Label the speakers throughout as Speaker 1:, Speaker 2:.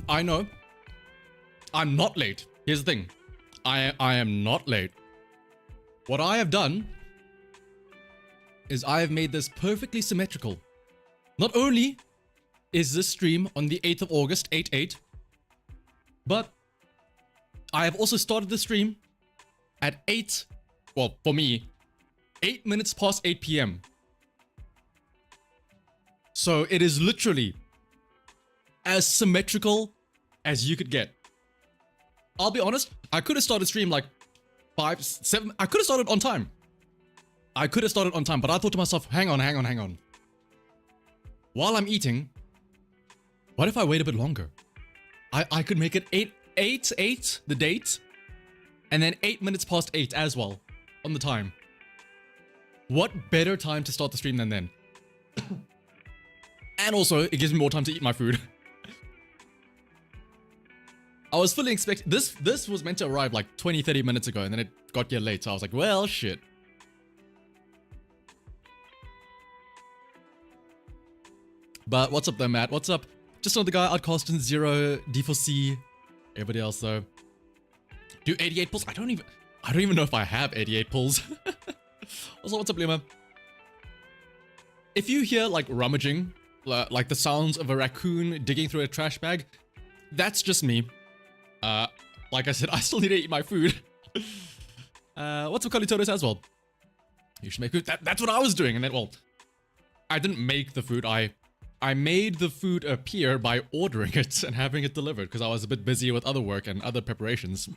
Speaker 1: I know. I'm not late. Here's the thing. I am not late. What I have done is I have made this perfectly symmetrical. Not only is this stream on the 8th of August, 8/8, but I have also started the stream at 8, well, for me, 8 minutes past 8 p.m. So it is literally as symmetrical as you could get. I'll be honest, I could have started stream like 5, 7, I could have started on time. But I thought to myself, hang on. While I'm eating, what if I wait a bit longer? I could make it 8 the date, and then 8 minutes past 8 as well on the time. What better time to start the stream than then? And also, it gives me more time to eat my food. I was fully expecting this was meant to arrive like 20-30 minutes ago, and then it got here late, so I was like, well, shit. But what's up though, Matt? What's up? Just another guy, Outcasting, Zero, D4C, everybody else though. Do 88 pulls? I don't even know if I have 88 pulls. Also, what's up, Lima? If you hear like rummaging, like the sounds of a raccoon digging through a trash bag, that's just me. Like I said, I still need to eat my food. What's up, Colitotos as well? You should make food. That's what I was doing, and then, well, I didn't make the food. I made the food appear by ordering it and having it delivered because I was a bit busy with other work and other preparations.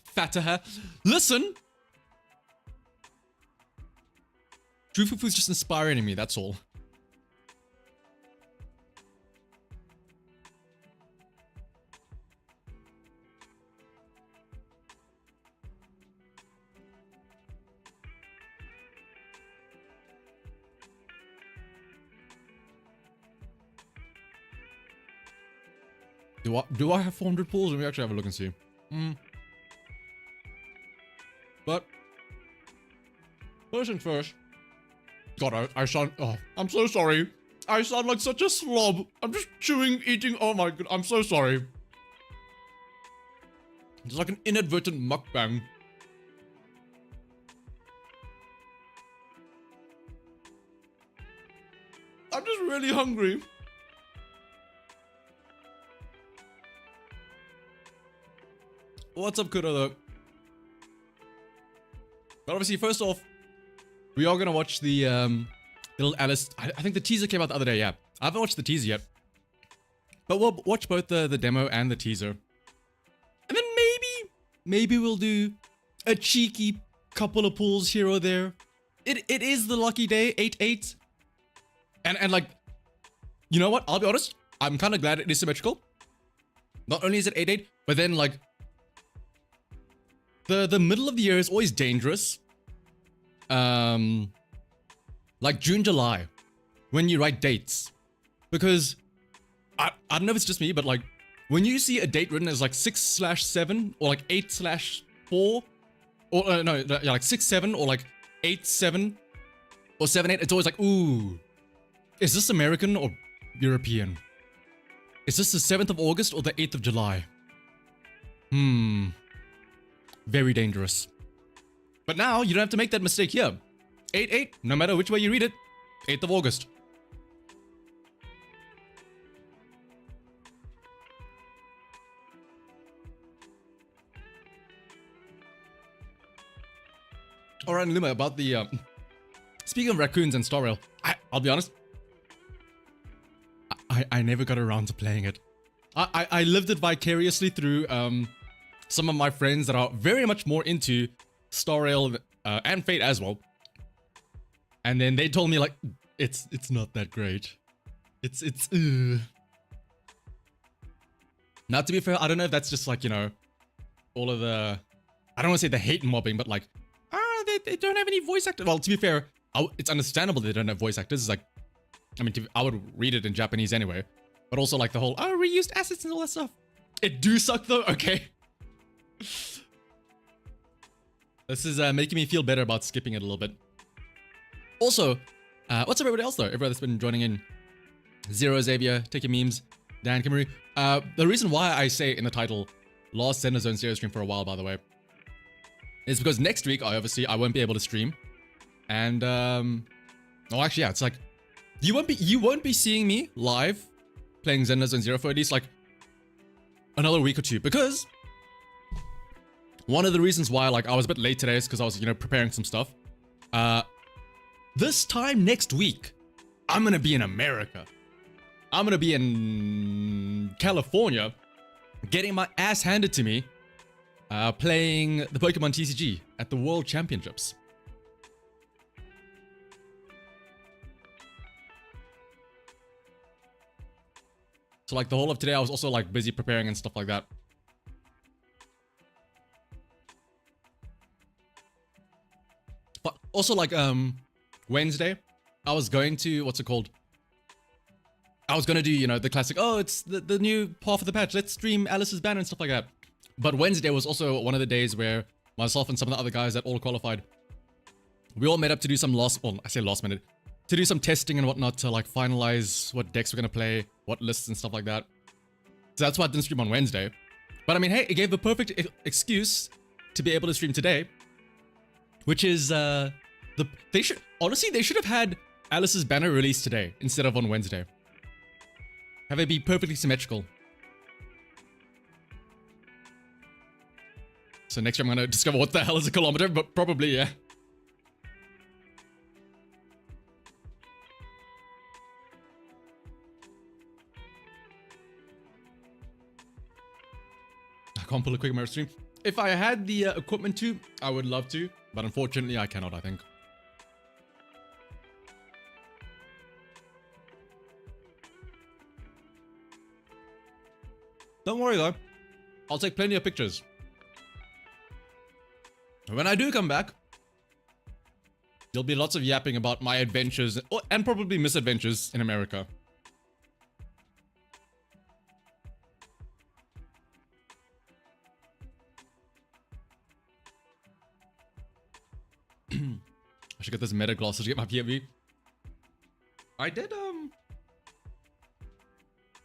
Speaker 1: Fatter. Listen! True Fufu's just inspiring me, that's all. Do I have 400 pulls? Let me actually have a look and see. But first and first, God, I sound. Oh, I'm so sorry. I sound like such a slob. I'm just chewing, eating. Oh my god, I'm so sorry. It's like an inadvertent mukbang. I'm just really hungry. What's up, Kudo, though? But obviously, first off, we are gonna watch the Little Alice. I think the teaser came out the other day. Yeah, I haven't watched the teaser yet, but we'll watch both the demo and the teaser, and then maybe we'll do a cheeky couple of pulls here or there. It is the lucky day, 8/8, and like, you know what? I'll be honest. I'm kind of glad it is symmetrical. Not only is it 8/8, but then like. The middle of the year is always dangerous. Like June, July, when you write dates. Because, I don't know if it's just me, but like, when you see a date written as like 6/7, or like 8/4, or no, yeah, like 6/7, or like 8/7, or 7/8, it's always like, ooh, is this American or European? Is this the 7th of August or the 8th of July? Very dangerous. But now, you don't have to make that mistake here. 8/8, no matter which way you read it. 8th of August. Alright, Luma, about the... speaking of raccoons and Star Rail, I'll be honest. I never got around to playing it. I lived it vicariously through... some of my friends that are very much more into Star Rail and Fate as well. And then they told me like, it's not that great. It's Now, to be fair, I don't know if that's just like, you know, all of the, I don't want to say the hate mobbing, but like, they don't have any voice actors. Well, to be fair, it's understandable they don't have voice actors. It's like, I mean, I would read it in Japanese anyway. But also like the whole, reused assets and all that stuff. It do suck though, okay. This is making me feel better about skipping it a little bit. Also, what's up everybody else though? Everybody that's been joining in. Zero Xavier, take your memes. Dan Kimmery. The reason why I say in the title, last ZENLESS ZONE ZERO stream for a while, by the way, is because next week, I won't be able to stream. And, oh, actually, yeah, it's like, you won't be seeing me live playing ZENLESS ZONE ZERO for at least, like, another week or two. Because one of the reasons why, like, I was a bit late today is because I was, preparing some stuff. This time next week, I'm gonna be in America. I'm gonna be in California, getting my ass handed to me, playing the Pokemon TCG at the World Championships. So like the whole of today, I was also like busy preparing and stuff like that. But also like Wednesday, I was going to, what's it called? I was gonna do, the classic, oh, it's the new path of the patch, let's stream Alice's banner and stuff like that. But Wednesday was also one of the days where myself and some of the other guys that all qualified, we all met up to do some last minute, to do some testing and whatnot to like finalize what decks we're gonna play, what lists and stuff like that. So that's why I didn't stream on Wednesday. But I mean, hey, it gave the perfect excuse to be able to stream today, which is, they should have had Alice's banner released today instead of on Wednesday. Have it be perfectly symmetrical. So next year I'm gonna discover what the hell is a kilometer, but probably, yeah. I can't pull a quick mirror stream. If I had the equipment to, I would love to, but unfortunately I cannot, I think. Don't worry though, I'll take plenty of pictures. When I do come back, there'll be lots of yapping about my adventures and probably misadventures in America. I should get this meta glasses to get my PFV. I did,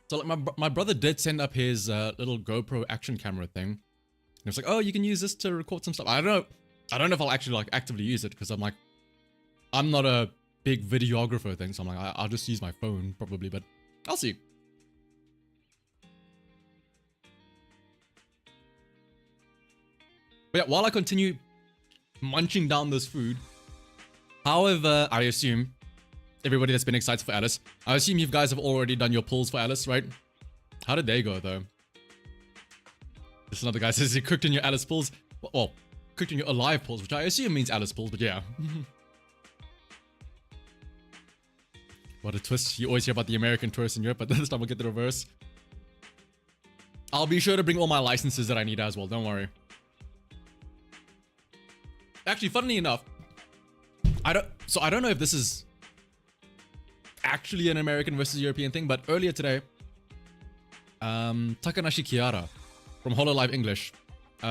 Speaker 1: so like my brother did send up his little GoPro action camera thing. And he was like, oh, you can use this to record some stuff. I don't know if I'll actually like actively use it because I'm not a big videographer thing. So I'm like, I'll just use my phone probably, but I'll see. But yeah, while I continue munching down this food, however, I assume everybody that's been excited for Alice, I assume you guys have already done your pulls for Alice, right? How did they go, though? This another guy says he cooked in your Alice pulls. Well, cooked in your alive pulls, which I assume means Alice pulls, but yeah. What a twist. You always hear about the American tourists in Europe, but this time we'll get the reverse. I'll be sure to bring all my licenses that I need as well, don't worry. Actually, funnily enough, I don't know if this is actually an American versus European thing, but earlier today, Takanashi Kiara from HoloLive English,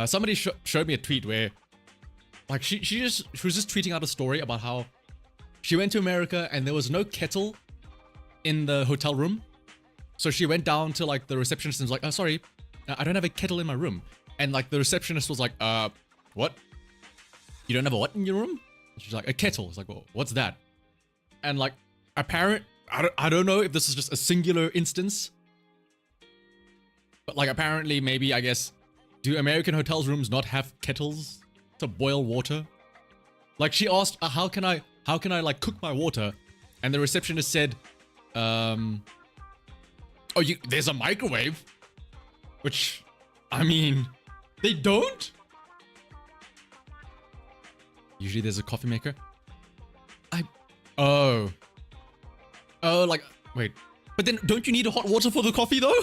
Speaker 1: somebody showed me a tweet where, like, she was just tweeting out a story about how she went to America and there was no kettle in the hotel room, so she went down to like the receptionist and was like, "Oh, sorry, I don't have a kettle in my room," and like the receptionist was like, "What? You don't have a what in your room?" And she's like, "A kettle." It's like, "Well, what's that?" And like, I don't know if this is just a singular instance, but like apparently maybe, I guess, do American hotels rooms not have kettles to boil water? Like she asked, how can I like cook my water? And the receptionist said, oh, there's a microwave, which, I mean, they don't? Usually there's a coffee maker. Oh, like, wait. But then don't you need hot water for the coffee though?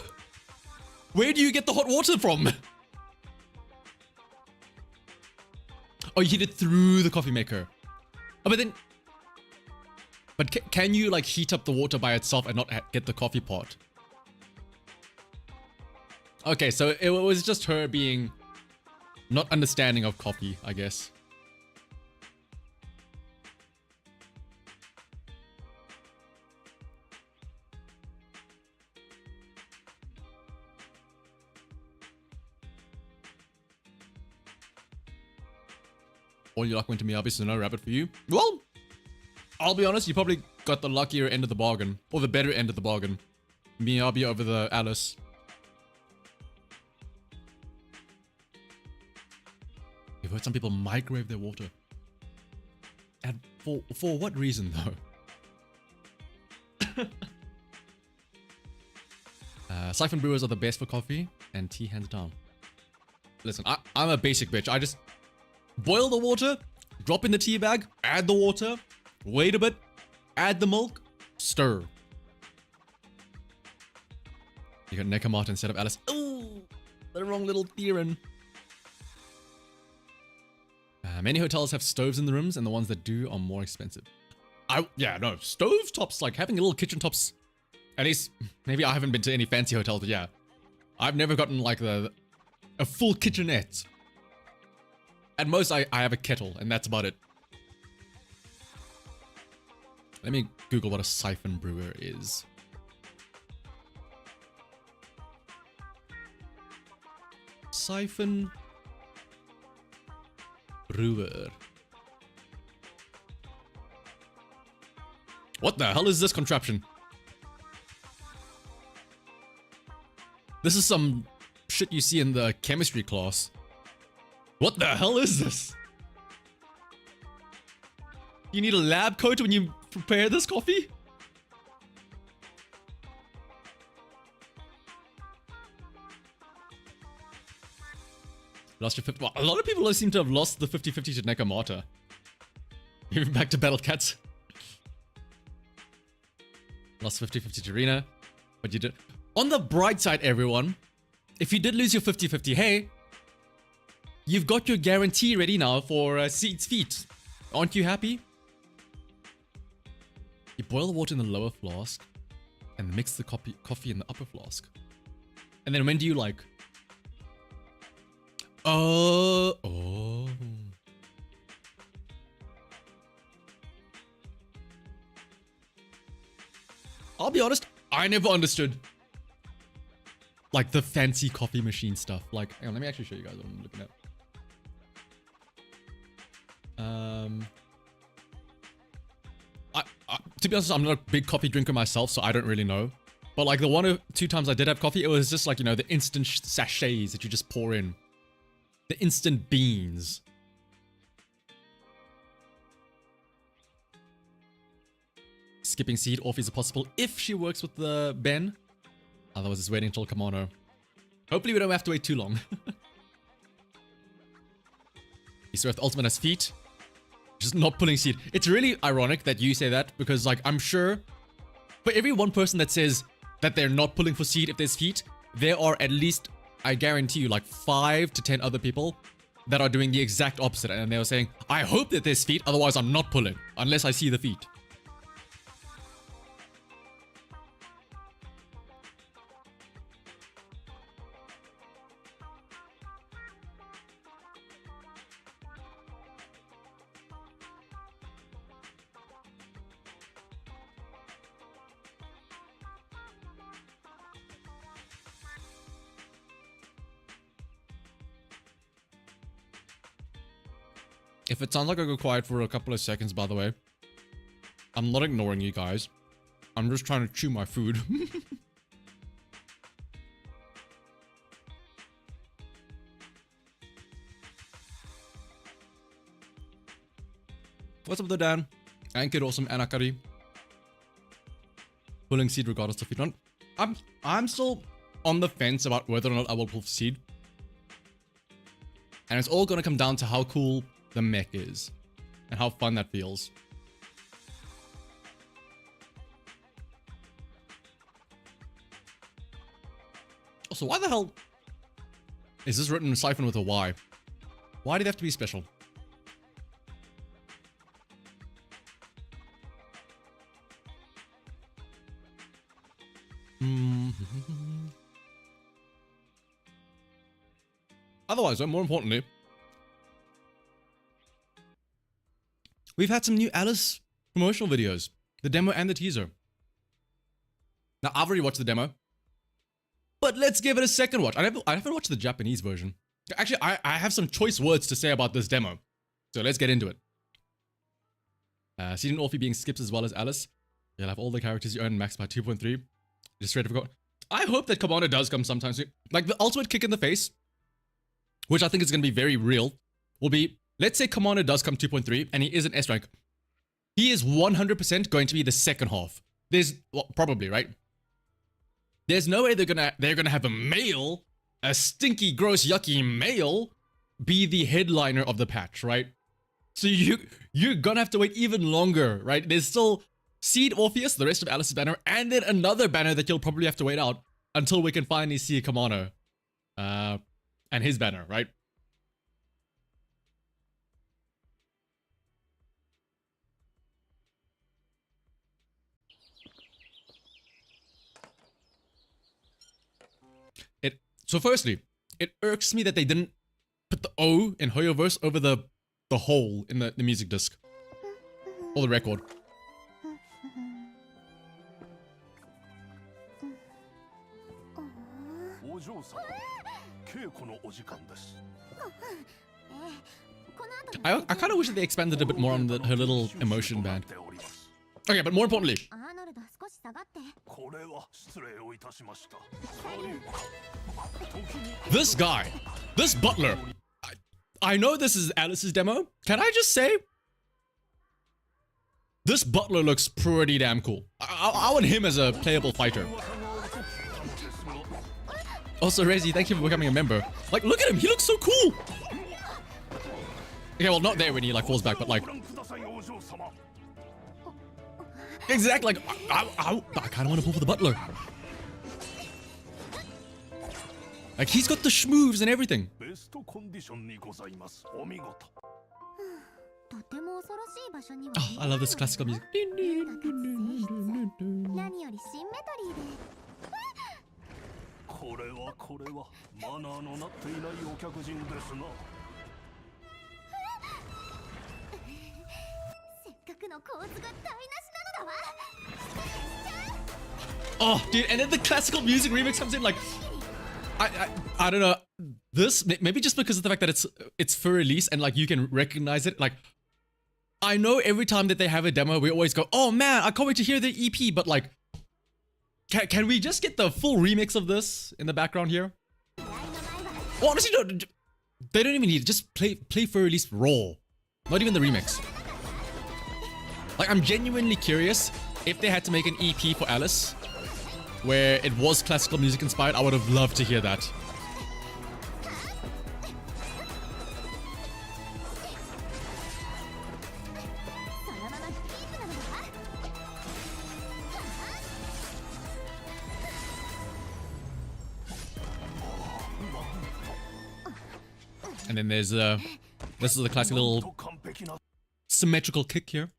Speaker 1: Where do you get the hot water from? Oh, you heat it through the coffee maker. Oh, but can you like heat up the water by itself and not get the coffee pot? Okay, so it was just her being not understanding of coffee, I guess. All your luck went to Miyabi, so no rabbit for you. Well, I'll be honest, you probably got the luckier end of the bargain. Or the better end of the bargain. Miyabi over the Alice. You've heard some people microwave their water. And for what reason, though? Siphon brewers are the best for coffee and tea, hands down. Listen, I'm a basic bitch. I just boil the water, drop in the tea bag, add the water, wait a bit, add the milk, stir. You got Nekamata instead of Alice. Ooh, the wrong little Theron. Many hotels have stoves in the rooms, and the ones that do are more expensive. Yeah, no, stove tops, like having a little kitchen tops. At least, maybe I haven't been to any fancy hotels, but yeah. I've never gotten like a full kitchenette. At most, I have a kettle, and that's about it. Let me Google what a siphon brewer is. Siphon brewer. What the hell is this contraption? This is some shit you see in the chemistry class. What the hell is this? You need a lab coat when you prepare this coffee? Lost your 50. Well, a lot of people seem to have lost the 50-50 to Nekamata. Moving back to Battle Cats. Lost 50-50 to Rina. But you did. On the bright side, everyone, if you did lose your 50-50, hey, you've got your guarantee ready now for Seed's feet. Aren't you happy? You boil the water in the lower flask and mix the coffee in the upper flask. And then when do you like... Oh. I'll be honest, I never understood like the fancy coffee machine stuff. Like, hang on, let me actually show you guys what I'm looking at. To be honest, I'm not a big coffee drinker myself, so I don't really know. But like the 1 or 2 times I did have coffee, it was just like, you know, the instant sachets that you just pour in. The instant beans. Skipping Seed off is possible if she works with the Ben. Otherwise, it's waiting until Kimono. Hopefully, we don't have to wait too long. Easter Earth Ultimate has feet. Just not pulling Seed. It's really ironic that you say that because, like, I'm sure for every one person that says that they're not pulling for Seed if there's feet, there are at least, I guarantee you, like 5 to 10 other people that are doing the exact opposite. And they were saying, I hope that there's feet, otherwise I'm not pulling unless I see the feet. If it sounds like I go quiet for a couple of seconds, by the way, I'm not ignoring you guys. I'm just trying to chew my food. What's up there, Dan? Anchored awesome Anakari. Pulling Seed regardless of feet. I'm still on the fence about whether or not I will pull Seed. And it's all gonna come down to how cool the mech is and how fun that feels. Also, why the hell is this written in Siphon with a Y? Why did it have to be special? Otherwise, though, more importantly, we've had some new Alice promotional videos. The demo and the teaser. Now, I've already watched the demo. But let's give it a second watch. I haven't watched the Japanese version. Actually, I have some choice words to say about this demo. So let's get into it. Seeding Orphe being skips as well as Alice. You'll have all the characters you earn max by 2.3. Just straight up. I hope that Commander does come sometime soon. Like the ultimate kick in the face, which I think is going to be very real, will be, let's say Commander does come 2.3 and he is an S rank. He is 100% going to be the second half. There's, well, probably, right? There's no way they're gonna have a male, a stinky, gross, yucky male, be the headliner of the patch, right? So you're gonna have to wait even longer, right? There's still Seed Orpheus, the rest of Alice's banner, and then another banner that you'll probably have to wait out until we can finally see Kamano and his banner, right? So firstly, it irks me that they didn't put the O in Hoyoverse over the hole in the music disc. Or the record. I kind of wish that they expanded a bit more on her little emotion band. Okay, but more importantly, this guy, this butler, I know this is Alice's demo. Can I just say, this butler looks pretty damn cool. I want him as a playable fighter. Also, Rezi, thank you for becoming a member. Like, look at him, he looks so cool. Okay, well, not there when he like falls back, but like, exactly. Like, I kind of want to pull for the butler. Like, he's got the schmoves and everything. Oh, I love this classical music. Oh, dude, and then the classical music remix comes in. Like, I don't know. This maybe just because of the fact that it's for release and like you can recognize it. Like, I know every time that they have a demo, we always go, "Oh man, I can't wait to hear the EP." But like, can we just get the full remix of this in the background here? Well, honestly, no, they don't even need it. Just play for release raw, not even the remix. Like, I'm genuinely curious if they had to make an EP for Alice where it was classical music inspired. I would have loved to hear that. And then there's this is the classic little symmetrical kick here.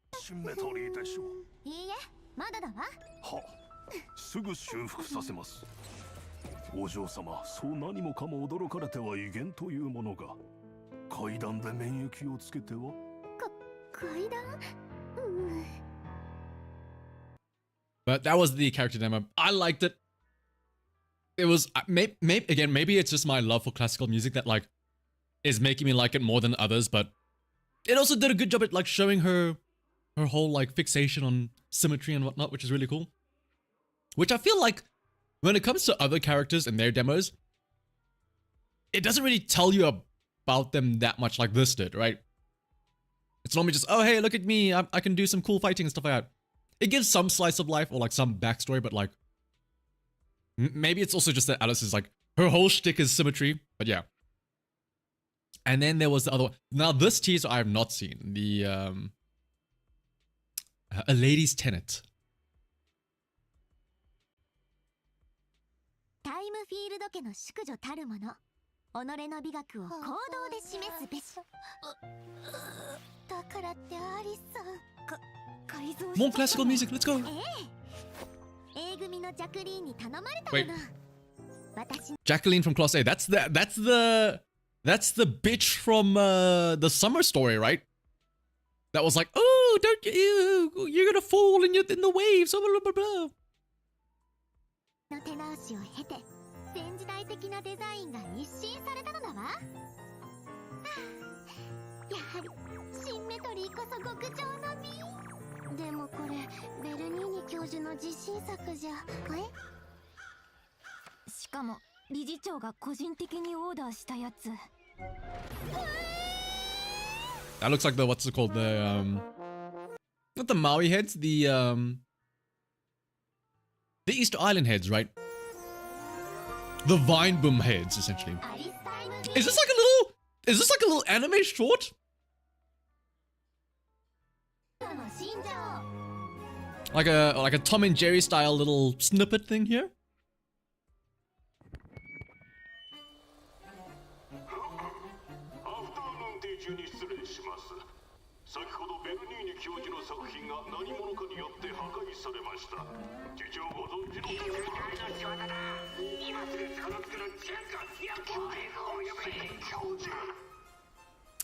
Speaker 1: But that was the character demo. I liked it. It was maybe it's just my love for classical music that like is making me like it more than others, but it also did a good job at like showing her whole like fixation on symmetry and whatnot, which is really cool. Which I feel like when it comes to other characters and their demos, it doesn't really tell you about them that much like this did, right? It's normally just, oh hey, look at me, I can do some cool fighting and stuff like that. It gives some slice of life or like some backstory, but like maybe it's also just that Alice is like, her whole shtick is symmetry, but yeah. And then there was the other one. Now this teaser I have not seen. The A Lady's Tenet. More classical music, let's go. Wait. Jacqueline from Class A. That's the bitch from the Summer Story, right? That was like, oh, don't you're gonna fall in the waves, blah blah blah blah.
Speaker 2: シンメトリーこそ極上の美。でもこれベルニーニ教授の自信作じゃ。しかも理事長が個人的にオーダーしたやつ。
Speaker 1: That looks like the what's it called, the not the Maui heads, the Easter Island heads, right? The Vine Boom heads, essentially. Is this like a little anime short? Like a Tom and Jerry style little snippet thing here?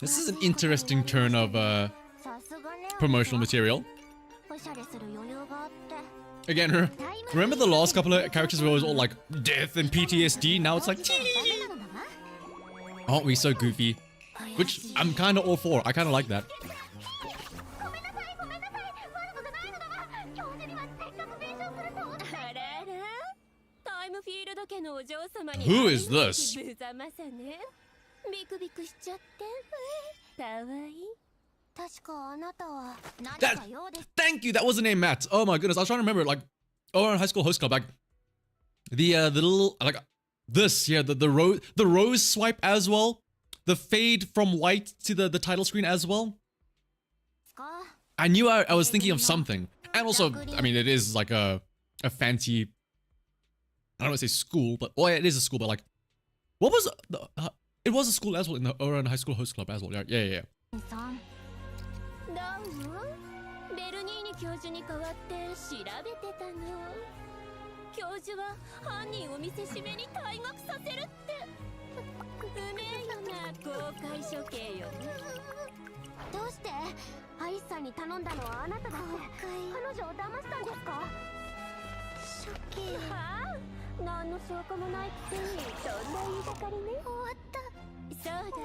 Speaker 1: This is an interesting turn of promotional material. Again, remember the last couple of characters were always all like death and PTSD? Now it's like, aren't we so goofy? Which I'm kind of all for. I kind of like that. Who is this? Thank you. That was the name, Matt. Oh my goodness, I was trying to remember. Like, in High School Host Club, like the little like this, yeah, the rose swipe as well, the fade from white to the title screen as well. I knew I was thinking of something, and also, I mean, it is like a fancy. I don't want to say school, but well, it is a school. But like, what was it was a school as well in the Oran High School Host Club as well. Yeah.
Speaker 2: ベルニーニ教授に代わって調べてたの。教授は犯人を見せしめに退学させるって。不名誉な公開処刑よ。どうしてアリスさんに頼んだのはあなただって彼女を騙したんですか？処刑。はあ？何の証拠もないくせにそんな言いがかりね。終わった。そうだ。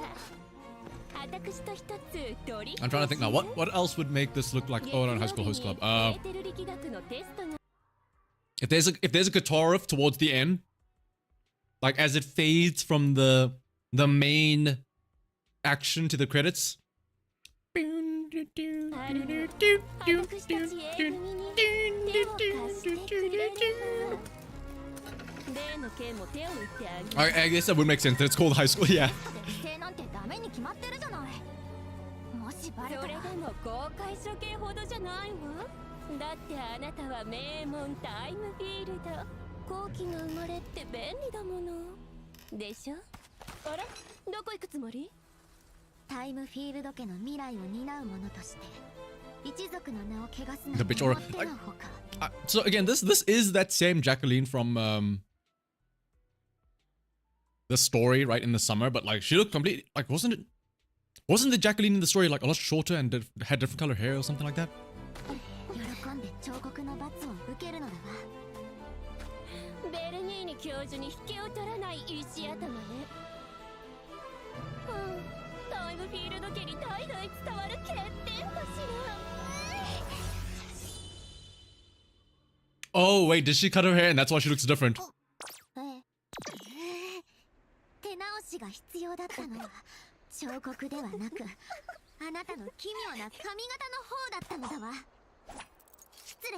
Speaker 1: I'm trying to think now. What else would make this look like Oran High School Host Club? If there's a guitar riff towards the end, like as it fades from the main action to the credits. I guess that would make sense. That it's called High School, yeah.
Speaker 2: それでも公開処刑ほどじゃないわ。だってあなたは名門タイムフィールド。後期が生まれって便利だもの。でしょ？あれ？どこ行くつもり？タイムフィールド家の未来を担う者として、一族の名を汚すなんて思ってのほか。
Speaker 1: So again, this is that same Jacqueline from the story, right, in the summer, but like she looked completely like wasn't the Jacqueline in the story like a lot shorter and had different color hair or something like that? Oh wait, did she cut her hair and that's why she looks different?
Speaker 2: 手直しが必要だったのは彫刻ではなくあなたの奇妙な髪型の方だったのだわ。失礼。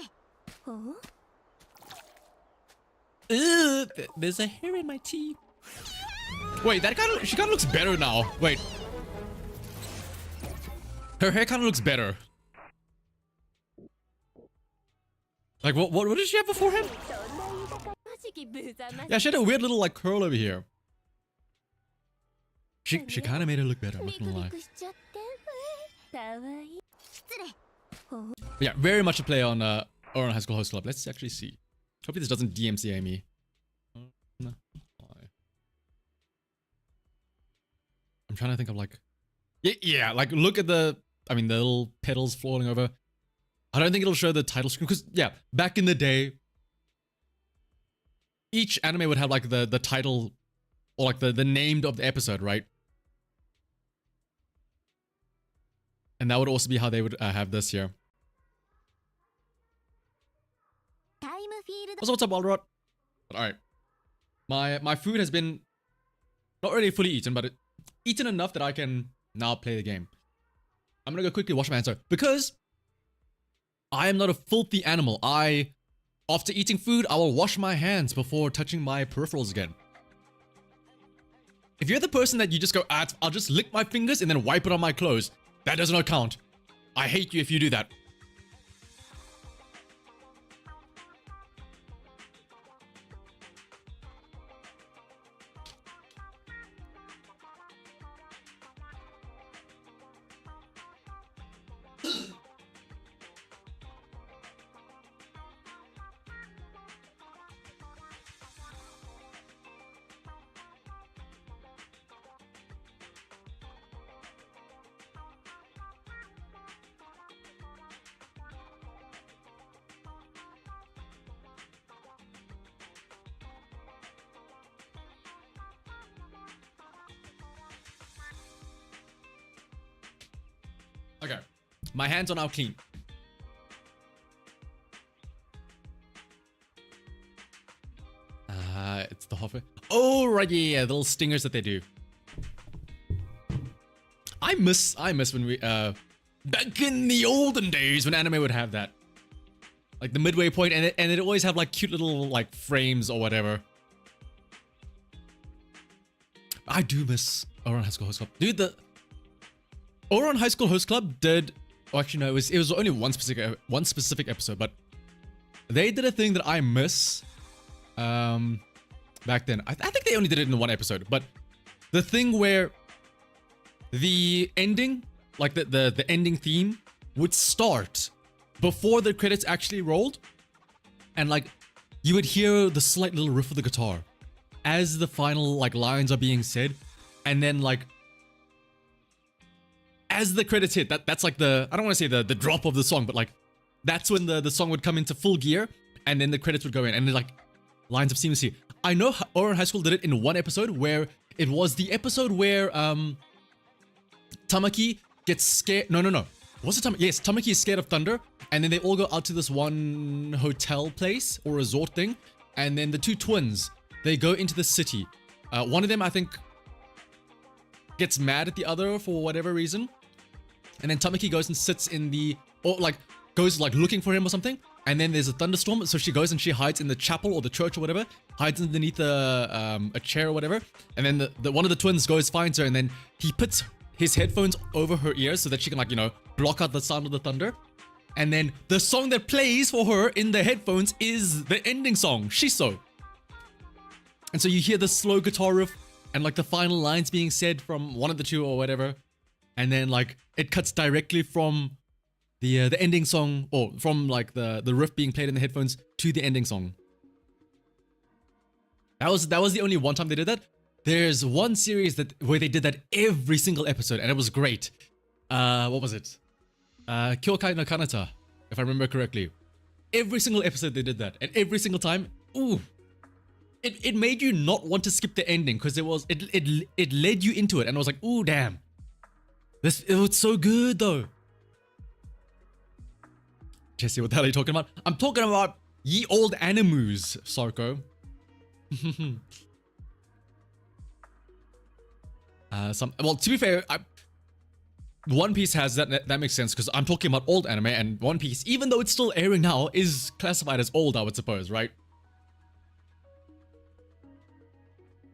Speaker 1: There's a hair in my teeth. Wait, she kind of looks better now. Wait, her hair kind of looks better. Like what did she have beforehand? Yeah, she had a weird little like curl over here. She kind of made it look better, I'm not gonna lie. But yeah, very much a play on Oran High School Host Club. Let's actually see. Hopefully this doesn't DMCA me. No. I'm trying to think of like... Yeah, like look at the little petals falling over. I don't think it'll show the title screen because, yeah, back in the day, each anime would have like the title or like the name of the episode, right? And that would also be how they would have this here.
Speaker 2: タイムフィールド
Speaker 1: Also, what's up, Wildrot? Alright. My food has been not really fully eaten, but eaten enough that I can now play the game. I'm gonna go quickly wash my hands. So, because I am not a filthy animal, after eating food, I will wash my hands before touching my peripherals again. If you're the person that you just go, I'll just lick my fingers and then wipe it on my clothes, that does not count. I hate you if you do that. Okay, my hands are now clean. It's the halfway. Oh, right, yeah, the little stingers that they do. I miss when we, back in the olden days when anime would have that. Like the midway point, and it always have like cute little like frames or whatever. I do miss Ouran High School Host Club. Dude, the Ouran High School Host Club did, oh, actually no, it was only one specific episode, but they did a thing that I miss back then. I think they only did it in one episode, but the thing where the ending, like the ending theme would start before the credits actually rolled, and like you would hear the slight little riff of the guitar as the final like lines are being said, and then like as the credits hit, that's like the, I don't want to say the drop of the song, but like that's when the song would come into full gear, and then the credits would go in, and it like lines up seamlessly. I know Ouran High School did it in one episode where it was the episode where Tamaki gets scared. No. Was it Tamaki? Yes, Tamaki is scared of thunder, and then they all go out to this one hotel place or resort thing, and then the two twins, they go into the city. One of them, I think, gets mad at the other for whatever reason, and then Tamaki goes and sits in the, or like goes like looking for him or something, and then there's a thunderstorm, so she goes and she hides in the chapel or the church or whatever, hides underneath a chair or whatever, and then the one of the twins goes, finds her, and then he puts his headphones over her ears so that she can, like, you know, block out the sound of the thunder. And then the song that plays for her in the headphones is the ending song, Shiso. And so you hear the slow guitar riff and like the final lines being said from one of the two or whatever, and then like it cuts directly from the ending song, or from like the riff being played in the headphones to the ending song. That was the only one time they did that. There's one series where they did that every single episode, and it was great. What was it? Kyokai no Kanata, if I remember correctly. Every single episode they did that, and every single time, ooh, it made you not want to skip the ending, because it led you into it, and I was like, ooh, damn, it was so good though. Jesse, what the hell are you talking about? I'm talking about ye old animus, Sarko. Well, to be fair, One Piece has that makes sense, because I'm talking about old anime, and One Piece, even though it's still airing now, is classified as old, I would suppose, right?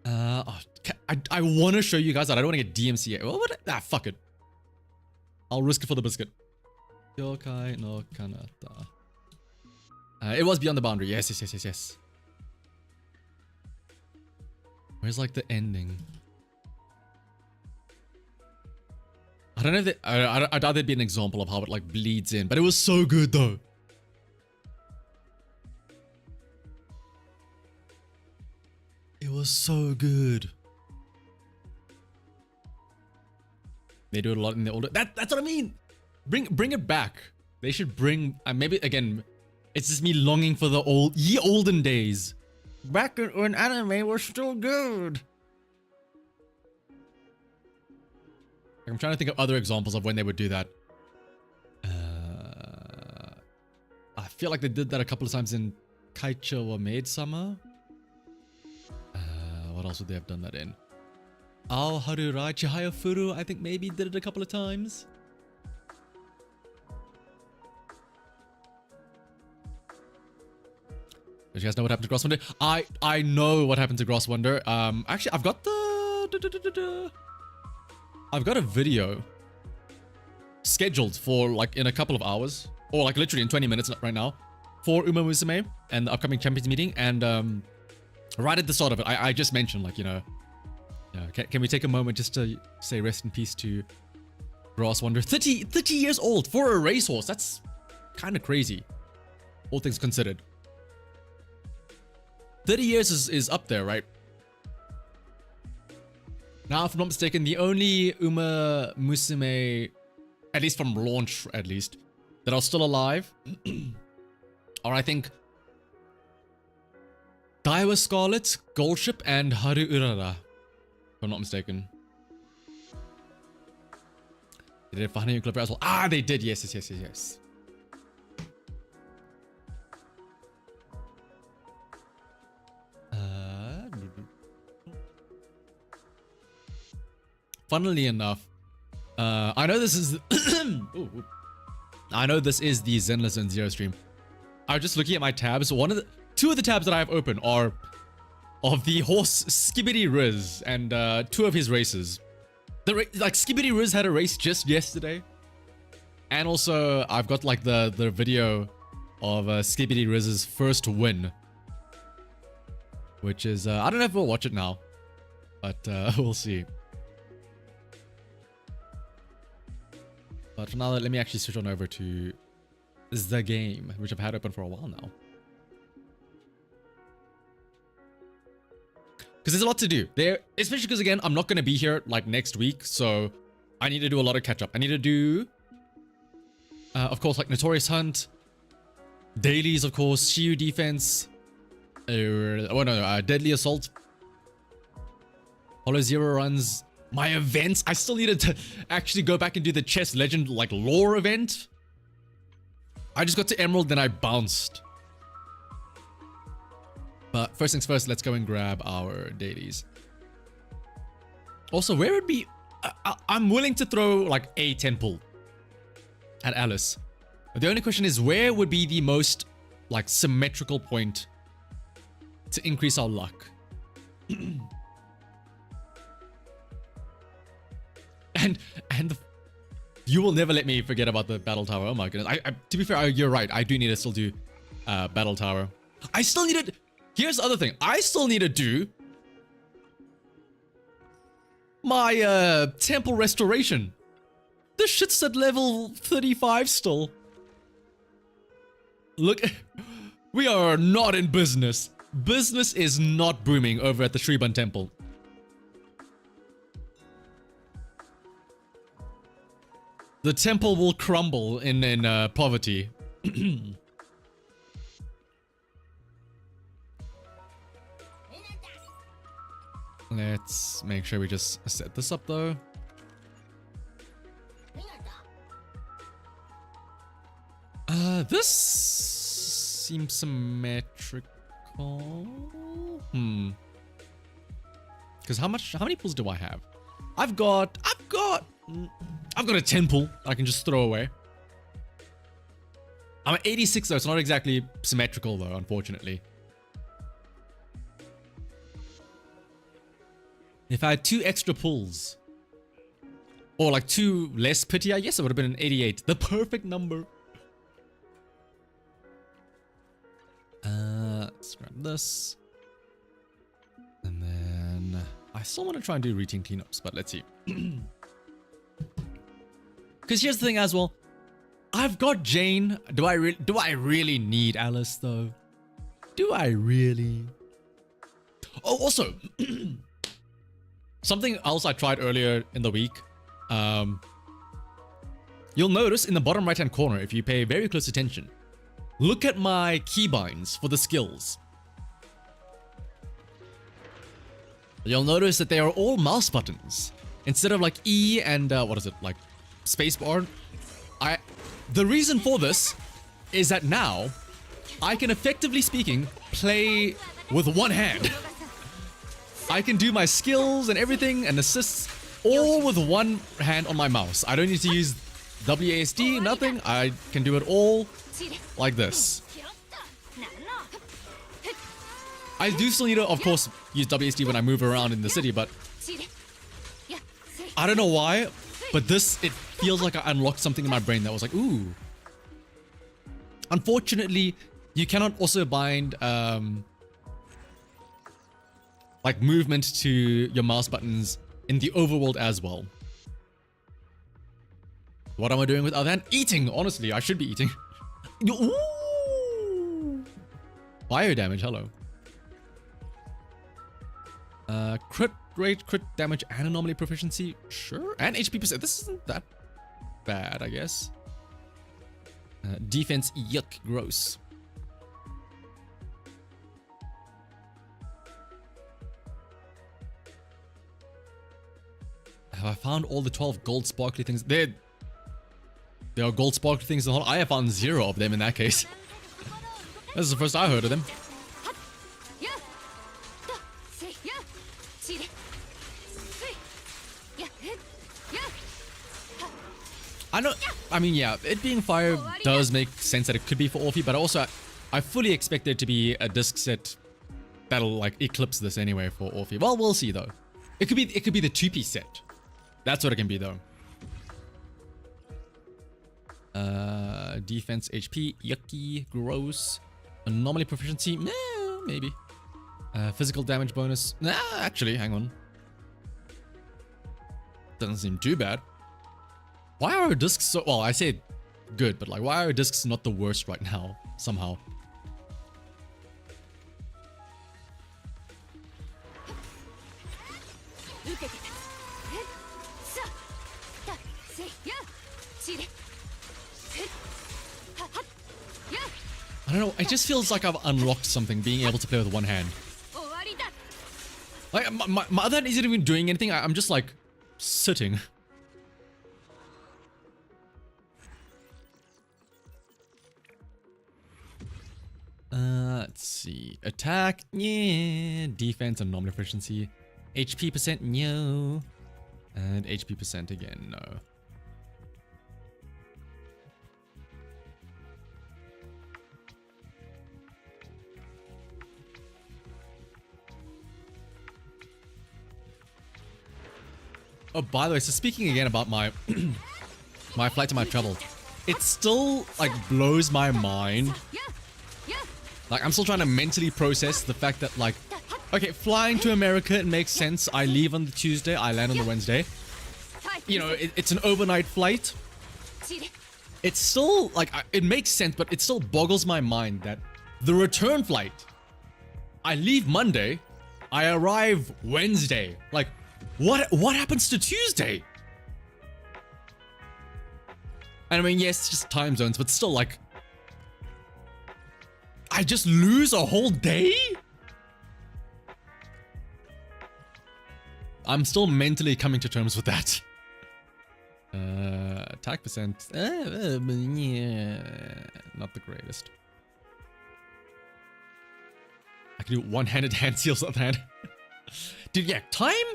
Speaker 1: I want to show you guys that. I don't want to get DMCA. Well, what? Ah, fuck it. I'll risk it for the biscuit. Kyokai no Kanata. It was Beyond the Boundary. Yes. Where's like the ending? I don't know if I doubt there'd be an example of how it like bleeds in, but it was so good though. It was so good. They do it a lot in the older. That's what I mean. Bring it back. They should bring. Maybe again, it's just me longing for the ye olden days. Back when anime was still good. I'm trying to think of other examples of when they would do that. feel like they did that a couple of times in Kaicho or Maid Summer. What else would they have done that in? Ao Harurai Chihaya Furu, I think maybe did it a couple of times. Do you guys know what happened to Gross Wonder? I know what happened to Gross Wonder. Actually, I've got I've got a video scheduled for like in a couple of hours, or like literally in 20 minutes right now, for Uma Musume and the upcoming Champions meeting. And right at the start of it, I just mentioned, like, you know, can we take a moment just to say rest in peace to Grass Wonder? 30 years old for a racehorse. That's kind of crazy, all things considered. 30 years is up there, right? Now, if I'm not mistaken, the only Uma Musume, at least from launch, at least, that are still alive, are, I think, Daiwa Scarlet, Goldship, and Haru Urara, if I'm not mistaken. They did Fahani and Clipper as well. Ah, they did. Yes. Funnily enough, I know this is I know this is the ZENLESS ZONE ZERO stream. I was just looking at my tabs. Two of the tabs that I have open are of the horse Skibidi Riz and 2 of his races. Like Skibidi Riz had a race just yesterday, and also I've got like the video of Skibidi Riz's first win, which is I don't know if we'll watch it now, but we'll see. But for now, let me actually switch on over to the game, which I've had open for a while now. Because there's a lot to do there, especially because, again, I'm not going to be here like next week, so I need to do a lot of catch up. I need to do, of course, like Notorious Hunt, dailies, of course, Shiyu defense, Deadly Assault, Hollow Zero runs, my events. I still needed to actually go back and do the Chess Legend like lore event. I just got to Emerald, then I bounced. But first things first, let's go and grab our dailies. Also, where would be... I'm willing to throw like a 10 pull at Alice. The only question is, where would be the most like symmetrical point to increase our luck? And you will never let me forget about the Battle Tower. Oh my goodness. To be fair, you're right. I do need to still do Battle Tower. I still need to... Here's the other thing. I still need to do my temple restoration. This shit's at level 35 still. Look, we are not in business. Business is not booming over at the Shriban Temple. The temple will crumble in poverty. Let's make sure we just set this up though. This seems symmetrical. Because how many pulls do I have? I've got a 10 pull I can just throw away. I'm at 86 though. It's not exactly symmetrical though, unfortunately. If I had 2 extra pulls, or like 2 less pity, I guess it would have been an 88. The perfect number. Let's grab this. And then I still want to try and do routine cleanups, but let's see. Because here's the thing as well. I've got Jane. Do I really need Alice though? Do I really? Oh, also, something else I tried earlier in the week. You'll notice in the bottom right hand corner, if you pay very close attention, look at my keybinds for the skills. You'll notice that they are all mouse buttons instead of like E and what is it, like spacebar. The reason for this is that now I can, effectively speaking, play with one hand. I can do my skills and everything and assists all with one hand on my mouse. I don't need to use WASD, nothing. I can do it all like this. I do still need to, of course, use WASD when I move around in the city, but I don't know why, but this, it feels like I unlocked something in my brain that was like, ooh. Unfortunately, you cannot also bind like movement to your mouse buttons in the overworld as well. What am I doing with other than eating? Honestly, I should be eating. Ooh. Bio damage, hello. Crit rate, crit damage, and anomaly proficiency, sure. And HP percent. This isn't that bad, I guess. Defense, yuck, gross. Have I found all the 12 gold sparkly things? There are gold sparkly things in the whole. I have found 0 of them in that case. This is the first I heard of them. I mean, yeah, it being fire does make sense that it could be for Orphe, but also I fully expect there to be a disc set that'll like eclipse this anyway for Orphe. Well, we'll see though. It could be the 2-piece set. That's what it can be though. Defense, HP, yucky, gross. Anomaly proficiency, meh, maybe. Physical damage bonus, nah, actually, hang on. Doesn't seem too bad. Why are our discs so... Well, I say good, but like, why are our discs not the worst right now, somehow? I don't know, it just feels like I've unlocked something, being able to play with one hand. Like, my other hand isn't even doing anything, I'm just like, sitting. Let's see. Attack, yeah. Defense and anomaly efficiency. HP percent, no. And HP percent again, no. Oh, by the way, so speaking again about my my flight to my travel, it still like blows my mind. Like, I'm still trying to mentally process the fact that, like, okay, flying to America, it makes sense. I leave on the Tuesday, I land on the Wednesday. You know, it's an overnight flight. It's still, like, it makes sense, but it still boggles my mind that the return flight, I leave Monday, I arrive Wednesday. Like, what happens to Tuesday? And I mean, yes, it's just time zones, but still, like, I just lose a whole day? I'm still mentally coming to terms with that. Attack percent. Yeah, not the greatest. I can do one-handed hand seals on that. Dude, yeah, time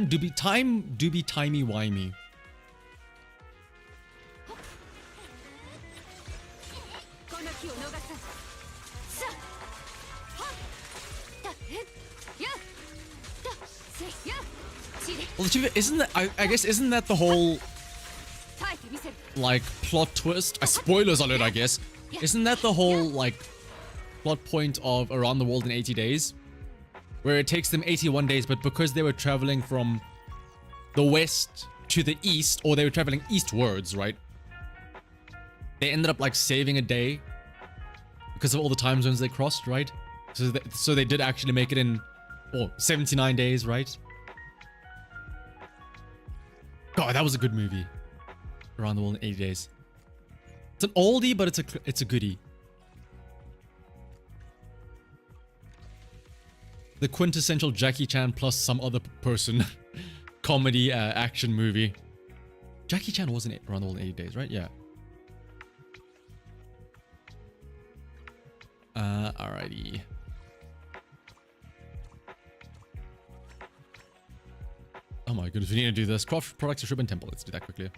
Speaker 1: do be timey-wimey. Well, isn't that, I guess, isn't that the whole, like, plot twist? Spoilers alert, I guess. Isn't that the whole, like, plot point of Around the World in 80 Days? Where it takes them 81 days, but because they were traveling from the west to the east, or they were traveling eastwards, right? They ended up, like, saving a day because of all the time zones they crossed, right? So they did actually make it in, 79 days, right? God, that was a good movie. Around the World in 80 Days. It's an oldie, but it's a goodie. The quintessential Jackie Chan plus some other person comedy action movie. Jackie Chan wasn't Around the World in 80 Days, right? Yeah. Alrighty. Oh my goodness, we need to do this. Craft products of Ribbon Temple. Let's do that quickly.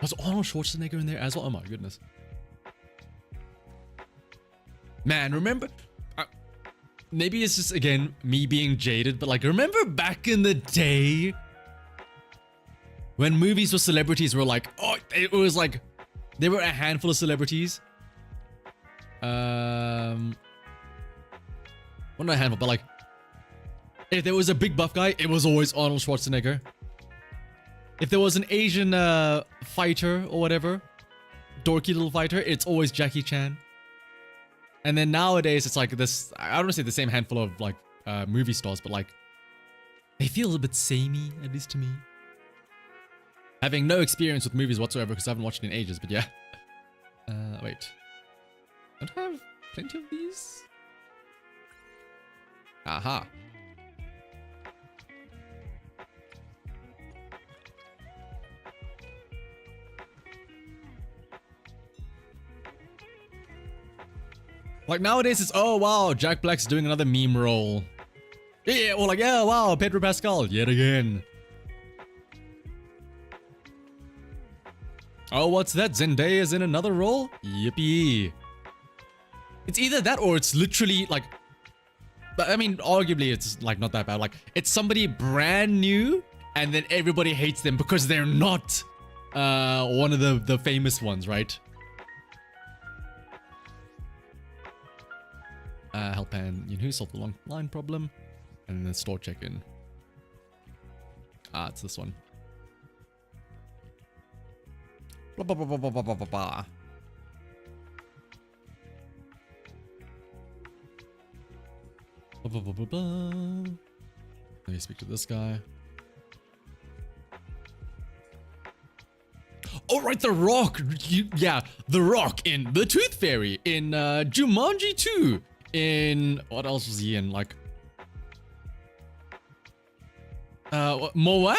Speaker 1: Was Arnold Schwarzenegger in there as well? Oh my goodness. Man, remember... maybe it's just, again, me being jaded, but like, remember back in the day when movies with celebrities were like, oh, it was like, there were a handful of celebrities. Well, not a handful, but like, if there was a big buff guy, it was always Arnold Schwarzenegger. If there was an Asian fighter or whatever, dorky little fighter, it's always Jackie Chan. And then nowadays, it's like this, I don't want to say the same handful of like movie stars, but like, they feel a bit samey, at least to me. Having no experience with movies whatsoever because I haven't watched it in ages, but yeah. Wait. Don't I have plenty of these? Aha. Like nowadays it's, oh wow, Jack Black's doing another meme role. Yeah, or like, yeah, wow, Pedro Pascal, yet again. Oh, what's that? Zendaya's in another role? Yippee. It's either that or it's literally like, but I mean, arguably it's like not that bad. Like, it's somebody brand new and then everybody hates them because they're not one of the famous ones, right? Help and who solved the long line problem, and then store check-in. It's this one. Blah, blah, blah, blah, blah, blah, blah, blah. Blah, blah, blah, blah, blah. Let me speak to this guy. Oh, right, The Rock. Yeah, The Rock in The Tooth Fairy, in Jumanji 2. In what else was he in? Like Moana.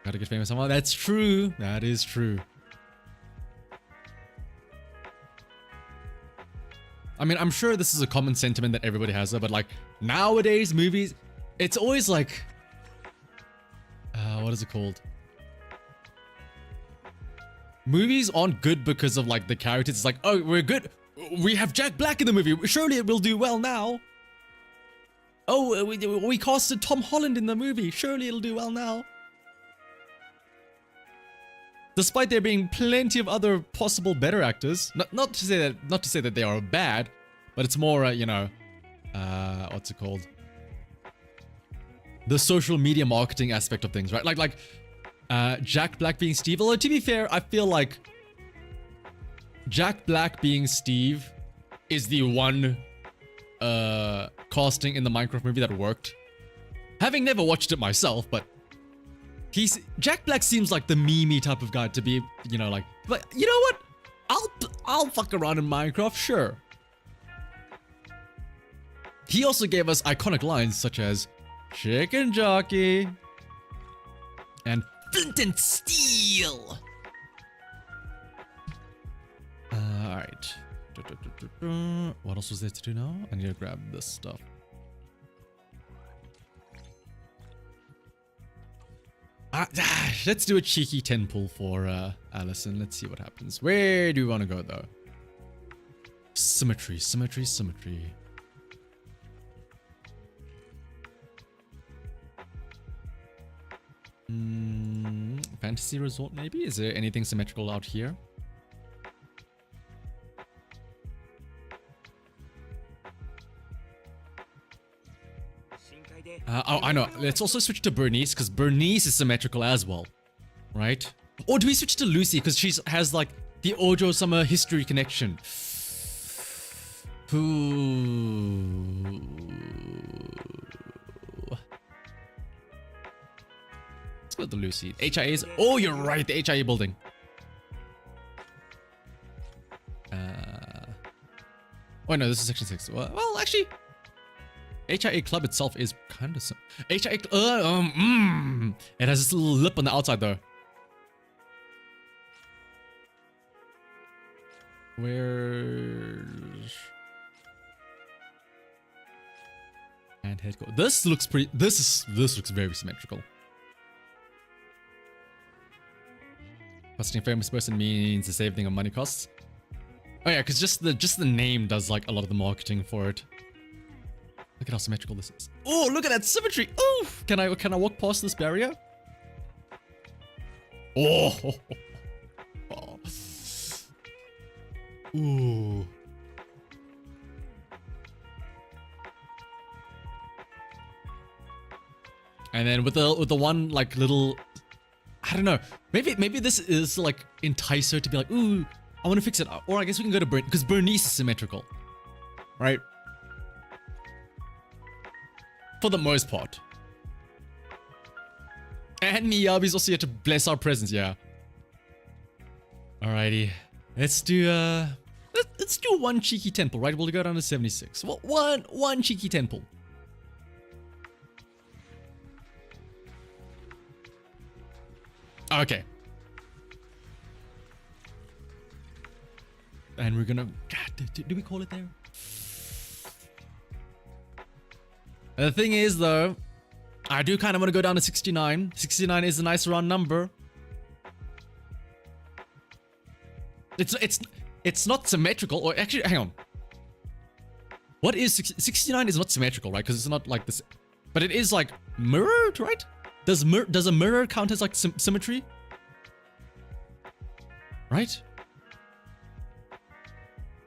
Speaker 1: Gotta get famous somehow. That's true. That is true. I mean, I'm sure this is a common sentiment that everybody has, but like nowadays movies, it's always like, what is it called? Movies aren't good because of like the characters. It's like, oh, we're good. We have Jack Black in the movie. Surely it will do well now. Oh, we casted Tom Holland in the movie. Surely it'll do well now. Despite there being plenty of other possible better actors. Not to say that they are bad, but it's more, you know, what's it called? The social media marketing aspect of things, right? Like Jack Black being Steve. Although to be fair, I feel like Jack Black being Steve is the one casting in the Minecraft movie that worked. Having never watched it myself, but Jack Black seems like the memey type of guy to be, you know, like, but you know what? I'll fuck around in Minecraft, sure. He also gave us iconic lines such as Chicken Jockey and Flint and Steel. Alright. What else was there to do now? I need to grab this stuff. Let's do a cheeky 10 pull for Allison. Let's see what happens. Where do we want to go though? Symmetry, symmetry, symmetry. Fantasy Resort maybe? Is there anything symmetrical out here? Oh, I know. Let's also switch to Bernice, because Bernice is symmetrical as well. Right? Or do we switch to Lucy, because she has, like, the Ojo Summer history connection? Ooh. Let's go with the Lucy. HIAs. Oh, you're right. The HIA building. Oh, no. This is section 6. Well, actually... HIA Club itself is kind of HIA. It has this little lip on the outside though. Where's and head go? This looks pretty. This looks very symmetrical. Costing a famous person means the saving of money costs. Oh yeah, because just the name does like a lot of the marketing for it. Look at how symmetrical this is. Oh, look at that symmetry. Oh, can I walk past this barrier? Oh. Oh. Ooh. And then with the one like little, I don't know, maybe this is like entice her to be like, ooh, I want to fix it. Or I guess we can go to because Bernice is symmetrical, right? For the most part. And Miyabi's also here to bless our presence, yeah. Alrighty. Let's do one cheeky temple, right? We'll go down to 76. Well, one cheeky temple. Okay. And we're gonna... God, did we call it there? And the thing is, though, I do kind of want to go down to 69. 69 is a nice round number. It's not symmetrical, or actually, hang on. What is 69 is not symmetrical, right? Because it's not like this, but it is like mirrored, right? Does a mirror count as like symmetry? Right?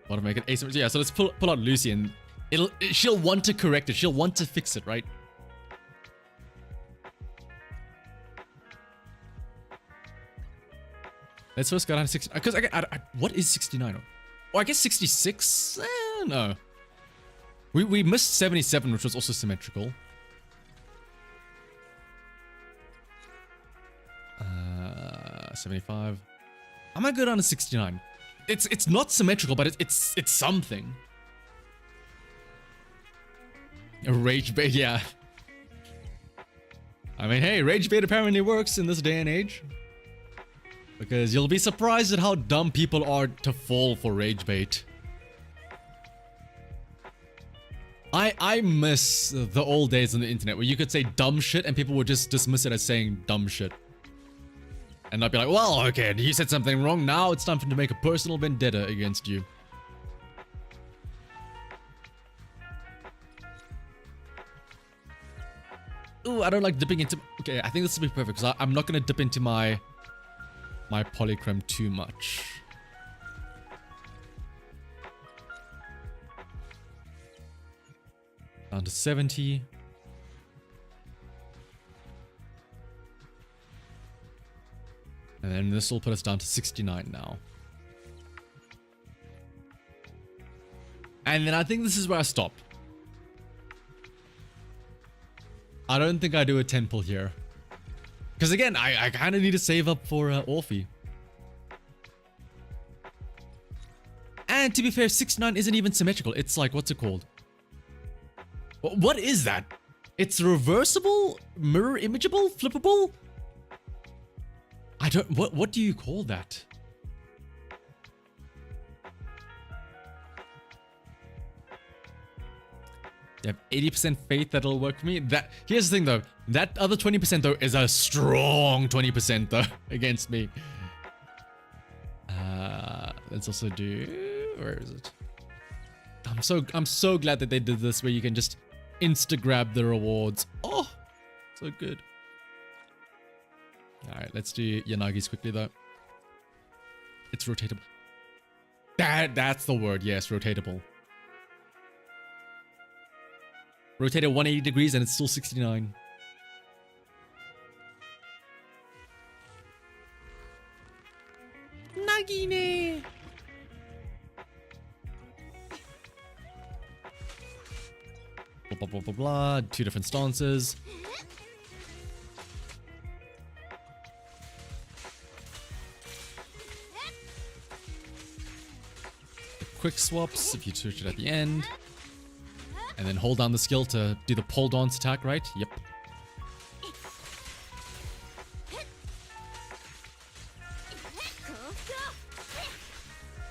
Speaker 1: Want to make it asymmetrical? Yeah. So let's pull out Lucy, and she'll want to correct it. She'll want to fix it, right? Let's first go down to 60. Because what is 69? Oh, I guess 66? No. We missed 77, which was also symmetrical. 75. I'm gonna go down to 69. It's not symmetrical, but it's something. A rage bait, yeah. I mean, hey, rage bait apparently works in this day and age. Because you'll be surprised at how dumb people are to fall for rage bait. I miss the old days on the internet where you could say dumb shit and people would just dismiss it as saying dumb shit. And I'd be like, well, okay, you said something wrong, now it's time for me to make a personal vendetta against you. Ooh, I don't like dipping into... Okay, I think this will be perfect because I'm not going to dip into my polychrome too much. Down to 70. And then this will put us down to 69 now. And then I think this is where I stop. I don't think I do a temple here. Because again, I kind of need to save up for Orphe. And to be fair, 69 isn't even symmetrical. It's like, what's it called? What is that? It's reversible? Mirror imageable? Flippable? I don't... What do you call that? You have 80% faith that'll work for me. Here's the thing though. That other 20% though is a strong 20% though against me. Let's also do... Where is it? I'm so glad that they did this where you can just insta-grab the rewards. Oh, so good. Alright, let's do Yanagi's quickly though. It's rotatable. That's the word, yes, rotatable. Rotate it 180 degrees and it's still 69. Nagine! Blah, blah, blah, blah, blah. 2 different stances. Quick swaps if you switch it at the end. And then hold down the skill to do the pole dance attack, right? Yep.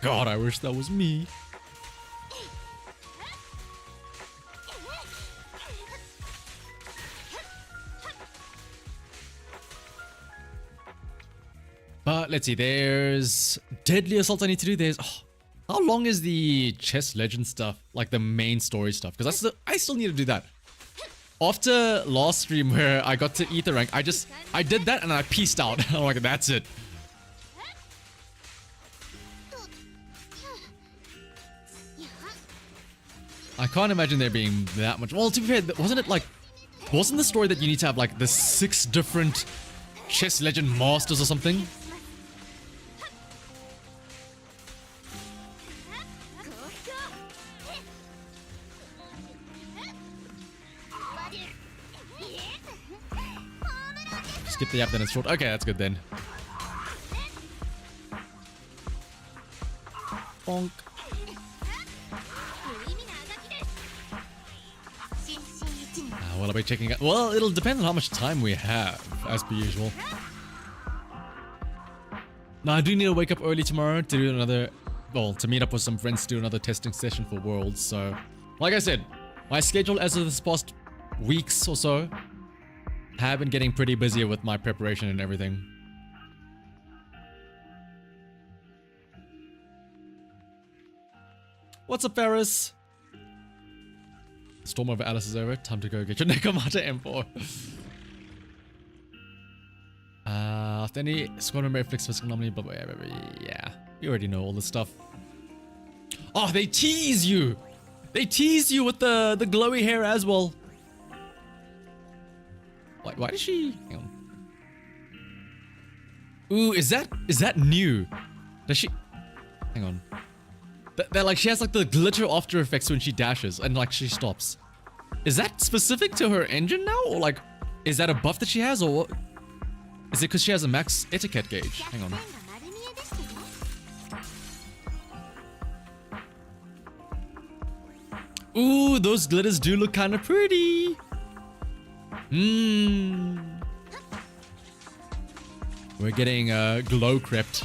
Speaker 1: God, I wish that was me. But let's see, there's Deadly Assault I need to do. There's... Oh, how long is the chess legend stuff? Like the main story stuff? Because I still need to do that. After last stream where I got to Ether rank, I did that and I peaced out. I'm like, that's it. I can't imagine there being that much. Well, to be fair, wasn't the story that you need to have like the 6 different chess legend masters or something? Skip the app, then it's short. Okay, that's good then. Bonk. Well, I'll be checking out. Well, it'll depend on how much time we have, as per usual. Now, I do need to wake up early tomorrow to do another... Well, to meet up with some friends to do another testing session for Worlds, so... Like I said, my schedule as of this past weeks or so have been getting pretty busy with my preparation and everything. What's up, Ferris? Storm over Alice is over. Time to go get your Nekomata M4. After any squadron reflex physical anomaly, blah, blah, blah, blah, yeah. You already know all this stuff. Oh, they tease you! They tease you with the glowy hair as well. Why does she... Hang on. Ooh, is that new? Does she... Hang on. That like, she has like the glitter after effects when she dashes and like she stops. Is that specific to her engine now? Or like, is that a buff that she has, or what? Is it because she has a max etiquette gauge? Hang on. Ooh, those glitters do look kind of pretty. We're getting glow crept.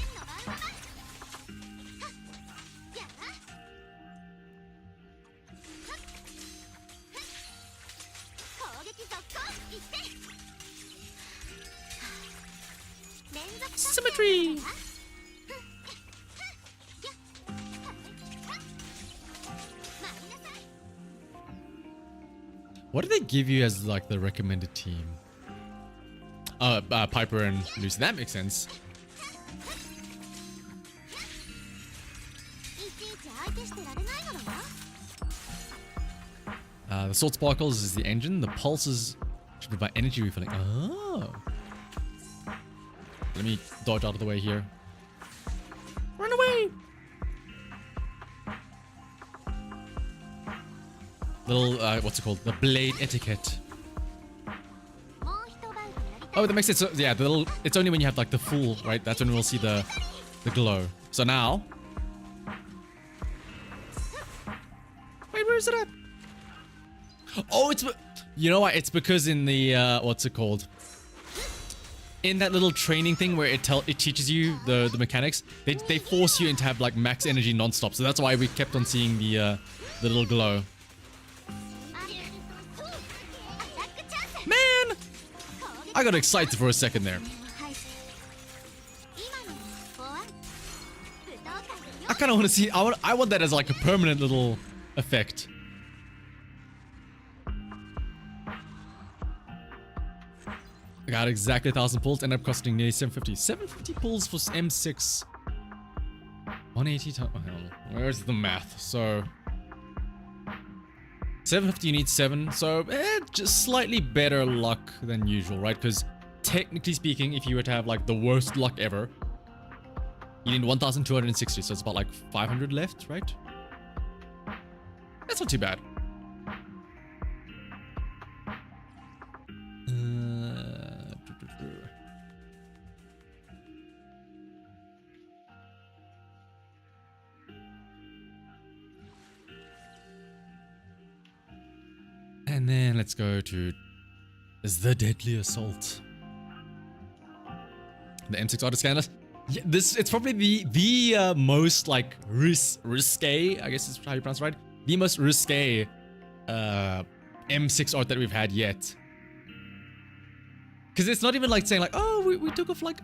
Speaker 1: Symmetry. What do they give you as like the recommended team? Piper and Lucy. That makes sense. The Sword Sparkles is the engine. The pulses should provide energy refilling. Oh. Let me dodge out of the way here. Run away! Little, what's it called? The blade etiquette. Oh, that makes sense. So, yeah, the little, it's only when you have like the full, right? That's when we'll see the glow. So now... Wait, where is it at? Oh, it's... You know what? It's because in the, what's it called? In that little training thing where it teaches you the mechanics, they force you into have like max energy non-stop. So that's why we kept on seeing the little glow. Man! I got excited for a second there. I kind of want to see... I want that as like a permanent little effect. I got exactly 1,000 pulls, ended up costing nearly 750. 750 pulls for M6. 180 times... Oh, hell, where's the math? So... 750 you need 7, so just slightly better luck than usual, right? Because technically speaking, if you were to have like the worst luck ever, you need 1,260, so it's about like 500 left, right? That's not too bad. And then let's go to the Deadly Assault. The M6 auto scanner. Yeah, it's probably the most like risque, I guess is how you pronounce it, right? The most risque M6 art that we've had yet. Because it's not even like saying like, oh, we took off like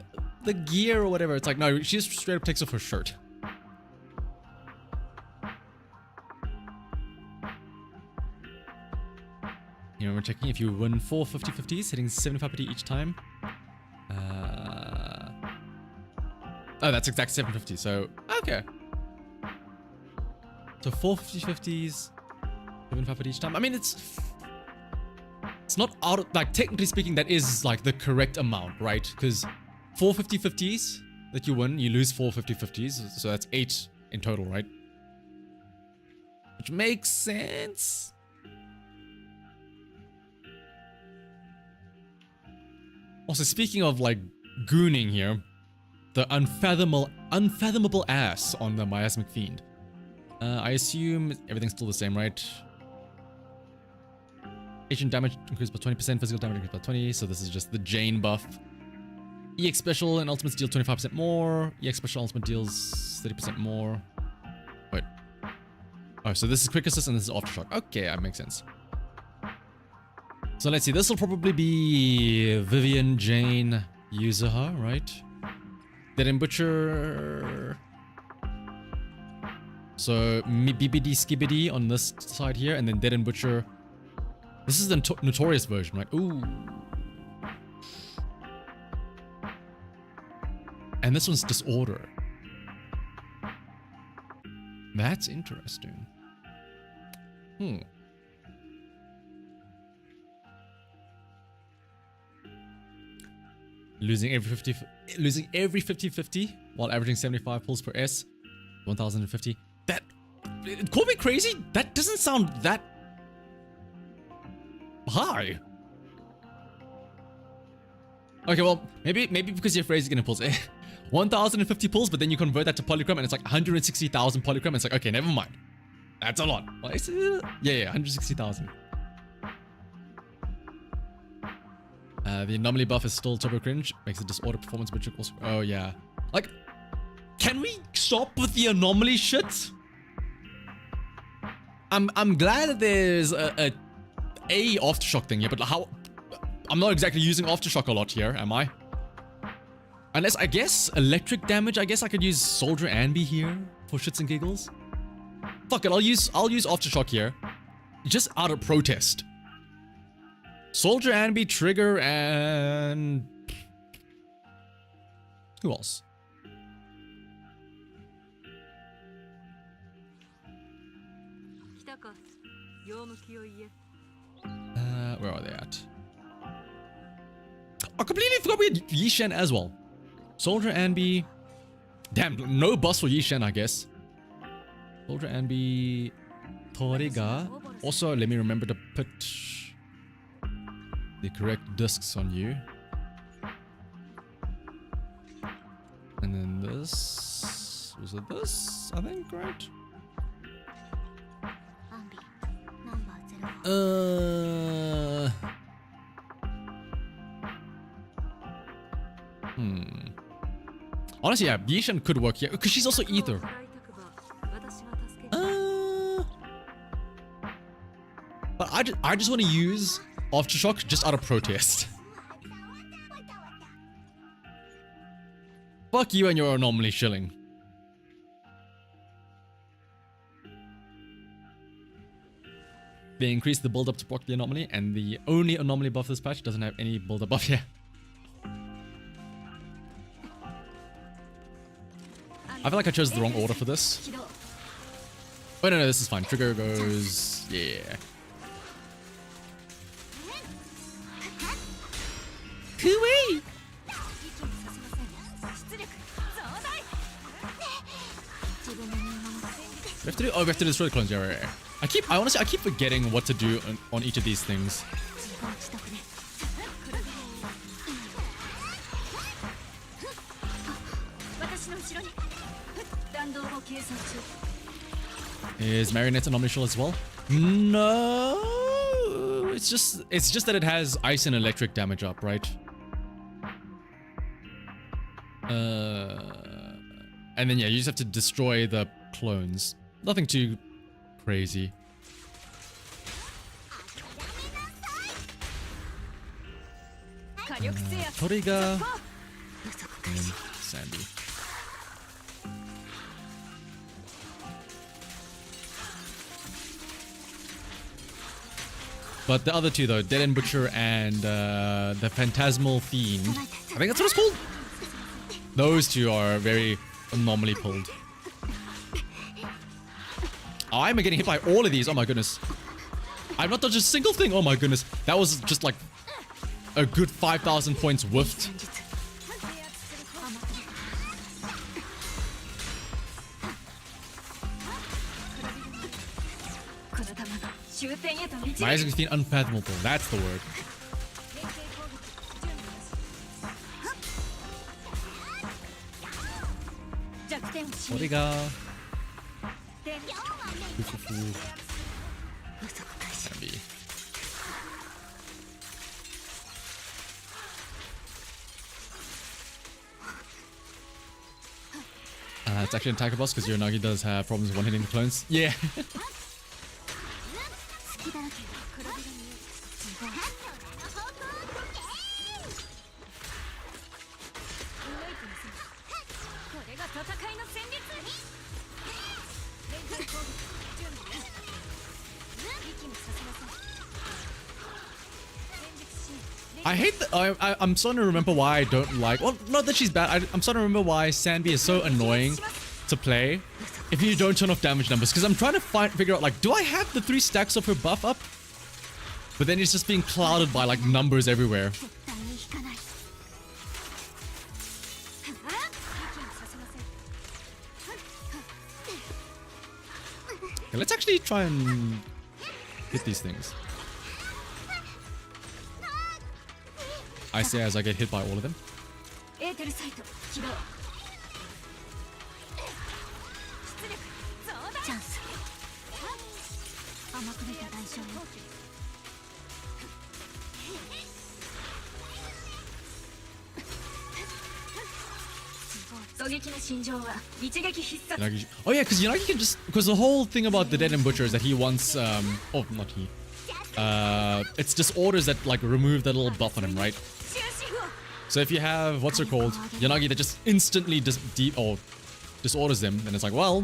Speaker 1: the gear or whatever. It's like, no, she just straight up takes off her shirt. You know, we're checking if you win 4 50-50s, hitting 75% each time. Oh, that's exact 750. So, okay. So 4 50-50s, 75% each time. I mean, it's not out of, like, technically speaking, that is like the correct amount, right? Because 4 50-50s that you win, you lose 4 50-50s. So that's 8 in total, right? Which makes sense. Also, speaking of like gooning here, the unfathomable ass on the miasmic fiend. I assume everything's still the same, right? Agent damage increased by 20%, physical damage increased by 20, so this is just the Jane buff. EX special and ultimates deal 25% more. EX special ultimate deals 30% more. Wait. Oh, so this is quick assist and this is aftershock. Okay, that makes sense. So let's see, this will probably be Vivian, Jane, Yuzuha, right? Dead and Butcher. So BBD Skibidi on this side here, and then Dead and Butcher. This is the Notorious version, right? Ooh. And this one's Disorder. That's interesting. Losing every 50-50 while averaging 75 pulls per S, 1050. That, call me crazy, that doesn't sound that high. Okay, well, maybe because your phrase is gonna pulls 1050 pulls, but then you convert that to polychrome and it's like 160,000 polychrome. And it's like, okay, never mind. That's a lot. Yeah, 160,000. The anomaly buff is still turbo cringe, makes a disorder performance metric also. Oh yeah. Like, can we stop with the anomaly shit? I'm glad that there's a aftershock thing here, but how? I'm not exactly using aftershock a lot here, am I? Unless, I guess, electric damage. I guess I could use Soldier Anby here for shits and giggles. Fuck it, I'll use aftershock here, just out of protest. Soldier Anby, Trigger, and who else? Where are they at? I completely forgot we had Yishen as well. Soldier Anby. Damn, no boss for Yishen, I guess. Soldier Anby, Toriga. Also, let me remember to put the correct discs on you. And then this. Was it this? I think, right? Honestly, yeah, Yishen could work here because she's also Ether. But I just want to use aftershock just out of protest. Fuck you and your anomaly shilling. They increased the build up to proc the anomaly, and the only anomaly buff this patch doesn't have any build up buff here. I feel like I chose the wrong order for this. Oh no, this is fine. Trigger goes, yeah. Cooey! We have to do, oh, we have to destroy the clones, yeah, right. I honestly keep forgetting what to do on each of these things. Is Marionette anomaly shell as well? No, it's just that it has ice and electric damage up, right? And then yeah, you just have to destroy the clones. Nothing too crazy. Toriga and Sandy. But the other two though, Dead End Butcher and the Phantasmal Fiend, I think that's what it's called. Those two are very anomaly pulled. Oh, I'm getting hit by all of these. Oh my goodness. I've not dodged a single thing. Oh my goodness. That was just like a good 5,000 points whiffed. My eyes have been unfathomable. That's the word. Toriga. Heavy. It's actually an attacker boss because Uranagi does have problems one-hitting the clones. Yeah. I hate that. I'm starting to remember why I don't like. Well, not that she's bad. I'm starting to remember why Sanvi is so annoying to play if you don't turn off damage numbers. Because I'm trying to figure out, like, do I have the 3 stacks of her buff up? But then it's just being clouded by like numbers everywhere. Okay, let's actually try and hit these things. I say as I get hit by all of them. Yanagi, oh yeah, because Yanagi can just, because the whole thing about the Dead End Butcher is that he wants oh, not he, it's disorders that like remove that little buff on him, right? So if you have, what's it called, Yanagi that just instantly disorders them, then it's like, well,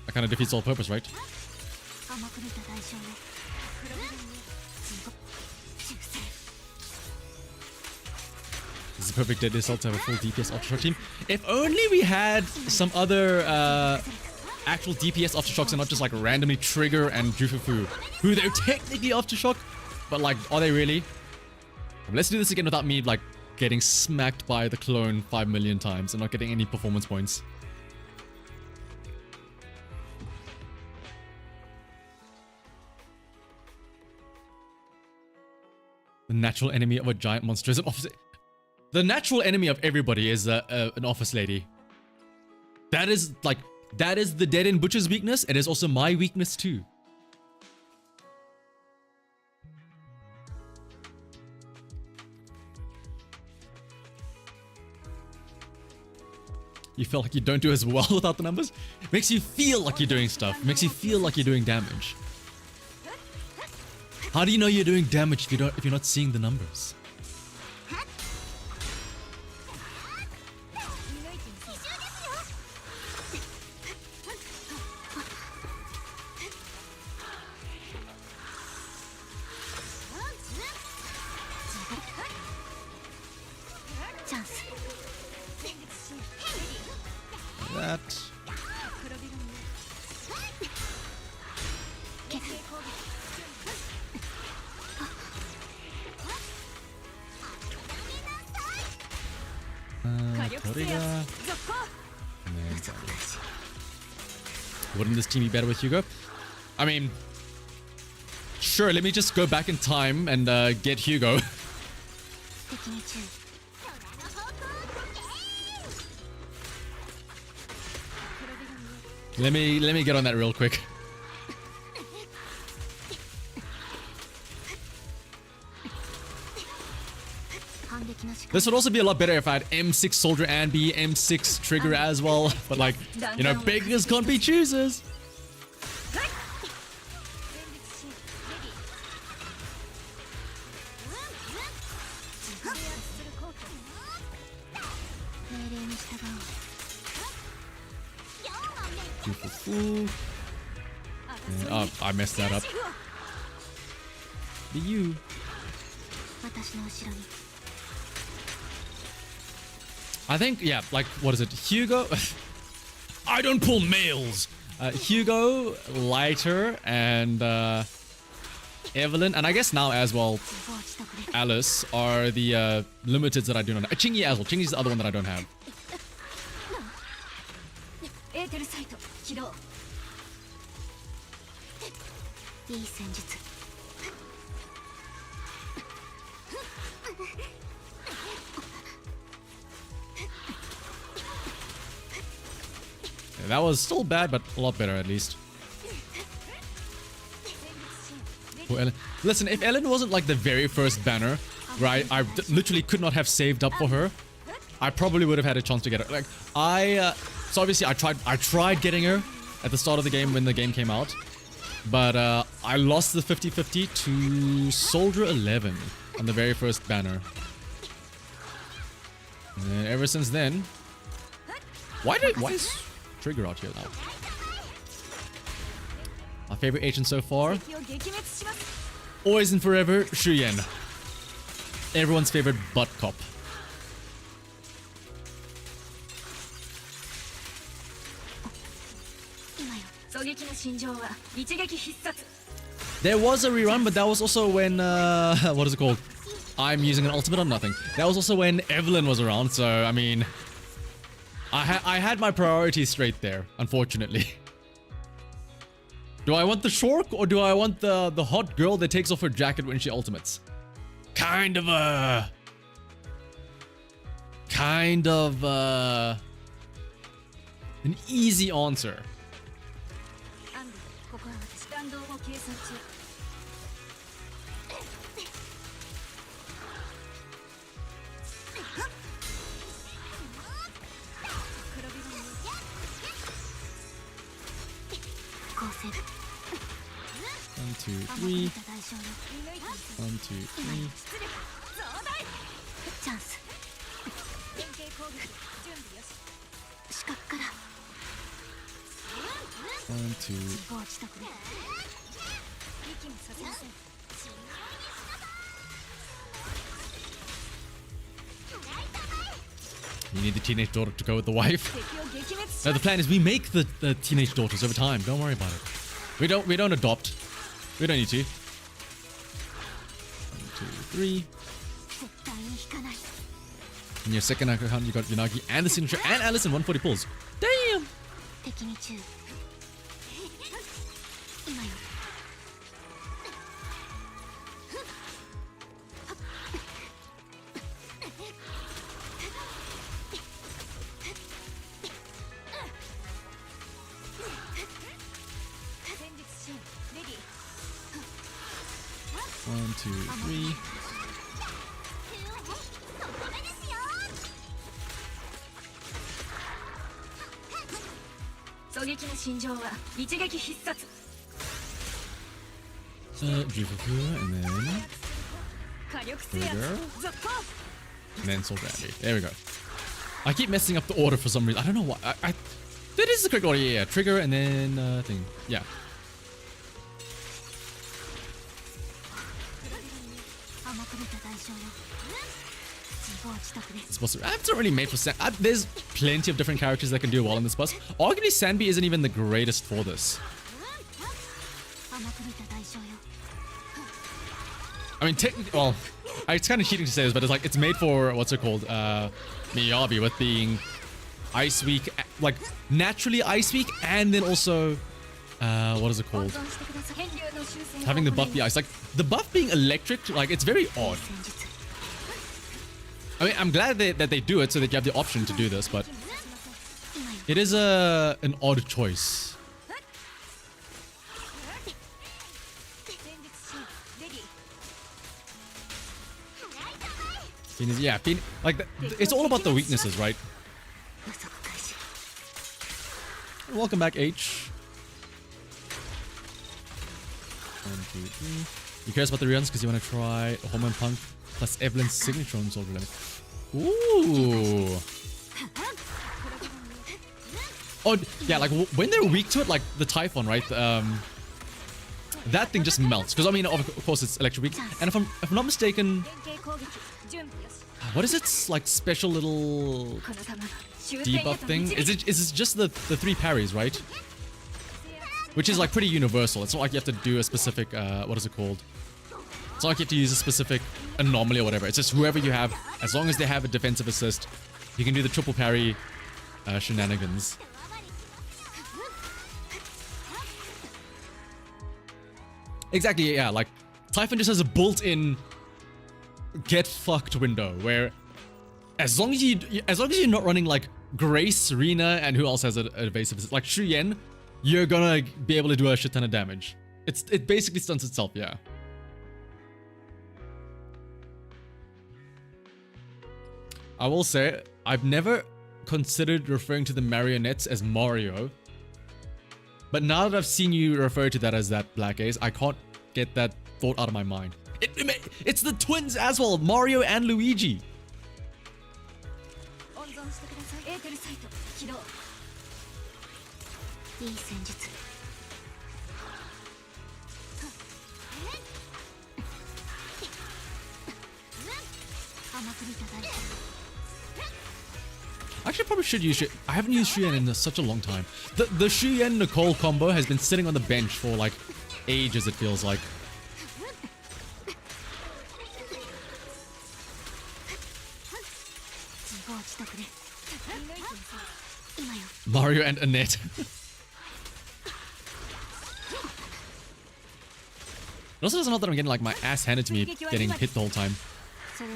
Speaker 1: that kind of defeats all purpose, right? This is a perfect dead assault to have a full DPS Aftershock team. If only we had some other actual DPS Aftershocks and not just like randomly Trigger and Jufufu, who they're technically Aftershock, but like, are they really? Let's do this again without me like getting smacked by the clone 5 million times and not getting any performance points. The natural enemy of a giant monster is an office. The natural enemy of everybody is an office lady. That is like, that is the Dead End Butcher's weakness. It is also my weakness too. You feel like you don't do as well without the numbers? Makes you feel like you're doing stuff. Makes you feel like you're doing damage. How do you know you're doing damage if you're not seeing the numbers? That. Toriga. Wouldn't this team be better with Hugo? I mean, sure, let me just go back in time and get Hugo. Let me get on that real quick. This would also be a lot better if I had M6 soldier and B M6 trigger as well. But like, you know, beggars can't be choosers. Oh, I messed that up. Be you. I think, yeah, like, what is it? Hugo? I don't pull males. Hugo, Lighter, and Evelyn, and I guess now as well, Alice are the limiteds that I do not have. Chingy as well. Chingy's the other one that I don't have. Yeah, that was still bad, but a lot better at least. Oh, Ellen. Listen, if Ellen wasn't like the very first banner, where I literally could not have saved up for her, I probably would have had a chance to get her. Like, so obviously I tried getting her at the start of the game when the game came out, but I lost the 50-50 to Soldier 11 on the very first banner. And ever since then, why is Trigger out here now? My favorite agent so far, always and forever, Shuyen. Everyone's favorite butt cop. There was a rerun, but that was also when, what is it called? I'm using an ultimate on nothing. That was also when Evelyn was around, so, I mean, I had my priorities straight there, unfortunately. Do I want the Shork, or do I want the hot girl that takes off her jacket when she ultimates? Kind of an easy answer. One, two, three. 1, 2, 3. 1, 2. You need the teenage daughter to go with the wife. No, the plan is we make the teenage daughters over time. Don't worry about it. We don't adopt. We don't need to. 1, 2, 3. In your second account, you got Yanagi and the signature and Alice in 140 pulls. Damn! 1, 2, 3. And then Trigger, and then Soul Brandy. There we go. I keep messing up the order for some reason. I don't know why. That is the correct order. Yeah, Trigger and then thing. Yeah. It's not really made for San. There's plenty of different characters that can do well in this bus. Arguably, Sanbi isn't even the greatest for this. I mean, technically, well, it's kind of cheating to say this, but it's like it's made for what's it called, Miyabi, with being Ice Weak, like naturally Ice Weak, and then also, what is it called? Having the buff be ice, like the buff being electric, like it's very odd. I mean, I'm glad that they do it so that you have the option to do this, but it is an odd choice. Yeah, like it's all about the weaknesses, right? Welcome back, H. 1, 2, 3. You cares about the reruns because you want to try Hormone Punk plus Evelyn's signature on Soldier Limit. Ooh. Oh, yeah, like when they're weak to it, like the Typhon, right? That thing just melts. Because, I mean, of course, it's electric weak. And if I'm not mistaken, what is its, like, special little debuff thing? Is it just the 3 parries, right? Which is, like, pretty universal. It's not like you have to do a specific, what is it called? It's not like you have to use a specific anomaly or whatever. It's just whoever you have, as long as they have a defensive assist, you can do the triple parry shenanigans. Exactly, yeah, like, Typhon just has a built-in get fucked window where as long as you're not running like Grace, Rena, and who else has an evasive assist, like Shu Yen, you're gonna be able to do a shit ton of damage. It basically stunts itself, yeah. I will say, I've never considered referring to the marionettes as Mario. But now that I've seen you refer to that as that Black Ace, I can't get that thought out of my mind. It's the twins as well, Mario and Luigi. Actually, I probably should use Shu. I haven't used Shu Yen in such a long time. The Shu Yen Nicole combo has been sitting on the bench for like ages, it feels like. Mario and Annette. It also doesn't help that I'm getting like my ass handed to me, getting hit the whole time. 1,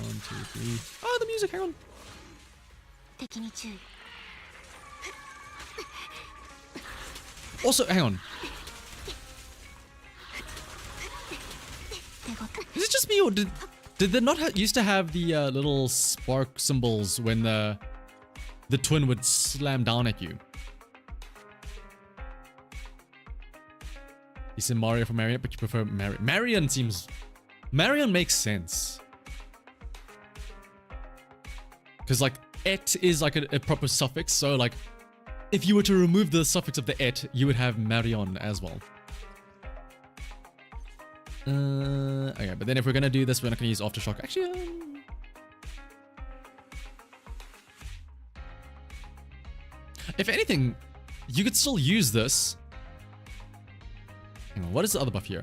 Speaker 1: 2, 3. Oh, the music, hang on. Also, hang on. Is it just me, or did they not used to have the little spark symbols when the twin would slam down at you? You said Mario for Marion, but you prefer Marion. Marion makes sense. Because like et is like a proper suffix, so like if you were to remove the suffix of the et, you would have Marion as well. Okay, but then if we're gonna do this, we're not gonna use Aftershock. Actually, if anything, you could still use this. Hang on, what is the other buff here?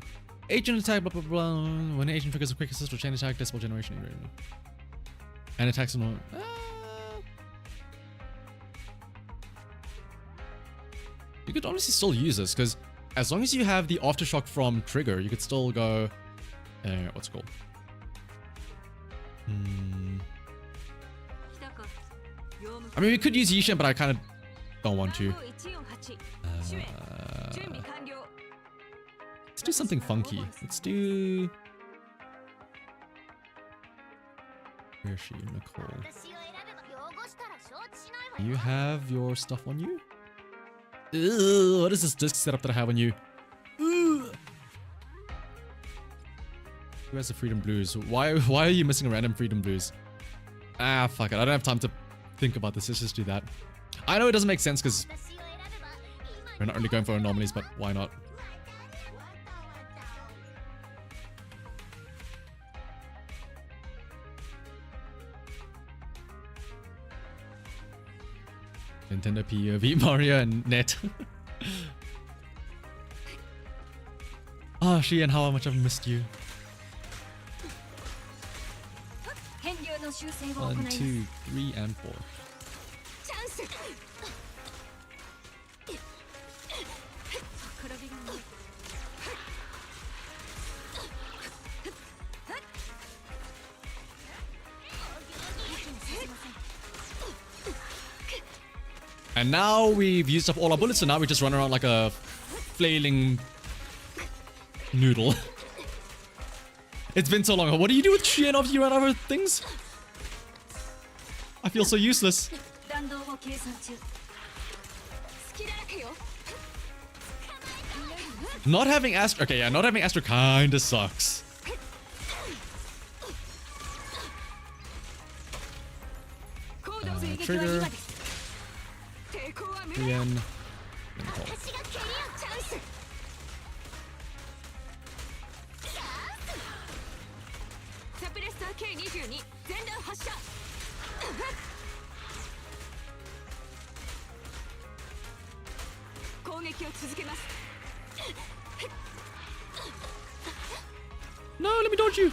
Speaker 1: Agent attack, blah blah blah. When an agent triggers a quick assist or chain attack, decimal generation, and attacks on. You could honestly still use this, because as long as you have the Aftershock from Trigger, you could still go... what's it called? I mean, we could use Yishan, but I kind of don't want to. Let's do something funky. Let's do... Where is she? Nicole. You have your stuff on you? Ugh, what is this disc setup that I have on you? Ugh. Who has the Freedom Blues? Why are you missing a random Freedom Blues? Ah, fuck it. I don't have time to think about this. Let's just do that. I know it doesn't make sense because we're not really going for anomalies, but why not? Nintendo POV, Mario and Net. Ah, Shi, and how much I've missed you. 1, 2, 3, and 4. And now we've used up all our bullets, so now we just run around like a flailing Noodle. It's been so long. What do you do with Shien after you run out of things? I feel so useless. Not having Astro. Okay, yeah, not having Astro kinda sucks. Trigger. Again. No, let me dodge you.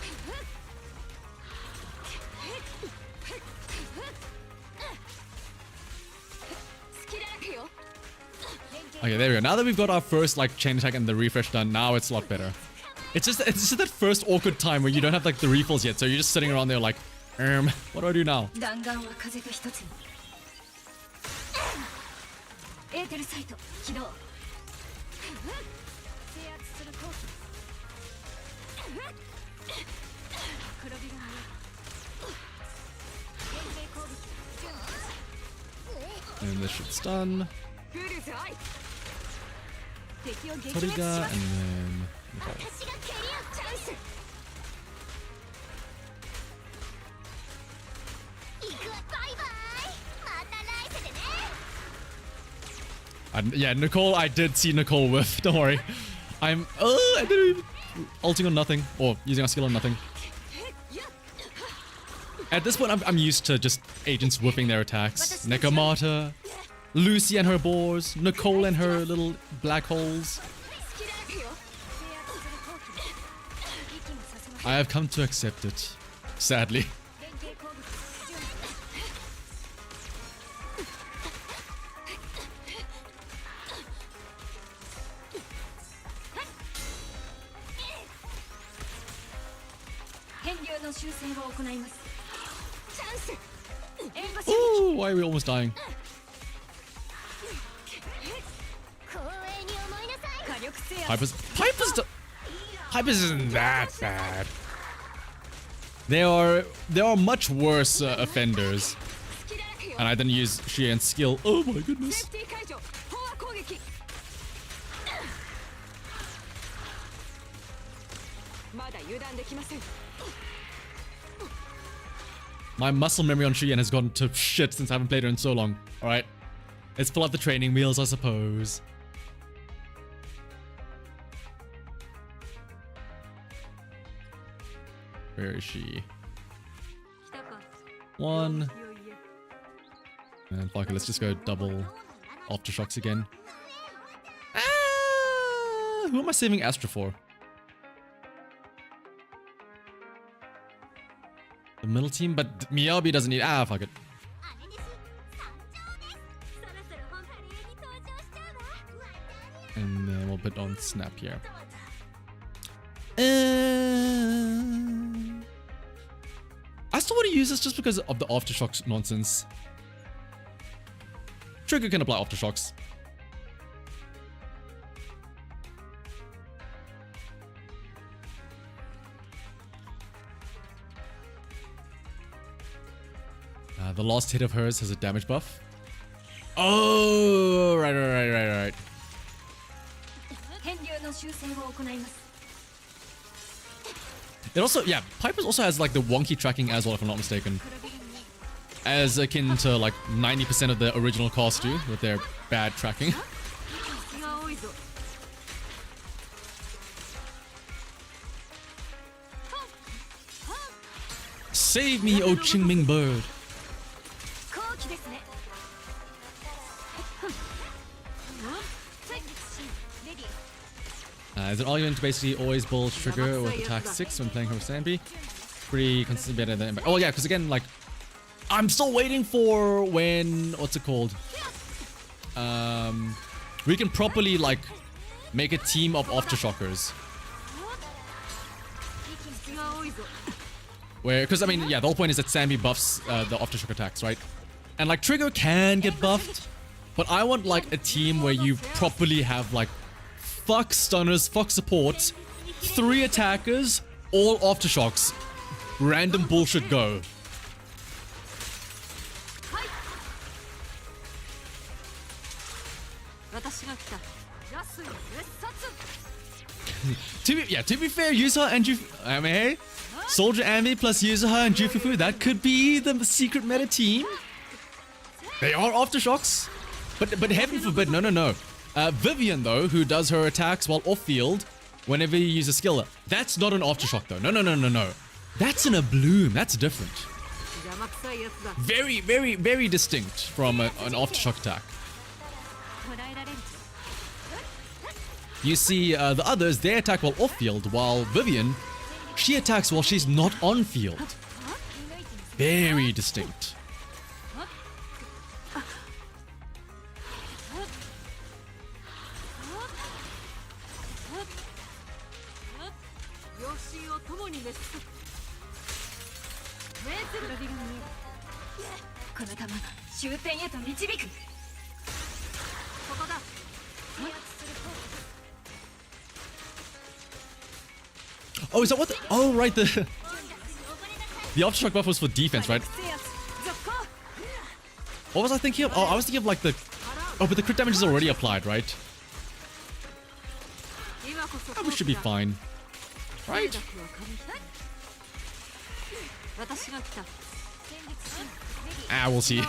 Speaker 1: Okay, there we go. Now that we've got our first like chain attack and the refresh done, now it's a lot better. It's just that first awkward time where you don't have like the refills yet, so you're just sitting around there like, what do I do now? And this shit's done. Toriga, and then yeah, Nicole, I did see Nicole whiff. Don't worry. I didn't even ulting on nothing, or using a skill on nothing. At this point, I'm used to just agents whiffing their attacks. Nekomata, Lucy and her boars, Nicole and her little black holes. I have come to accept it, sadly. Ooh, why are we almost dying? Piper's isn't that bad. There are much worse offenders. And I didn't use Shien's skill. Oh my goodness. My muscle memory on Shien has gone to shit since I haven't played her in so long. Alright. Let's pull out the training wheels, I suppose. Where is she? One. And fuck it, let's just go double aftershocks again. Ah, who am I saving Astra for? The middle team, but Miyabi doesn't need. Ah, fuck it. And then we'll put on Snap here. I still want to use this just because of the aftershocks nonsense. Trigger can apply aftershocks. The last hit of hers has a damage buff. Oh, right. It also, yeah, Piper's also has like the wonky tracking as well, if I'm not mistaken. As akin to like 90% of the original cast do with their bad tracking. Save me, oh Qingming bird. Is it argument to basically always build trigger with attack 6 when playing her with Sanbi? Pretty consistently better than impact. Oh yeah, because again, like, I'm still waiting for when, what's it called? We can properly like make a team of aftershockers. Where, because I mean, yeah, the whole point is that Sanbi buffs the aftershock attacks, right? And like trigger can get buffed, but I want like a team where you properly have like fuck stunners, fuck support, 3 attackers, all aftershocks. Random bullshit go. To be fair, Yuzuha and hey, Soldier Ami plus Yuzuha and Jufufu, that could be the secret meta team. They are aftershocks, but heaven forbid, no. Vivian though, who does her attacks while off field, whenever you use a skill, that's not an aftershock though. No. That's in a bloom. That's different. Very distinct from an aftershock attack. You see, the others, they attack while off field, while Vivian, she attacks while she's not on field. Very distinct. Oh, is that what the... Oh, right, the aftershock buff was for defense, right? What was I thinking of? Oh, I was thinking of like the... Oh, but the crit damage is already applied, right? Oh, we should be fine. Right? Ah, we'll see.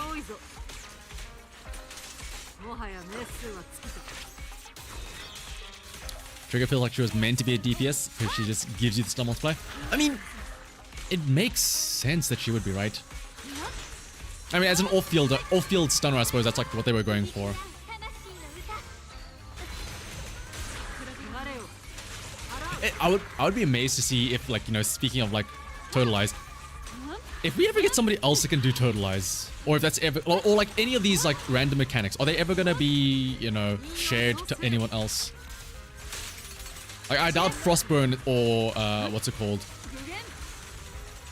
Speaker 1: Trigger feels like she was meant to be a DPS because she just gives you the stun multiply. I mean, it makes sense that she would be, right? I mean, as an off-field stunner, I suppose that's like what they were going for. I would be amazed to see if, like, you know, speaking of like totalize, if we ever get somebody else that can do totalize, or if that's ever, or like any of these like random mechanics, are they ever gonna be, you know, shared to anyone else? I doubt Frostburn or what's it called?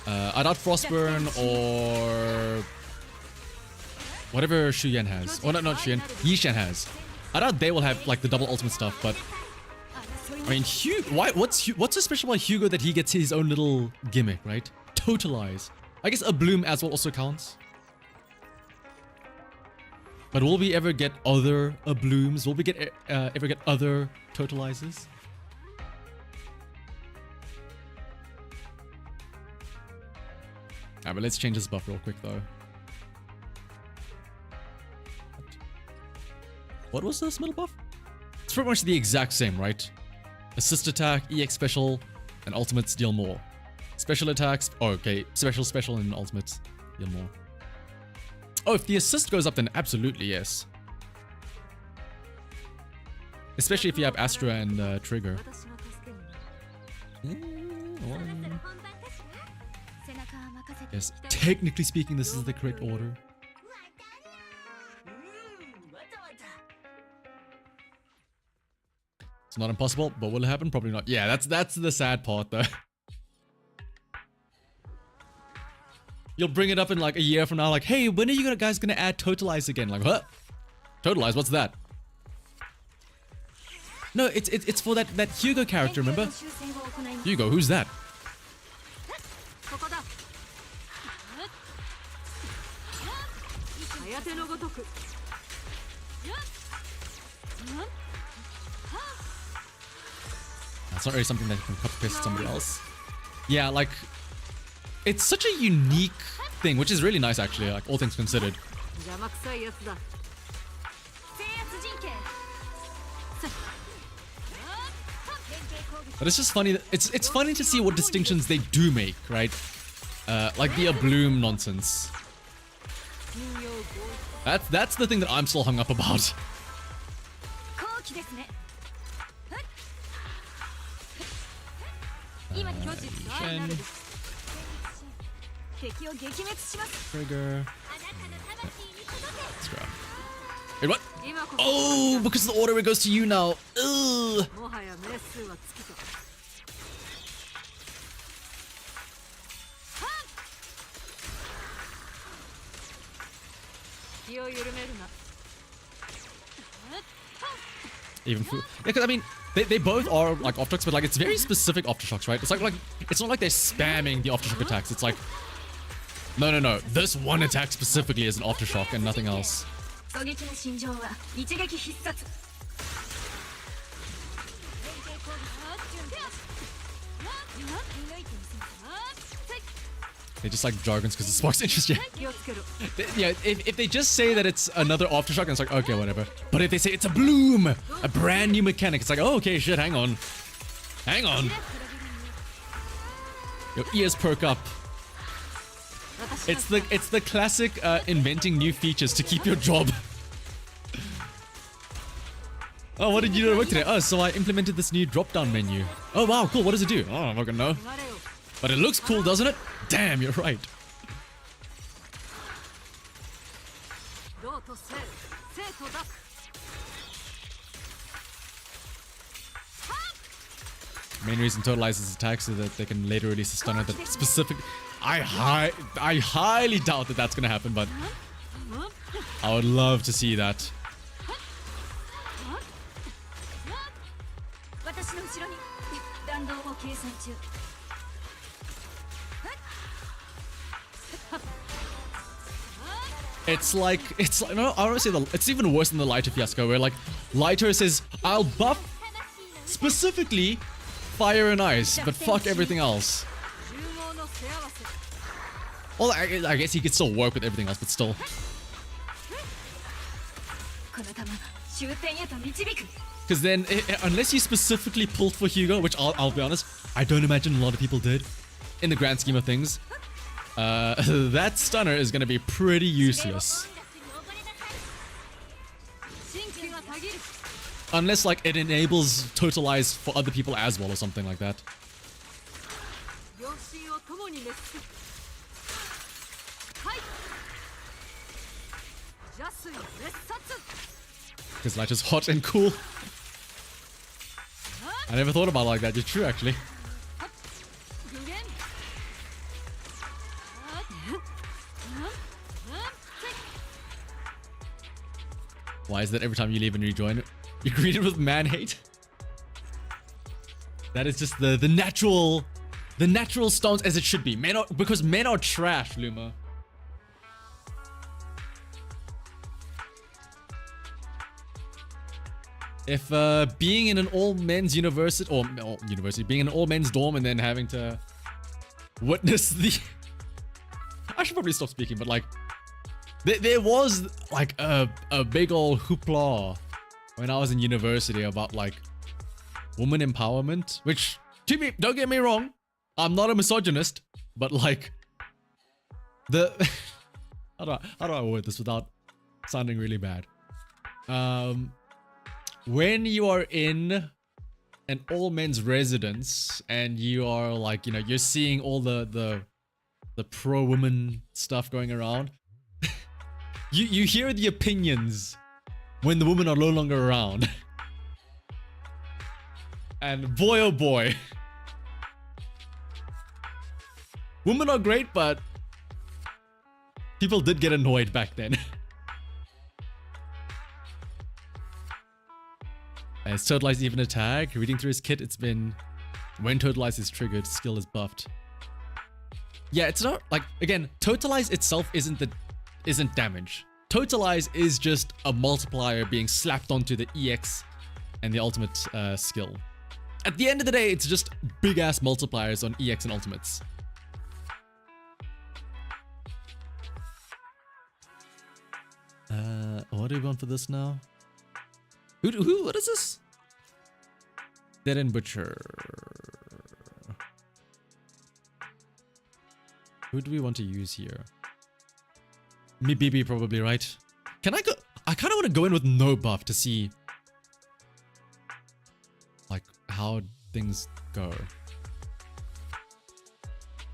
Speaker 1: I doubt Frostburn or whatever Shuyan has. Oh, not Shuyan, Yishan has. I doubt they will have like the double ultimate stuff, but I mean, what's so special about Hugo that he gets his own little gimmick, right? Totalize. I guess a bloom as well also counts. But will we ever get other blooms? Will we ever get other totalizers? Alright, but let's change this buff real quick though. What was this middle buff? It's pretty much the exact same, right? Assist attack, EX special, and ultimates deal more. Special attacks, oh, okay, special, and ultimates deal more. Oh, if the assist goes up, then absolutely yes. Especially if you have Astra and Trigger. Yes, technically speaking, this is the correct order. It's not impossible, but will it happen? Probably not. Yeah, that's the sad part though. You'll bring it up in like a year from now, like, hey, when are you guys gonna add Totalize again? Like, what? Totalize? What's that? No, it's for that Hugo character, remember? Hugo, who's that? That's not really something that you can copy paste to somebody else. Yeah, like, it's such a unique thing, which is really nice actually, like all things considered. But it's just funny. It's funny to see what distinctions they do make, right? Like the bloom nonsense. That's the thing that I'm still hung up about. Trigger. Let's grab. Wait, what? Oh, because of the order it goes to you now. Ugh. Even food. Yeah, because I mean, They both are like aftershocks, but like it's very specific aftershocks, right? It's like it's not like they're spamming the aftershock attacks. It's like no. This one attack specifically is an aftershock and nothing else. They just like jargons because it sparks interest. Yeah, if they just say that it's another aftershock, and it's like, okay, whatever. But if they say it's a bloom, a brand new mechanic, it's like, oh, okay, shit, hang on. Your ears perk up. It's the classic inventing new features to keep your job. Oh, what did you do at work today? Oh, so I implemented this new drop-down menu. Oh, wow, cool. What does it do? Oh, I'm not gonna know. But it looks cool, doesn't it? Damn, you're right. Main reason totalizes attacks so that they can later release a stunner that specific. I highly doubt that that's gonna happen, but I would love to see that. It's like no, I don't say it's even worse than the Lighter fiasco where like Lighter says I'll buff specifically fire and ice, but fuck everything else. Well, I guess he could still work with everything else, but still. Because then, unless you specifically pulled for Hugo, which I'll be honest, I don't imagine a lot of people did, in the grand scheme of things, that stunner is going to be pretty useless. Unless, like, it enables totalize for other people as well or something like that. Because Light is hot and cool. I never thought about it like that. You're true, actually. Why is that every time you leave and rejoin, you're greeted with man hate? That is just the natural stance as it should be. Because men are trash, Luma. If being in an all-men's university, being in an all-men's dorm and then having to witness the... I should probably stop speaking, but like, there was like a big old hoopla when I was in university about like woman empowerment, which, don't get me wrong, I'm not a misogynist, but like how do I word this without sounding really bad? When you are in an all-men's residence and you are like, you know, you're seeing all the pro-woman stuff going around, you hear the opinions when the women are no longer around. And boy oh boy. Women are great, but people did get annoyed back then. Is Totalize even a tag? Reading through his kit, it's been when Totalize is triggered, skill is buffed. Yeah, it's not like, again, Totalize itself isn't damage. Totalize is just a multiplier being slapped onto the EX and the ultimate skill. At the end of the day, it's just big ass multipliers on EX and ultimates. What do we want for this now? What is this? Dead and Butcher. Who do we want to use here? Me, BB, probably, right? Can I go? I kind of want to go in with no buff to see like how things go.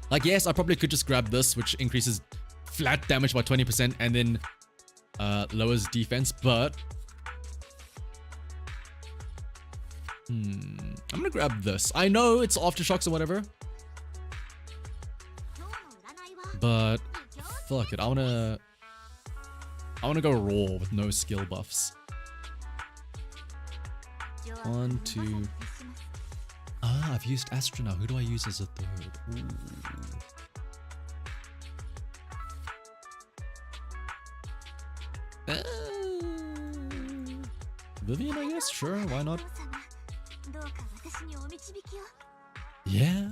Speaker 1: Like, yes, I probably could just grab this, which increases flat damage by 20% and then lowers defense, but I'm gonna grab this. I know it's aftershocks or whatever, but fuck it. I wanna go raw with no skill buffs. 1, 2. Ah, I've used Astronaut. Who do I use as a third? Ooh. Vivian, I guess? Sure, why not? Yeah.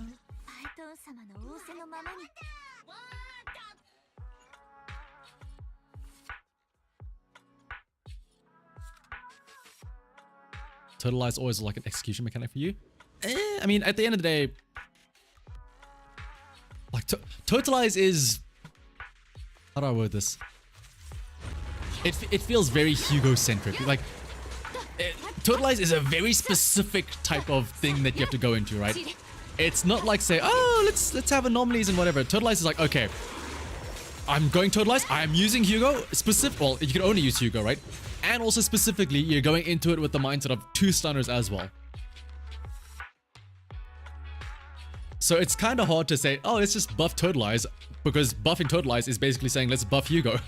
Speaker 1: Totalize always like an execution mechanic for you? I mean, at the end of the day, like, Totalize is... How do I word this? It feels very Hugo-centric. Like, Totalize is a very specific type of thing that you have to go into, right? It's not like, say, oh, let's have anomalies and whatever. Totalize is like, okay, I'm going Totalize, I'm using Hugo, well, you can only use Hugo, right? And also specifically, you're going into it with the mindset of 2 stunners as well. So it's kind of hard to say, oh, let's just buff Totalize, because buffing Totalize is basically saying, let's buff Hugo.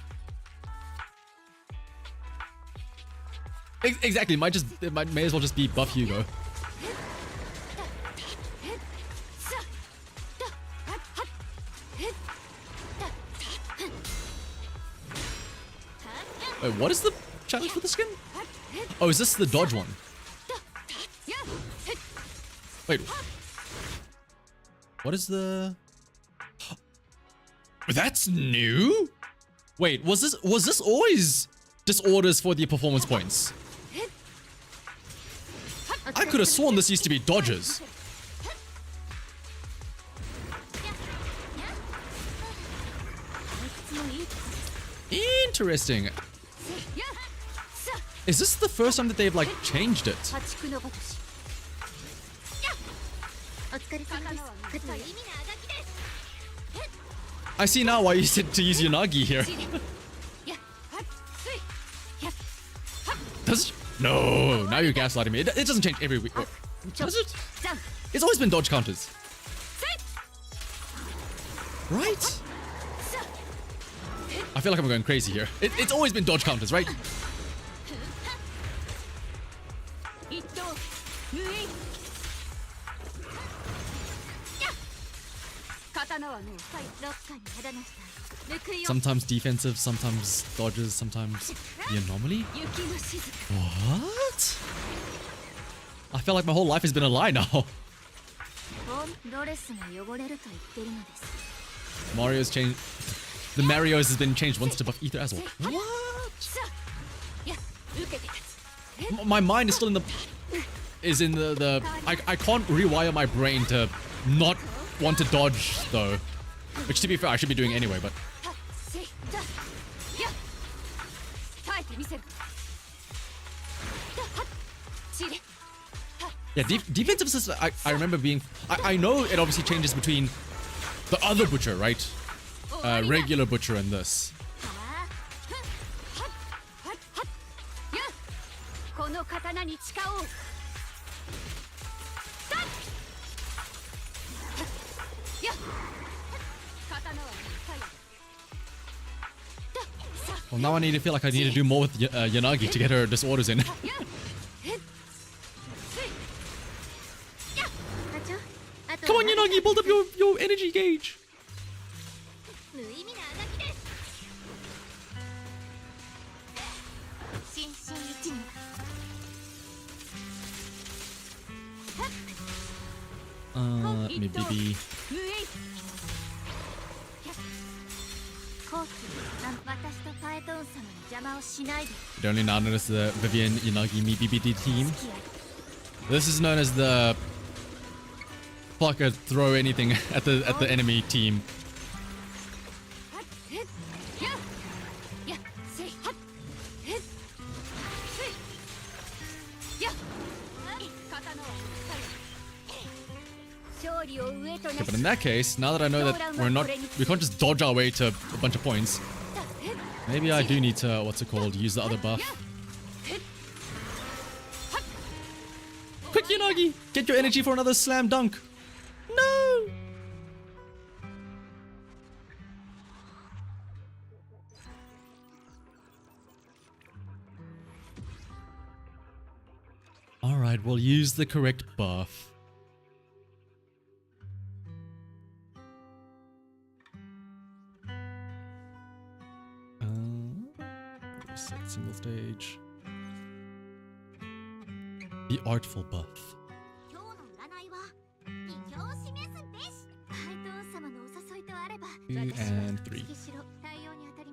Speaker 1: Exactly, it may as well just be buff Hugo. Wait, what is the challenge for the skin? Oh, is this the dodge one? Wait. What is the... That's new? Wait, was this always disorders for the performance points? I could have sworn this used to be dodges. Interesting. Is this the first time that they've like changed it? I see now why you said to use Yanagi here. Does it? No, now you're gaslighting me. It doesn't change every week. Does it? It's always been dodge counters. Right? I feel like I'm going crazy here. It's always been dodge counters, right? Sometimes defensive, sometimes dodges, sometimes the anomaly? What? I feel like my whole life has been a lie now. Mario's changed. The Mario's has been changed once to buff Ether as well. What? My mind is still in the... I can't rewire my brain to not want to dodge though. Which to be fair, I should be doing anyway, but... Yeah, defensive system, I remember being... I know it obviously changes between the other Butcher, right? Regular Butcher and this. Well, now I need to feel like I need to do more with Yanagi to get her disorders in. Come on, Yanagi, build up your energy gauge. Maybe. You only now notice the Vivian Yanagi Mi BBD team. This is known as the fucker throw anything at the enemy team. Okay, but in that case, now that I know that we can't just dodge our way to a bunch of points. Maybe I do need to, what's it called, use the other buff. Quick, Yanagi! Get your energy for another slam dunk! No! Alright, we'll use the correct buff. Set single stage. The artful buff. 2 and 3.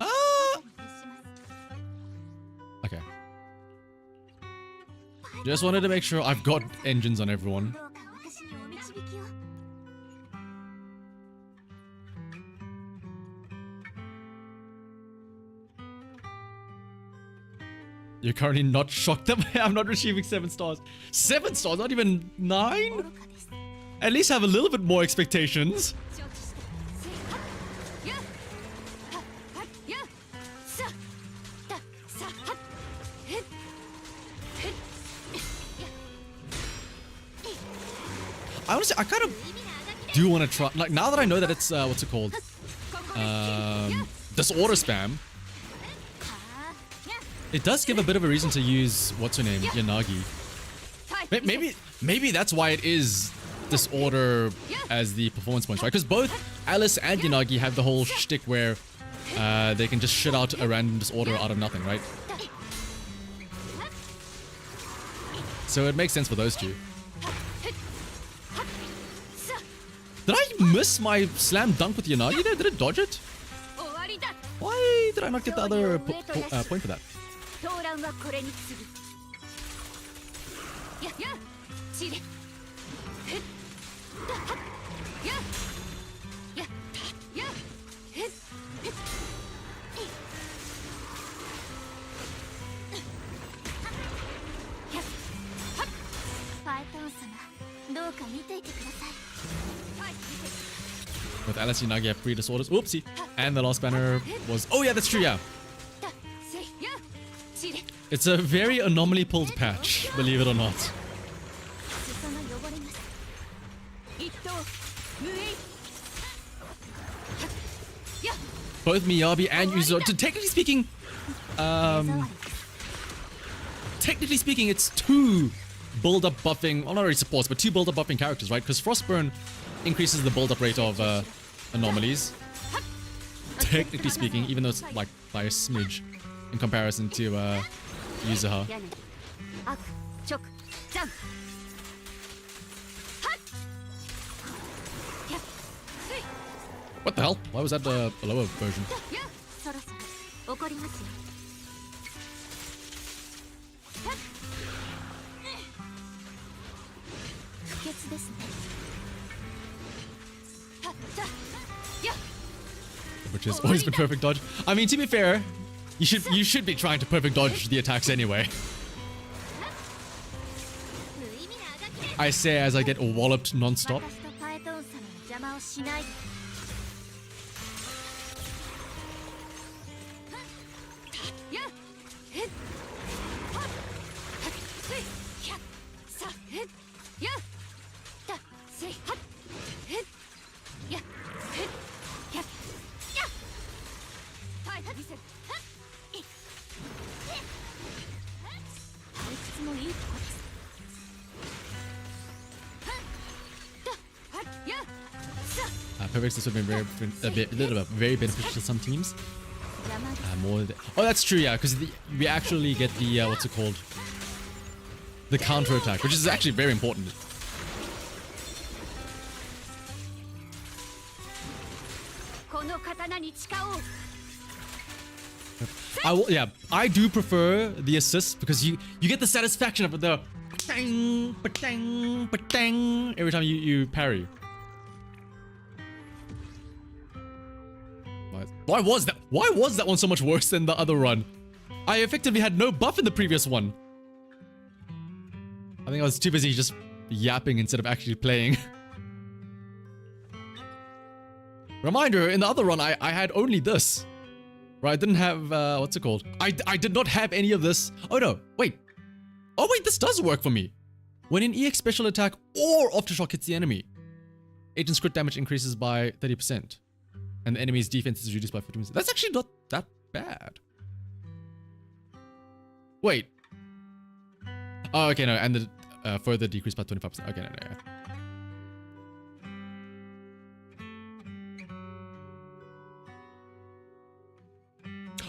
Speaker 1: Ah! Okay. Just wanted to make sure I've got engines on everyone. You're currently not shocked that I'm not receiving 7 stars. 7 stars, not even 9? At least have a little bit more expectations. Honestly, I kind of do want to try, like, now that I know that it's, what's it called? Disorder spam. It does give a bit of a reason to use, what's her name, Yanagi. Maybe that's why it is disorder as the performance points, right? Because both Alice and Yanagi have the whole shtick where they can just shit out a random disorder out of nothing, right? So it makes sense for those two. Did I miss my slam dunk with Yanagi there? Did it dodge it? Why did I not get the other point for that? With Alice and Yanagi have 3 disorders. Oopsie. And the last banner was... Oh yeah, that's true, yeah. It's a very anomaly pulled patch, believe it or not. Both Miyabi and Yuzo... Technically speaking, it's 2 build-up buffing... Well, not really supports, but 2 build-up buffing characters, right? Because Frostburn increases the build-up rate of anomalies. Technically speaking, even though it's like by a smidge in comparison to Yuzuha. What the hell? Why was that the lower version? Which has always been perfect dodge. I mean, to be fair, you should be trying to perfect dodge the attacks anyway. I say as I get walloped non-stop. Perfects this would be very beneficial to some teams. Oh, that's true, yeah, because we actually get the what's it called? The counter attack, which is actually very important. I do prefer the assist because you get the satisfaction of the ba-dang, ba-dang, ba-dang every time you parry. Why was that one so much worse than the other run? I effectively had no buff in the previous one. I think I was too busy just yapping instead of actually playing. Reminder, in the other run, I had only this. Right, I didn't have, what's it called? I did not have any of this. Oh no, wait. Oh wait, this does work for me. When an EX special attack or aftershock hits the enemy, agent's crit damage increases by 30%. And the enemy's defense is reduced by 50%. That's actually not that bad. Wait. Oh, okay, no, and further decreased by 25%. Okay, no.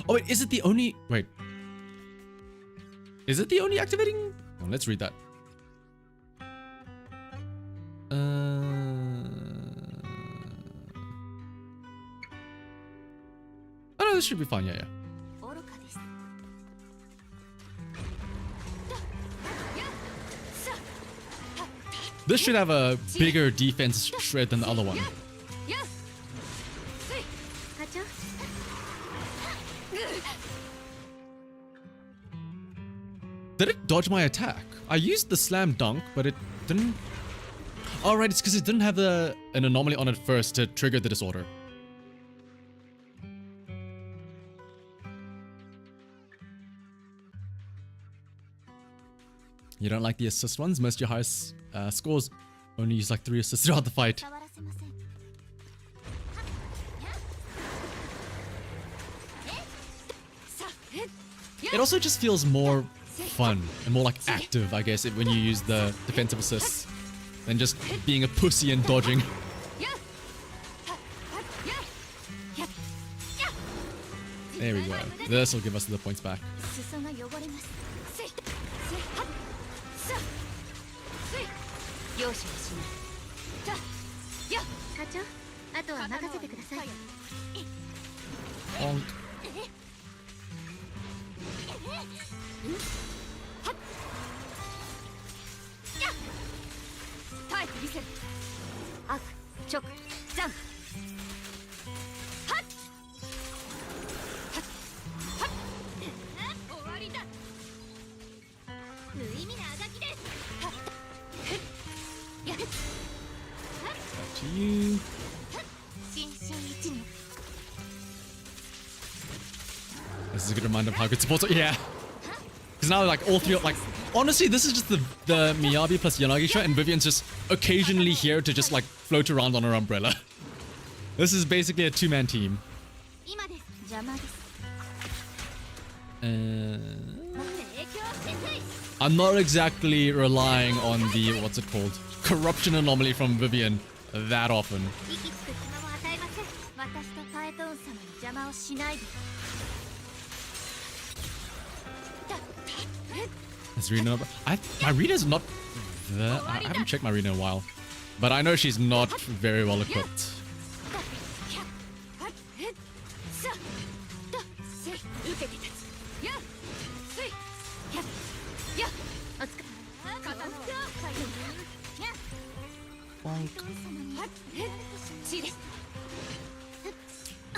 Speaker 1: Oh wait, is it the only... Wait. Is it the only activating? Oh, let's read that. Oh no, this should be fine, yeah. This should have a bigger defense shred than the other one. Did it dodge my attack? I used the slam dunk, but it didn't... Oh, right, it's because it didn't have an anomaly on it first to trigger the disorder. You don't like the assist ones? Most of your highest scores only use like 3 assists throughout the fight. It also just feels more fun and more like active, I guess, when you use the defensive assists than just being a pussy and dodging. There we go. This will give us the points back. Bonk. To you. This is a good reminder of how good supports are. Yeah. Because now, like, all three, like, honestly, this is just the Miyabi plus Yanagi show, and Vivian's just occasionally here to just, like, float around on her umbrella. This is basically a two-man team. I'm not exactly relying on the, what's it called, corruption anomaly from Vivian that often. Is Rina? My Rina's not there. I haven't checked my Rina in a while, but I know she's not very well equipped.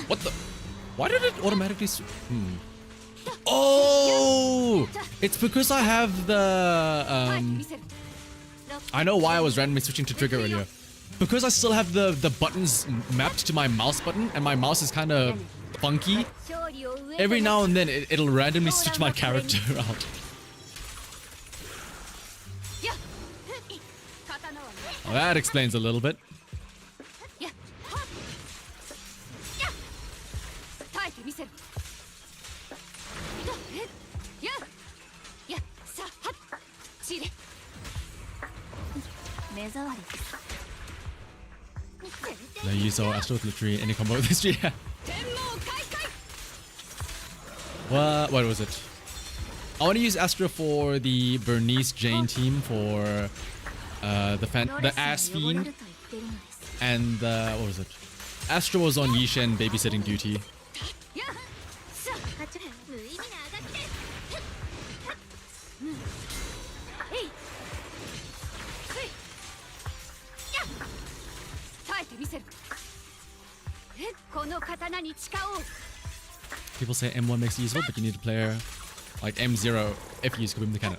Speaker 1: What the? Why did it automatically? Oh! It's because I have the I know why I was randomly switching to trigger earlier. Because I still have the buttons mapped to my mouse button, and my mouse is kind of funky. Every now and then it'll randomly switch my character out. Well, that explains a little bit. No use or Astro with Retry, any combo with this tree. What was it? I want to use Astra for the Bernice Jane team for the Ass Fiend, and what was it? Astra was on Yishen babysitting duty. People say M1 makes it useful, but you need a player like M0 if you use Kaboom the Cannon.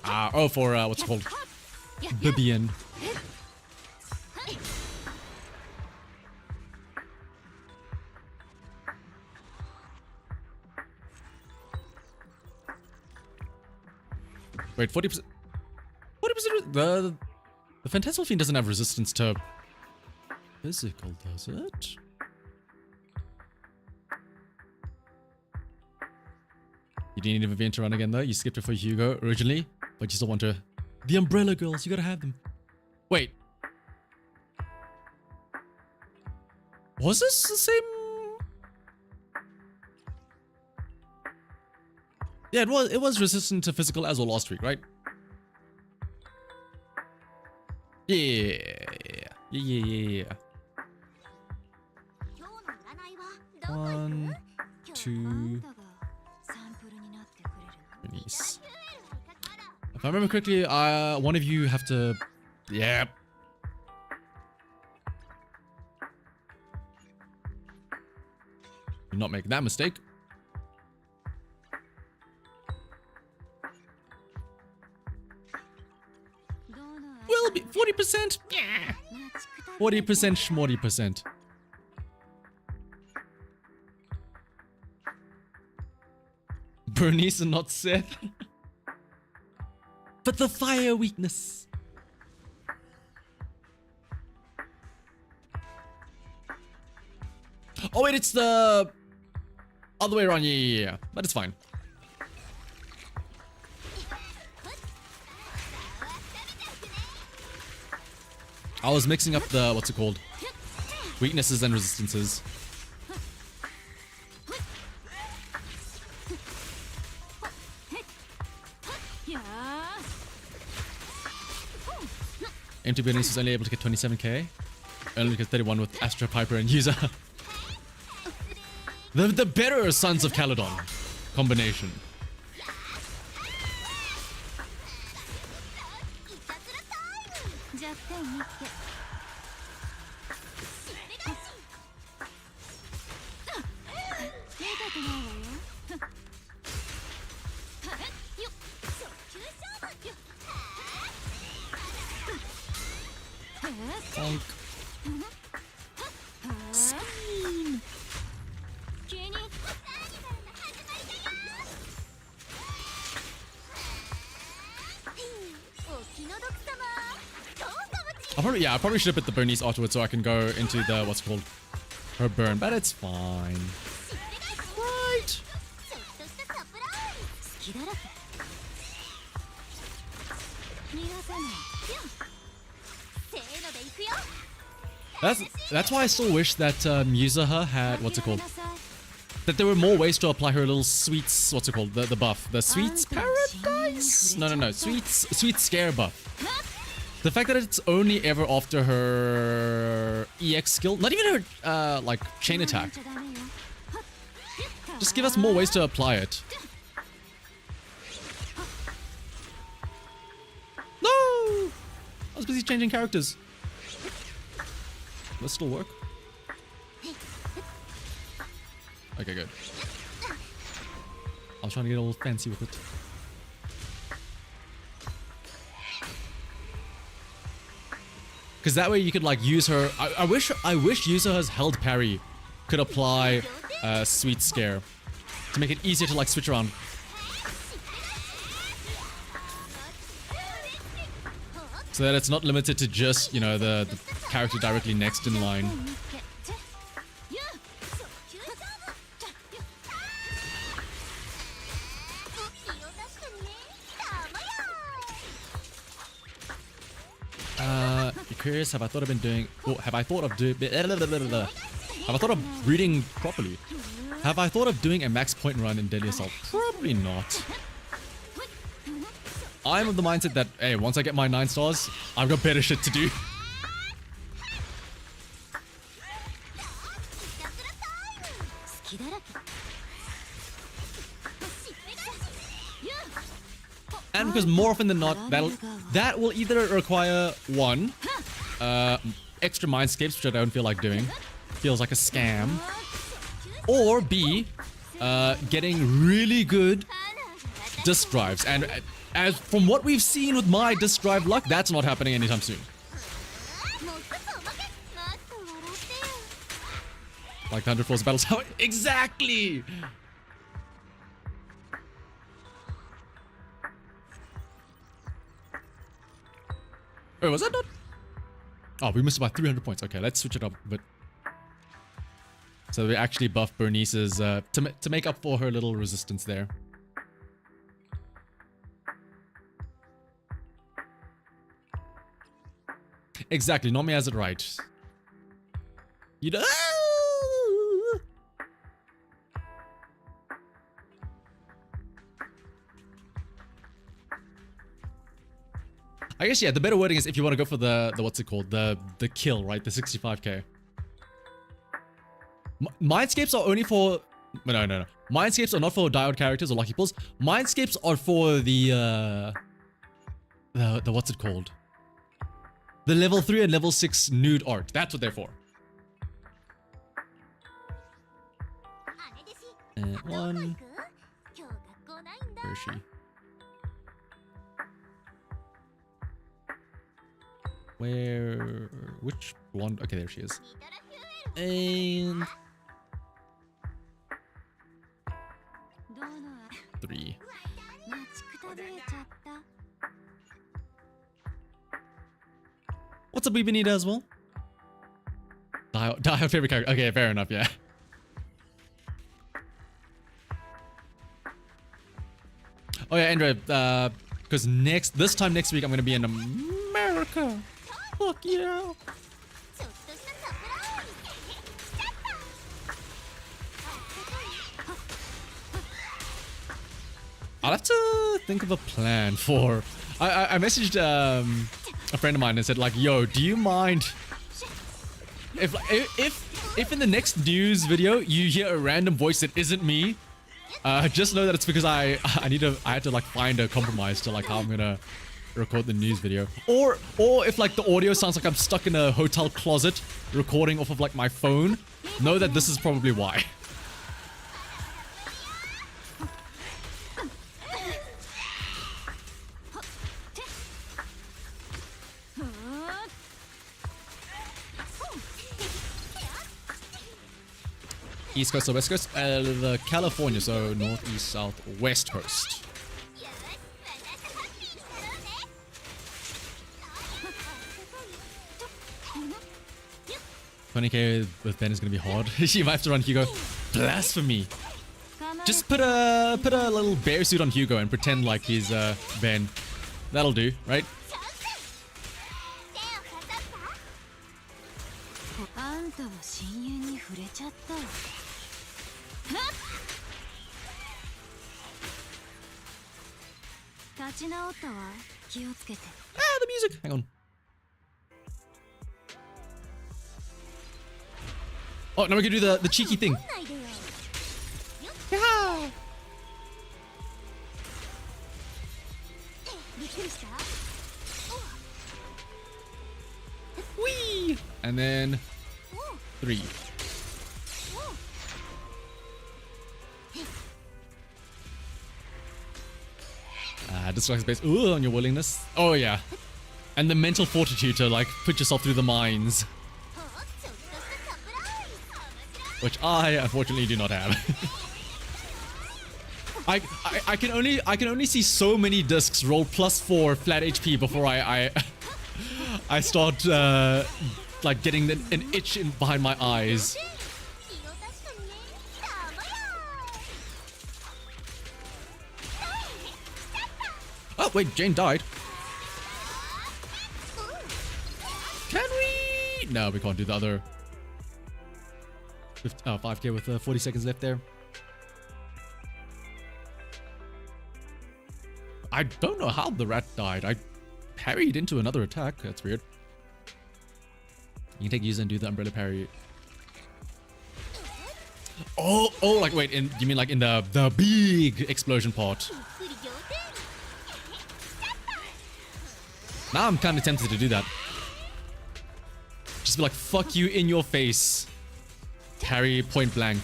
Speaker 1: For what's it called? Bibian. Wait, 40%? 40%? The Phantasmal Fiend doesn't have resistance to physical, does it? You didn't need a Vivian to run again though. You skipped it for Hugo originally, but you still want to The umbrella girls, you gotta have them. Wait. Was this the same? Yeah, it was resistant to physical as well last week, right? Yeah. 1, 2, Bernice. If I remember correctly, one of you have to... Yeah. Do not make that mistake. Will be 40%. Yeah. 40%, schmorty%. Bernice and not Seth. But the fire weakness. Oh wait, it's the other way around. Yeah. But it's fine. I was mixing up the, what's it called? Weaknesses and resistances. Empty Bernice is only able to get 27k. Only get 31 with Astra, Piper, and User. The better Sons of Caledon combination. Bonk. Spin. I probably should have put the Bernice afterwards so I can go into the, what's it called, her burn, but it's fine. Right. That's why I still wish that Yuzaha had, what's it called? That there were more ways to apply her little sweets, what's it called? The buff. The Sweets Paradise? No. Sweet Scare buff. The fact that it's only ever after her EX skill, not even her, like, chain attack. Just give us more ways to apply it. No! I was busy changing characters. Does this still work? Okay, good. I was trying to get all fancy with it. Because that way you could like use her. I wish Yuzaha's held parry could apply Sweet Scare to make it easier to like switch around. So that it's not limited to just, you know, the character directly next in line. Curious, have I thought of reading properly? Have I thought of doing a max point run in Deadly Assault? Probably not. I'm of the mindset that, hey, once I get my 9 stars, I've got better shit to do. And because more often than not, that will either require one, extra mindscapes, which I don't feel like doing, feels like a scam, or B, getting really good disk drives. And as from what we've seen with my disk drive luck, that's not happening anytime soon. Like the 100 Floors of Battle Tower. Exactly! Wait, was that not? Oh, we missed about 300 points. Okay, let's switch it up a bit. So we actually buff Bernice's, to make up for her little resistance there. Exactly, Nomi has it right. You know. I guess yeah, the better wording is if you want to go for the what's it called? The kill, right? The 65k. Mindscapes are only for no. Mindscapes are not for diode characters or lucky pulls. Mindscapes are for the what's it called? The level 3 and level 6 nude art. That's what they're for. And one. Where is she? Where? Which one? Okay, there she is. And 3. What's up, we Benita as well? Die favorite character. Okay, fair enough, yeah. Oh yeah, Andrea, because this time next week I'm gonna be in America. Fuck yeah. I'll have to think of a plan for. I messaged a friend of mine and said like, "Yo, do you mind if in the next news video you hear a random voice that isn't me? Just know that it's because I had to like find a compromise to like how I'm gonna record the news video, or if like the audio sounds like I'm stuck in a hotel closet recording off of like my phone, know that this is probably why." East Coast or West Coast? The California, so North, East, South, West Coast. 20k with Ben is gonna be hard. You might have to run Hugo. Blasphemy! Just put a little bear suit on Hugo and pretend like he's Ben. That'll do, right? Ah, the music! Hang on. Oh, now we can do the cheeky thing. Yeah. Whee! And then 3. Distract space. Ooh, on your willingness. Oh yeah. And the mental fortitude to like put yourself through the mines. Which I unfortunately do not have. I can only see so many discs roll +4 flat HP before I start like getting an itch behind my eyes. Oh wait, Jane died. Can we? No, we can't do the other 5k with 40 seconds left there. I don't know how the rat died. I parried into another attack. That's weird. You can take user and do the umbrella parry. Oh, like wait, you mean like in the big explosion part? Now I'm kind of tempted to do that. Just be like, fuck you in your face. Parry point blank.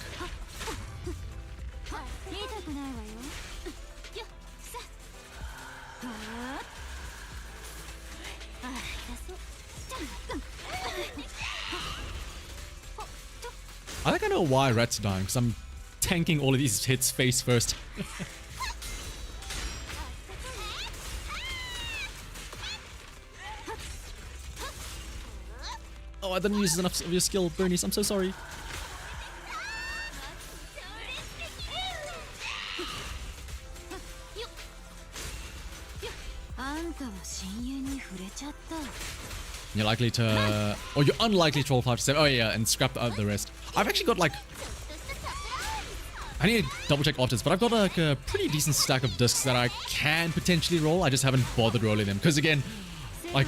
Speaker 1: I think I know why Rat's dying, because I'm tanking all of these hits face first. Oh, I didn't use enough of your skill, Bernice. I'm so sorry. You're likely to, or you're unlikely to roll 5 to 7. Oh yeah, and scrap the rest. I've actually got like, I need to double check after this, but I've got like a pretty decent stack of discs that I can potentially roll. I just haven't bothered rolling them because again, like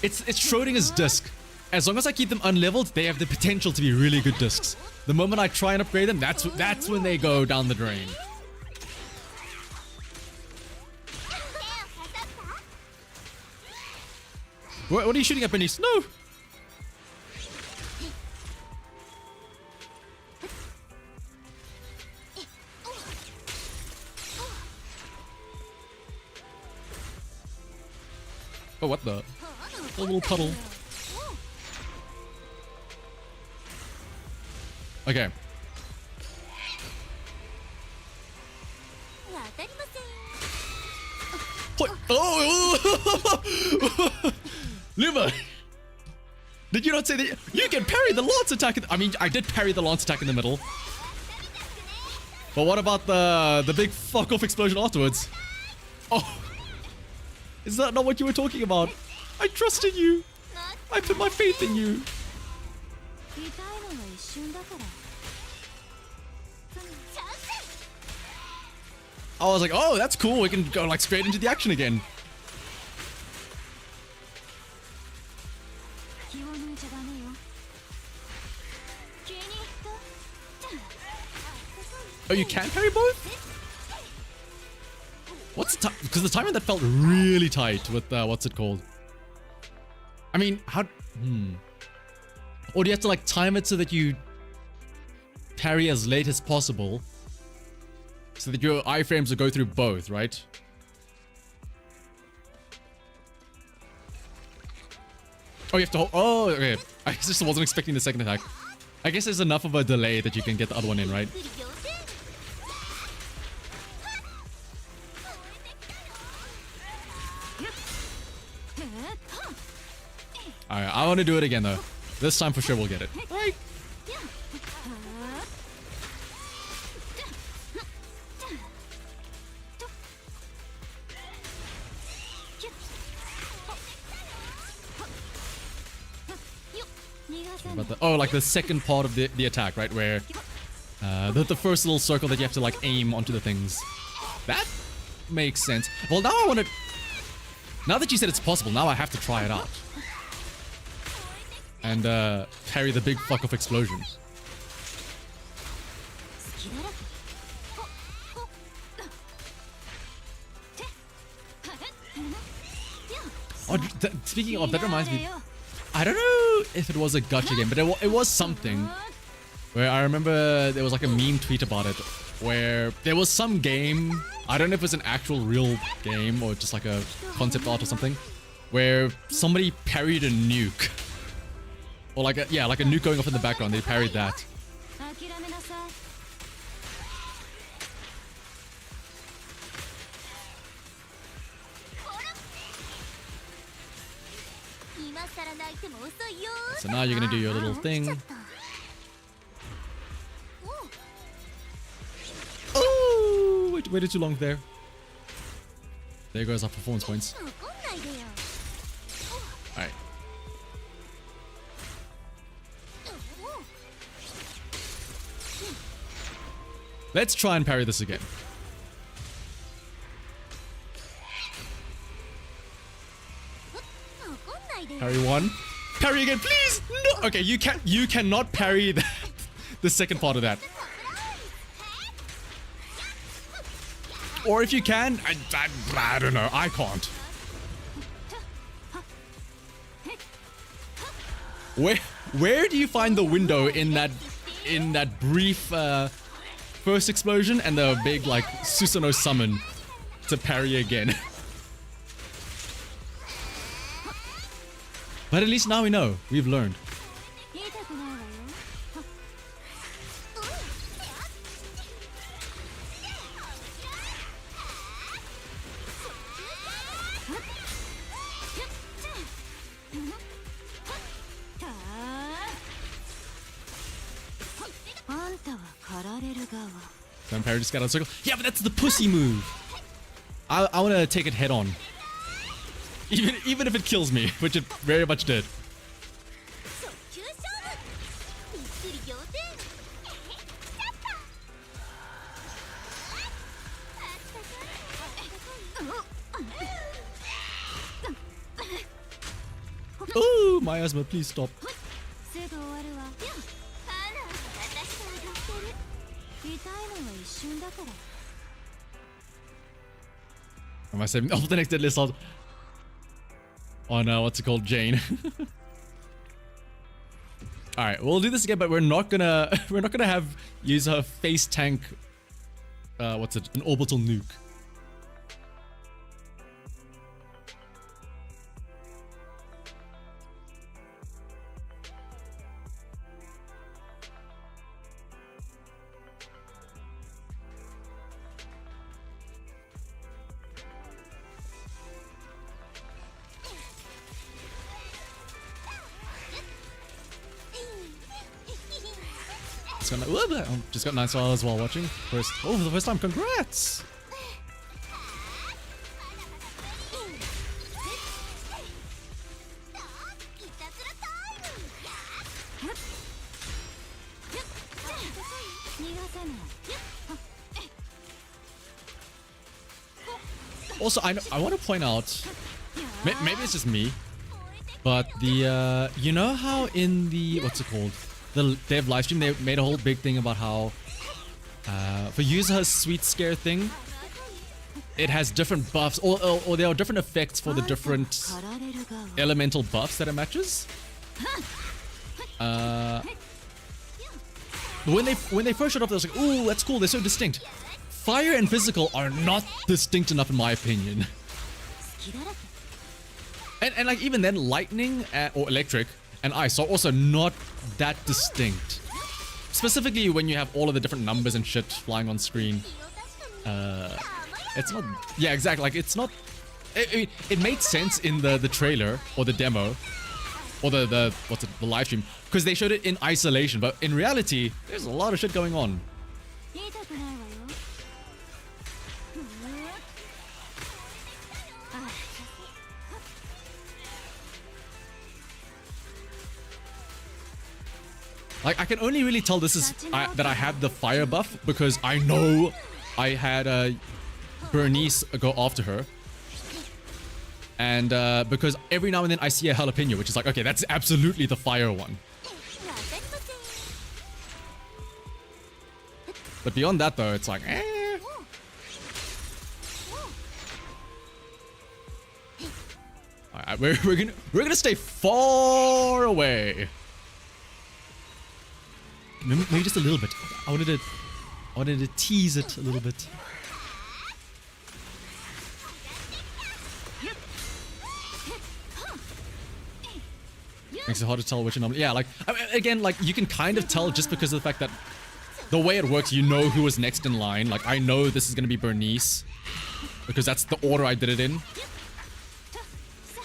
Speaker 1: it's Schrodinger's disc. As long as I keep them unleveled, they have the potential to be really good discs. The moment I try and upgrade them, that's when they go down the drain. What are you shooting at, Bernice? No! Oh, what the? A little puddle. Okay. What? Oh! Luma! Did you not say that you can parry the lance attack? I mean, I did parry the lance attack in the middle. But what about the big fuck off explosion afterwards? Oh! Is that not what you were talking about? I trusted you. I put my faith in you. I was like, oh, that's cool. We can go like straight into the action again. Oh, you can parry both? What's the time? Because the timing that felt really tight with what's it called? I mean, how? Or do you have to like time it so that you parry as late as possible, so that your iframes will go through both, right? Oh, you have to hold. Oh, okay. I just wasn't expecting the second attack. I guess there's enough of a delay that you can get the other one in, right? Alright, I want to do it again though. This time for sure we'll get it. Right. Oh, like the second part of the attack, right? Where the first little circle that you have to like aim onto the things. That makes sense. Well, now I want to... Now that you said it's possible, now I have to try it out. And parry the big fuck off explosions. Oh, speaking of, that reminds me. I don't know if it was a gacha game, but it was something where I remember there was like a meme tweet about it, where there was some game, I don't know if it was an actual real game or just like a concept art or something, where somebody parried a nuke. Or like a nuke going off in the background, they parried that. So now you're gonna do your little thing. Oh, waited too long there. There goes our performance points. Alright. Let's try and parry this again. Parry one. Parry again, please! No! Okay, you cannot parry the second part of that. Or if you can, I don't know, I can't. Where do you find the window in that brief first explosion and the big like Susanoo summon to parry again? But at least now we know. We've learned. Vampire just got on circle. Yeah, but that's the pussy move. I want to take it head on. Even if it kills me, which it very much did. Ooh, my asthma, please stop.
Speaker 2: すぐ終わるわ。花、私と踊ってる。痛いのは一瞬だから。
Speaker 1: Am I saving? Oh, the next deadly assault on what's it called, Jane. All right, we'll do this again, but we're not gonna have use her face tank. What's it? An orbital nuke. Just got 9 stars while watching. First, oh, for the first time, congrats! Also, I want to point out, maybe it's just me, but the you know how in the what's it called? The dev livestream, they made a whole big thing about how for Yuza's sweet scare thing, it has different buffs, or there are different effects for the different elemental buffs that it matches. When they first showed up, they was like, "Ooh, that's cool. They're so distinct." Fire and physical are not distinct enough, in my opinion. And like even then, lightning or electric and ice are also not that distinct. Specifically when you have all of the different numbers and shit flying on screen. It's not... Yeah, exactly. Like, it's not... It made sense in the trailer or the demo or the live stream because they showed it in isolation. But in reality, there's a lot of shit going on. Like, I can only really tell this is that I have the fire buff because I know I had Bernice go after her. And because every now and then I see a jalapeno, which is like, okay, that's absolutely the fire one. But beyond that though, it's like, eh. Alright, we're gonna stay far away. Maybe just a little bit. I wanted to tease it a little bit. Makes it hard to tell which anomaly. Yeah, like I mean, again, like you can kind of tell just because of the fact that the way it works, you know who is next in line. Like I know this is gonna be Bernice because that's the order I did it in.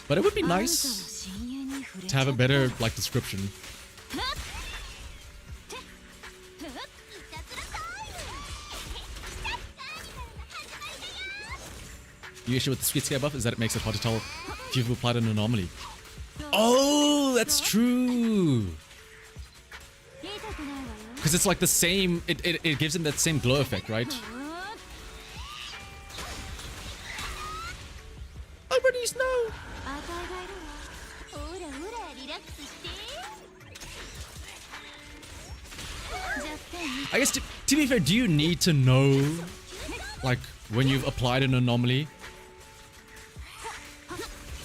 Speaker 1: But it would be nice to have a better like description. The issue with the sweet scare buff is that it makes it hard to tell if you've applied an anomaly. Oh, that's true. Because it's like the same, it gives him that same glow effect, right? Oh, Bernice, no! I guess to be fair, do you need to know, like, when you've applied an anomaly?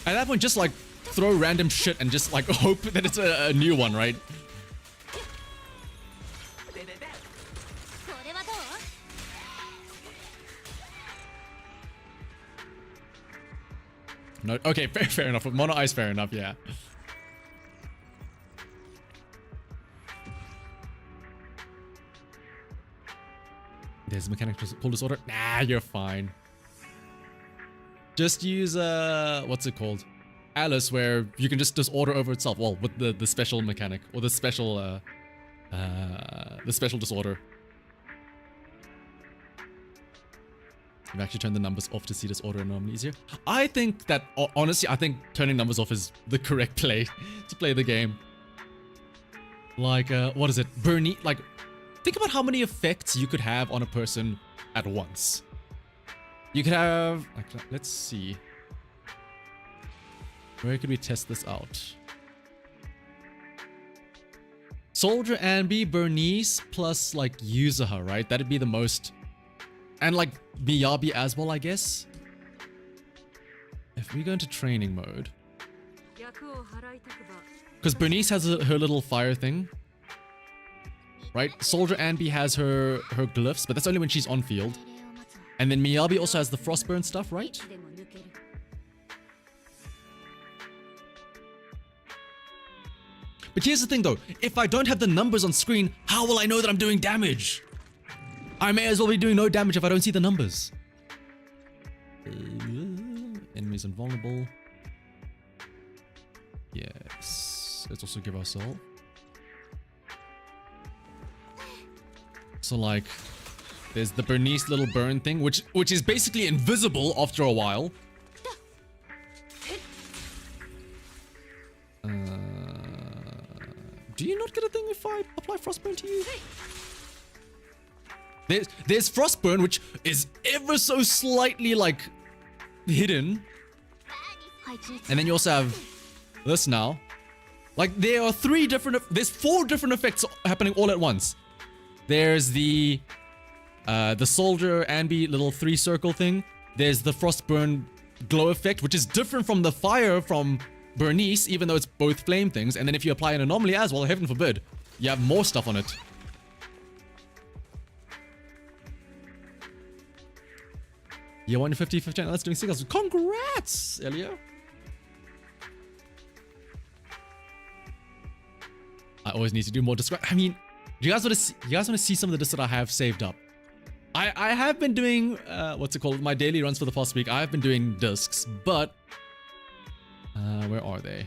Speaker 1: At that point, just like throw random shit and just like hope that it's a new one, right? No, okay, fair enough. Mono ice, fair enough, yeah. There's a mechanic pull disorder. Nah, you're fine. Just use what's it called? Alice, where you can just disorder over itself. Well, with the special mechanic or the special disorder. I've actually turned the numbers off to see disorder anomaly easier. I think that honestly, I think turning numbers off is the correct play to play the game. Like what is it? Bernie, like think about how many effects you could have on a person at once. You could have, like, let's see. Where could we test this out? Soldier, Anby, Bernice, plus like Yuzuha, right? That'd be the most. And like Miyabi as well, I guess. If we go into training mode. Because Bernice has her little fire thing. Right? Soldier Anby has her glyphs, but that's only when she's on field. And then Miyabi also has the Frostburn stuff, right? But here's the thing though, if I don't have the numbers on screen, how will I know that I'm doing damage? I may as well be doing no damage if I don't see the numbers. Enemies invulnerable. Yes. Let's also give our soul. So like, there's the Bernice little burn thing, which is basically invisible after a while. Do you not get a thing if I apply Frostburn to you? There's Frostburn, which is ever so slightly like hidden. And then you also have this now. Like there are there's 4 different effects happening all at once. There's the soldier Anby little 3 circle thing. There's the Frostburn glow effect, which is different from the fire from Bernice, even though it's both flame things. And then if you apply an anomaly as well, heaven forbid, you have more stuff on it. Year 150, 15, let's doing signals. Congrats, Elio. I always need to do more describe. I mean, do you guys want to see some of the discs that I have saved up? I have been doing what's it called? My daily runs for the past week. I have been doing discs, but where are they?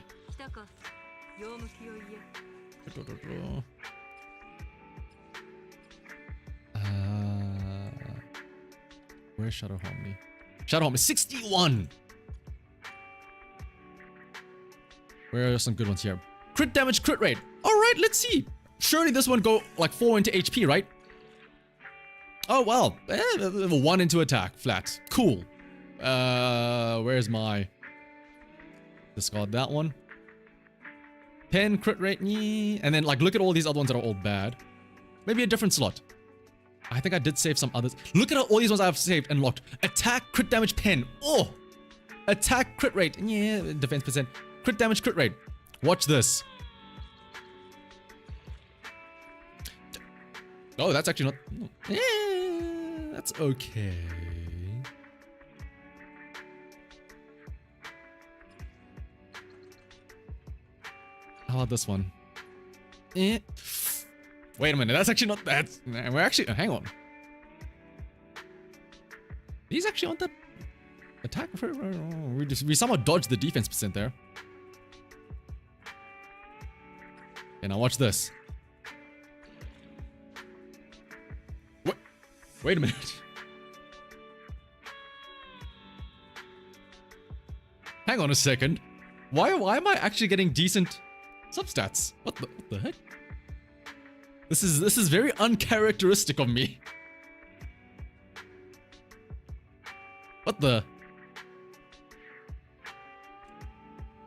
Speaker 1: Where's Shadow Harmony? Shadow Harmony 61. Where are some good ones here? Crit damage, crit rate. All right, let's see. Surely this one go like 4 into HP, right? Oh well, 1 into attack, flat. Cool. Where's my? Discard that one. 10 crit rate, and then like look at all these other ones that are all bad. Maybe a different slot. I think I did save some others. Look at all these ones I've saved and locked. Attack, crit damage, pen. Oh! Attack, crit rate. Yeah, defense percent. Crit damage, crit rate. Watch this. Oh, that's actually not... Yeah, that's okay. How about this one? Wait a minute, that's actually not that. We're actually, hang on. These actually aren't that attack. We somehow dodged the defense percent there. Okay, now watch this. Wait a minute. Hang on a second. Why am I actually getting decent substats? What the heck? This is very uncharacteristic of me. What the?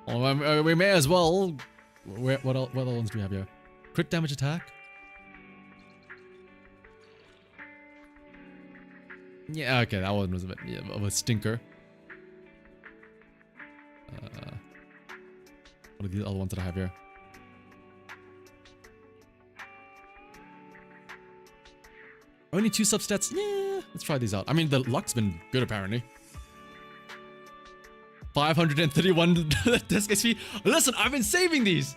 Speaker 1: Oh, we may as well. What other ones do we have here? Crit damage attack. Yeah, okay, that one was a bit of a stinker. What are these other ones that I have here? Only 2 substats? Yeah, let's try these out. I mean, the luck's been good apparently. 531 disc XP. Listen, I've been saving these.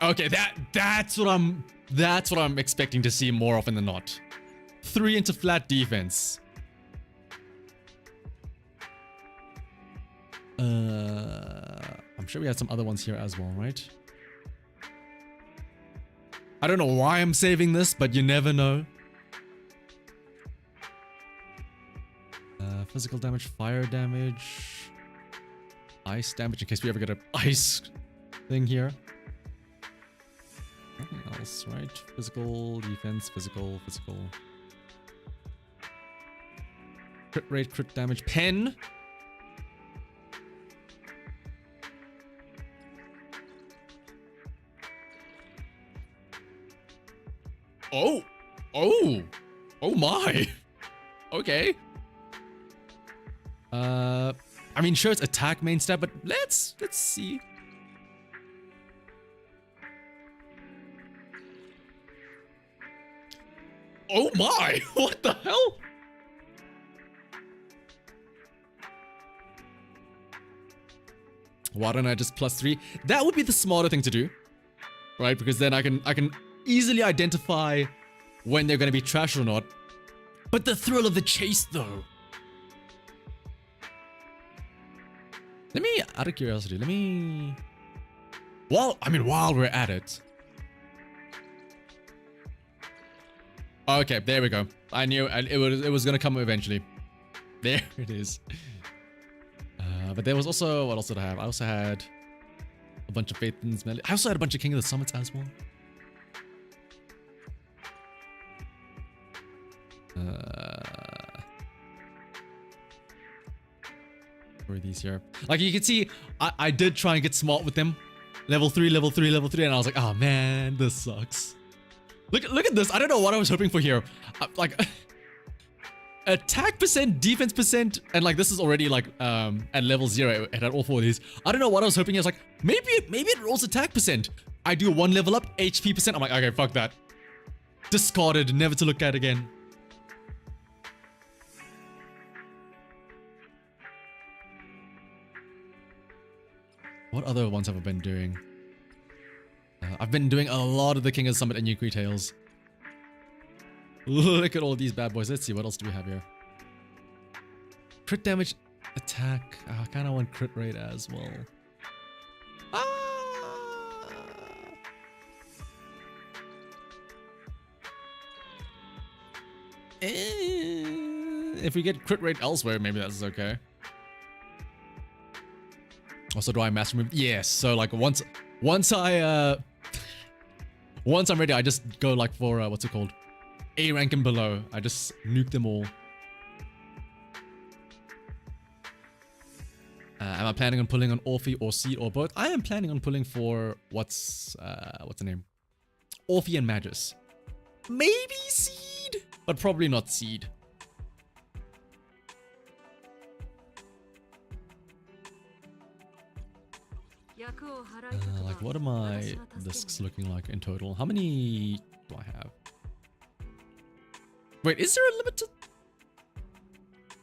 Speaker 1: Okay, that's what I'm expecting to see more often than not. 3 into flat defense. I'm sure we had some other ones here as well, right? I don't know why I'm saving this, but you never know. Physical damage, fire damage, ice damage in case we ever get an ice thing here. Nothing else, right? Physical, defense, physical. Crit rate, crit damage, pen. Oh, oh, oh my. Okay. I mean, sure, it's attack main stat, but let's see. Oh my! What the hell? Why don't I just +3? That would be the smarter thing to do, right? Because then I can easily identify when they're going to be trash or not. But the thrill of the chase, though. Let me, out of curiosity, let me. While we're at it. Okay, there we go. I knew it was gonna come eventually. There it is. But there was also, what else did I have? I also had a bunch of Faithens. I also had a bunch of King of the Summits as well. Where are these here? Like you can see, I did try and get smart with them. Level 3, level 3, level 3, and I was like, oh man, this sucks. Look at this. I don't know what I was hoping for here. Like attack percent, defense percent, and like this is already like at level 0 at all 4 of these. I don't know what I was hoping. I was like, maybe it rolls attack percent. I do 1 level up, HP percent. I'm like, okay, fuck that. Discarded, never to look at again. What other ones have I been doing? I've been doing a lot of the King of the Summit and Yukui Tales. Look at all these bad boys. Let's see, what else do we have here? Crit damage, attack. I kind of want crit rate as well. If we get crit rate elsewhere, maybe that's okay. Also, do I master move? Yes. So like once I'm ready, I just go like for what's it called? A rank and below. I just nuke them all. Am I planning on pulling on Orphe or Seed or both? I am planning on pulling for what's the name? Orphe and Magus. Maybe Seed, but probably not Seed. Like, what are my discs looking like in total? How many do I have? Wait, is there a limit to?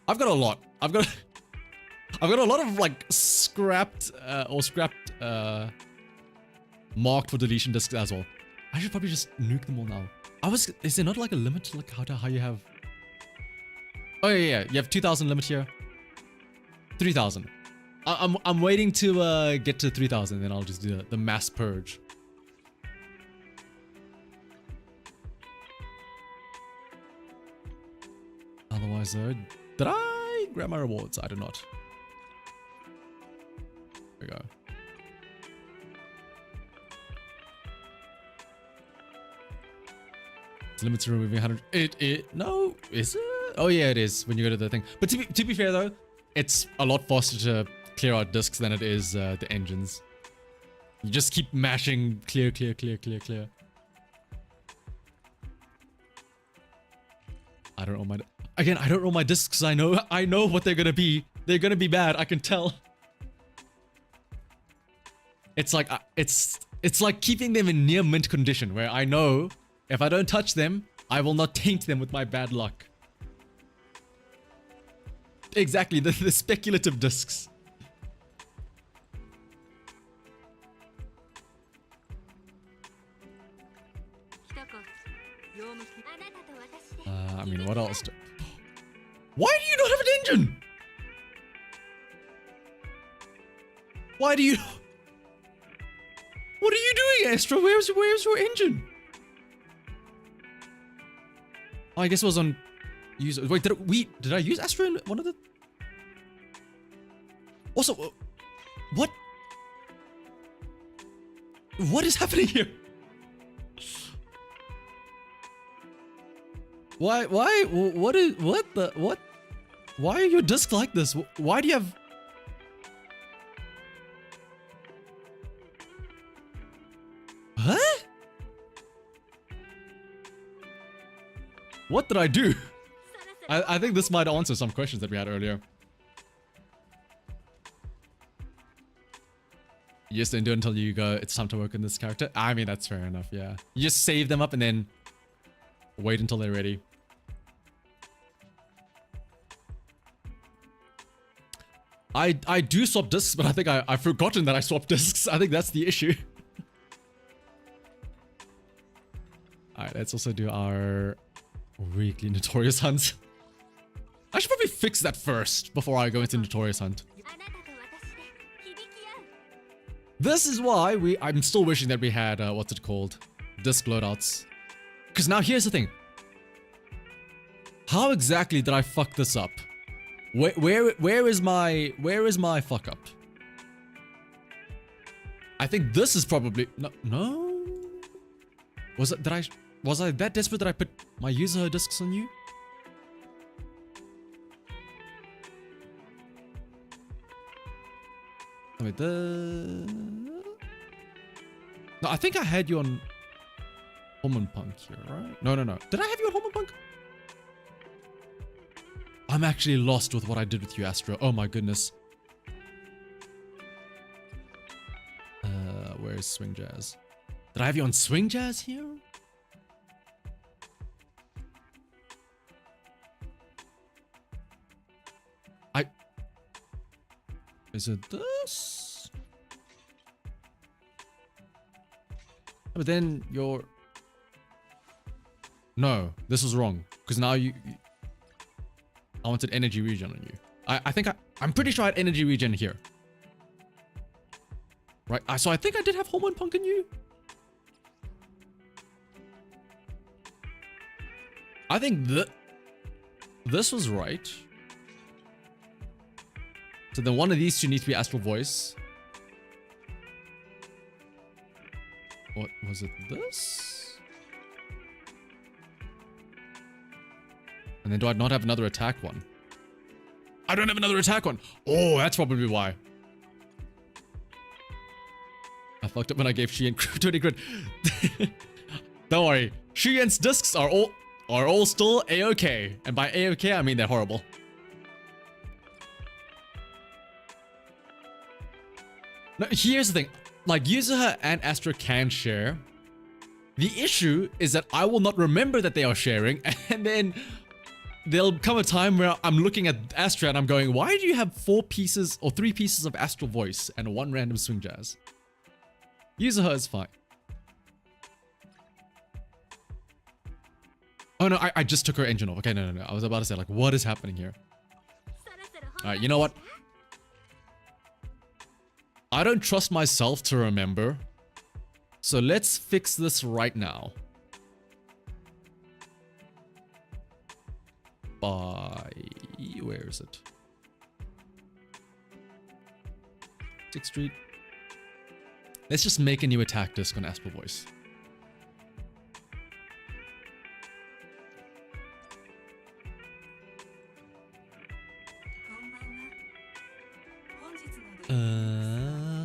Speaker 1: I've got a lot. I've got a lot of like scrapped marked for deletion discs as well. I should probably just nuke them all now. Is there not like a limit to like how you have? Oh yeah, you have 2,000 limit here. 3,000. I'm waiting to get to 3,000, then I'll just do the mass purge. Otherwise, though, did I grab my rewards? I did not. There we go. It's limited to removing 100. No, is it? Oh yeah, it is when you go to the thing. But to be fair though, it's a lot faster to clear out discs than it is the engines. You just keep mashing clear. I don't know I don't roll my discs. I know what they're gonna be. They're gonna be bad. I can tell. It's like it's like keeping them in near mint condition, where I know if I don't touch them, I will not taint them with my bad luck. Exactly, the speculative discs. I mean, what else? Why do you not have an engine? Why do you? What are you doing, Astra? Where's your engine? Oh, I guess it was on. Wait, did I use Astra in one of the? Also, what? What is happening here? Why? What? Why are your discs like this? Why do you have? Huh? What did I do? I think this might answer some questions that we had earlier. You just didn't do it until you go, it's time to work on this character. I mean, that's fair enough, yeah. You just save them up and then wait until they're ready. I do swap discs, but I think I've forgotten that I swap discs. I think that's the issue. Alright, let's also do our weekly Notorious Hunt. I should probably fix that first before I go into Notorious Hunt. This is why I'm still wishing that we had, what's it called? Disc loadouts. Because now here's the thing. How exactly did I fuck this up? Where is my fuck up? I think this is probably no. Was I that desperate that I put my user discs on you? Wait, no, I think I had you on Hormone Punk here, right? No. Did I have you on Hormone Punk? I'm actually lost with what I did with you, Astro. Oh my goodness. Where's Swing Jazz? Did I have you on Swing Jazz here? Is it this? But then you're... No, this was wrong. Because now I wanted energy regen on you. I'm pretty sure I had energy regen here. Right, so I think I did have Hormone Punk on you. I think this was right. So then one of these two needs to be Astral Voice. What was it? This? And then do I not have another attack one? I don't have another attack one. Oh, that's probably why. I fucked up when I gave Sheehan 20 grid. Don't worry. Sheehan's discs are all still A-okay. And by A-okay, I mean they're horrible. No, here's the thing. Like, Yuzuha and Astra can share. The issue is that I will not remember that they are sharing, and then there'll come a time where I'm looking at Astra and I'm going, why do you have 4 pieces or 3 pieces of Astral Voice and 1 random Swing Jazz? Yuzuha is fine. Oh no, I just took her engine off. Okay, no. I was about to say, like, what is happening here? Alright, you know what? I don't trust myself to remember. So let's fix this right now. Where is it? 6th Street. Let's just make a new attack disc on Astral Voice.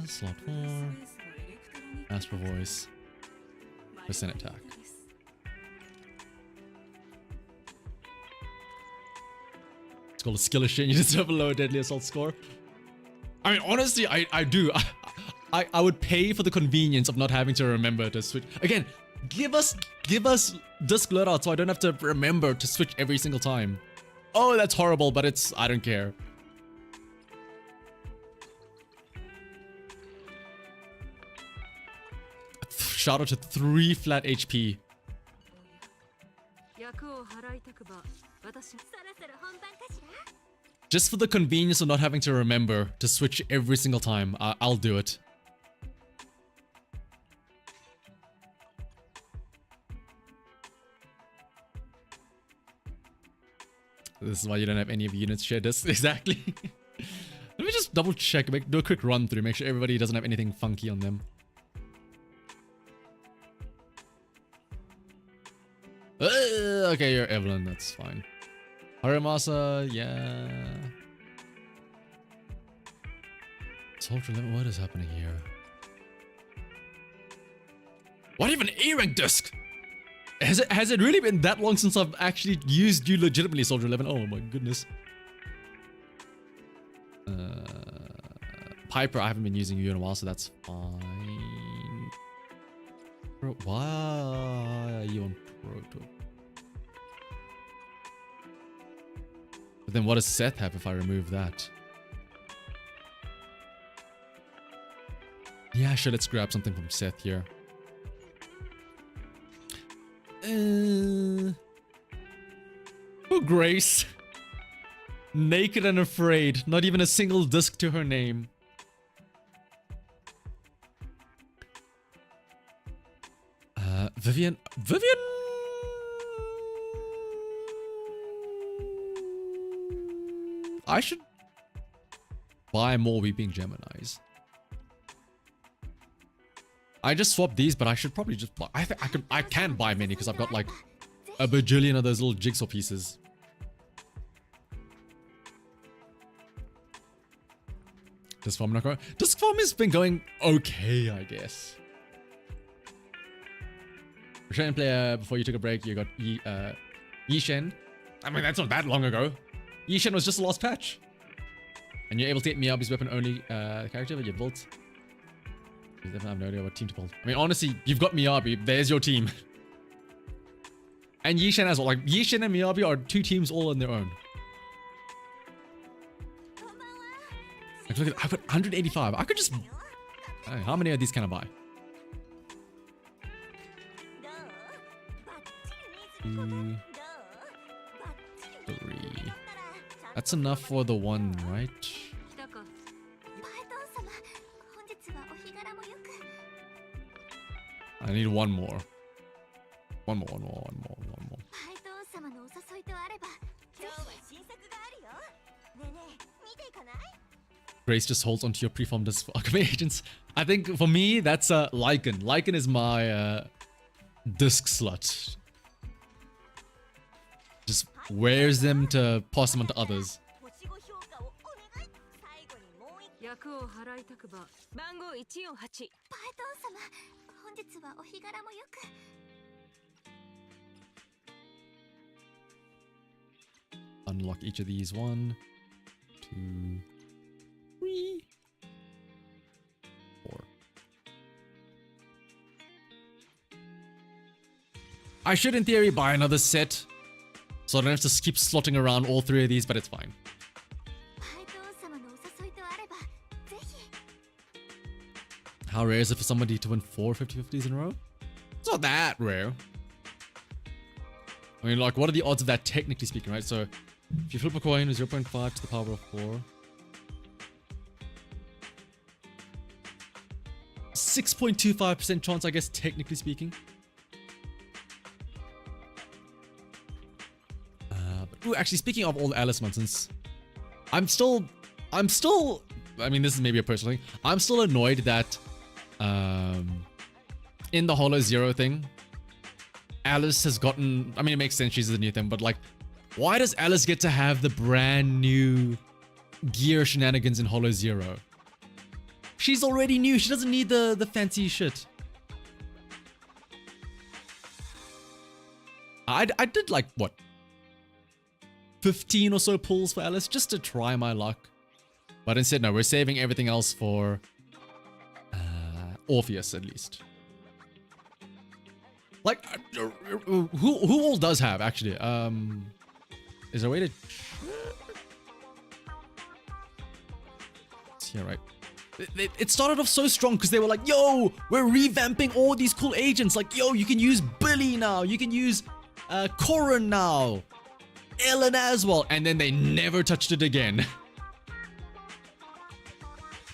Speaker 1: Slot 4. Astral Voice. Percent attack. It's called a skill exchange. You deserve a lower deadly assault score. I mean, honestly, I do. I would pay for the convenience of not having to remember to switch. Again, give us disc loadout so I don't have to remember to switch every single time. Oh, that's horrible, but I don't care. Shout out to 3 flat HP. Just for the convenience of not having to remember to switch every single time, I'll do it. This is why you don't have any of your units share discs. Exactly. Let me just double check, do a quick run through, make sure everybody doesn't have anything funky on them. Okay, you're Evelyn, that's fine. Haramasa, yeah. Soldier level, what is happening here? What even A rank disc? Has it really been that long since I've actually used you legitimately, Soldier 11? Oh my goodness. Piper, I haven't been using you in a while, so that's fine. Bro, why are you on Proto? But then what does Seth have if I remove that? Yeah, sure, let's grab something from Seth here. Oh, Grace. Naked and afraid. Not even a single disc to her name. Vivian. I should buy more Weeping Geminis. I just swapped these, but I should probably just buy. I can buy many because I've got like a bajillion of those little jigsaw pieces. Disc Farm not going. Disc Farm has been going okay, I guess. Return player before you took a break. You got Yishen. I mean, that's not that long ago. Yishen was just the last patch, and you're able to get Miyabi's weapon only character, but you built. You definitely have no idea what team to build. I mean, honestly, you've got Miyabi. There's your team. And Yishen as well. Like, Yishen and Miyabi are two teams all on their own. Like, look at, I've got 185. I could just... how many of these can I buy? 2, 3. That's enough for the one, right? I need one more. One more. Grace just holds onto your preformed disc for alchemy agents. I think for me, that's Lycan. Lycan is my disc slut. Just wears them to pass them on to others. Unlock each of these. 1, 2, 3, 4. I should, in theory, buy another set, so I don't have to keep slotting around all 3 of these, but it's fine. How rare is it for somebody to win 4 50/50s in a row? It's not that rare. I mean, like, what are the odds of that, technically speaking, right? So, if you flip a coin with 0.5 to the power of 4. 6.25% chance, I guess, technically speaking. Ooh, actually, speaking of all the Alice nonsense, I'm still, I mean, this is maybe a personal thing. I'm still annoyed that, in the Holo Zero thing, Alice has gotten, I mean, it makes sense, she's the new thing, but like, why does Alice get to have the brand new gear shenanigans in Holo Zero? She's already new, she doesn't need the fancy shit. I did like, what, 15 or so pulls for Alice just to try my luck. But instead, no, we're saving everything else for Orpheus, at least. Like, who all does have, actually? Is there a way to... Yeah, right. It started off so strong because they were like, yo, we're revamping all these cool agents. Like, yo, you can use Billy now. You can use Corin now. Ellen as well. And then they never touched it again.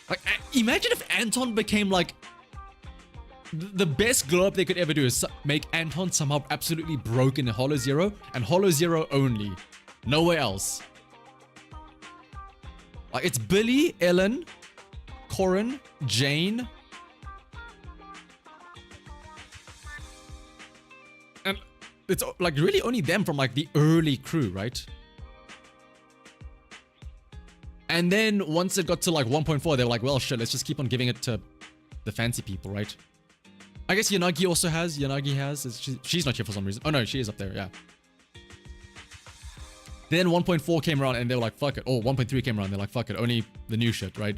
Speaker 1: Like, imagine if Anton became like... The best glow up they could ever do is make Anton somehow absolutely broken in Holo Zero, and Holo Zero only. Nowhere else. Like, it's Billy, Ellen, Corin, Jane. And it's like really only them from like the early crew, right? And then once it got to like 1.4, they were like, well, shit, let's just keep on giving it to the fancy people, right? I guess Yanagi also has. Yanagi has. She's not here for some reason. Oh no, she is up there. Yeah. Then 1.4 came around and they were like, fuck it. Oh, 1.3 came around. They're like, fuck it. Only the new shit, right?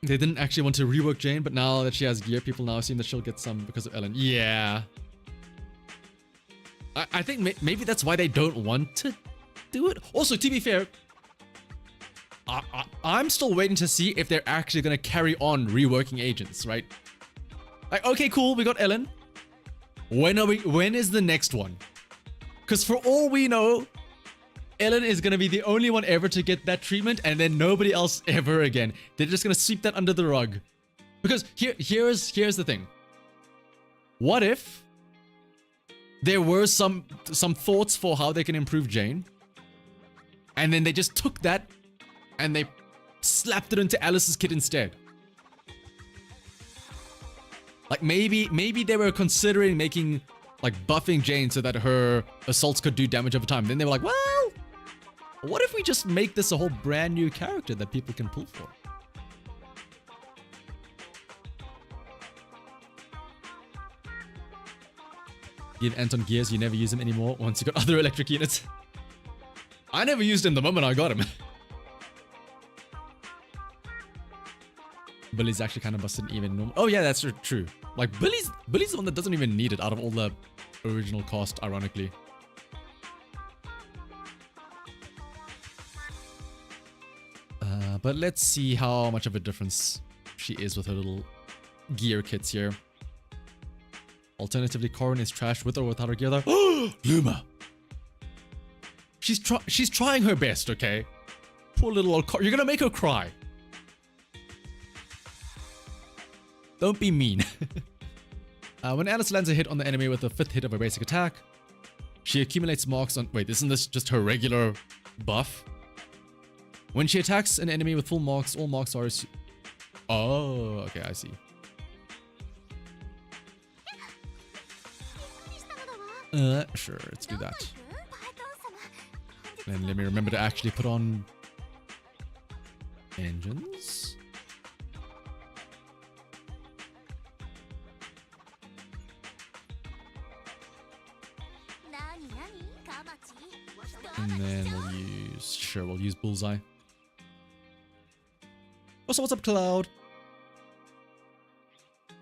Speaker 1: They didn't actually want to rework Jane, but now that she has gear, people now assume that she'll get some because of Ellen. Yeah. I think maybe that's why they don't want to do it. Also, to be fair, I'm still waiting to see if they're actually going to carry on reworking agents, right? Like, okay, cool, we got Ellen. When is the next one? Because for all we know, Ellen is going to be the only one ever to get that treatment, and then nobody else ever again. They're just going to sweep that under the rug. Because here's the thing. What if there were some thoughts for how they can improve Jane, and then they just took that and they slapped it into Alice's kit instead? Like maybe they were considering making, like, buffing Jane so that her assaults could do damage over time. Then they were like, well, what if we just make this a whole brand new character that people can pull for? Give Anton gears, you never use him anymore once you got other electric units. I never used him the moment I got him. Billy's actually kind of busted even normal. Oh yeah, that's true. Like, Billy's the one that doesn't even need it out of all the original cast, ironically. But let's see how much of a difference she is with her little gear kits here. Alternatively, Corin is trash with or without her gear though. Luma! She's trying her best, okay? Poor little old Corin. You're gonna make her cry. Don't be mean. When Alice lands a hit on the enemy with the 5th hit of her basic attack, she accumulates marks on... Wait, isn't this just her regular buff? When she attacks an enemy with full marks, all marks are... Oh, okay, I see. Sure, let's do that. And let me remember to actually put on... engines. And then we'll use Bullseye. Also, what's up, Cloud?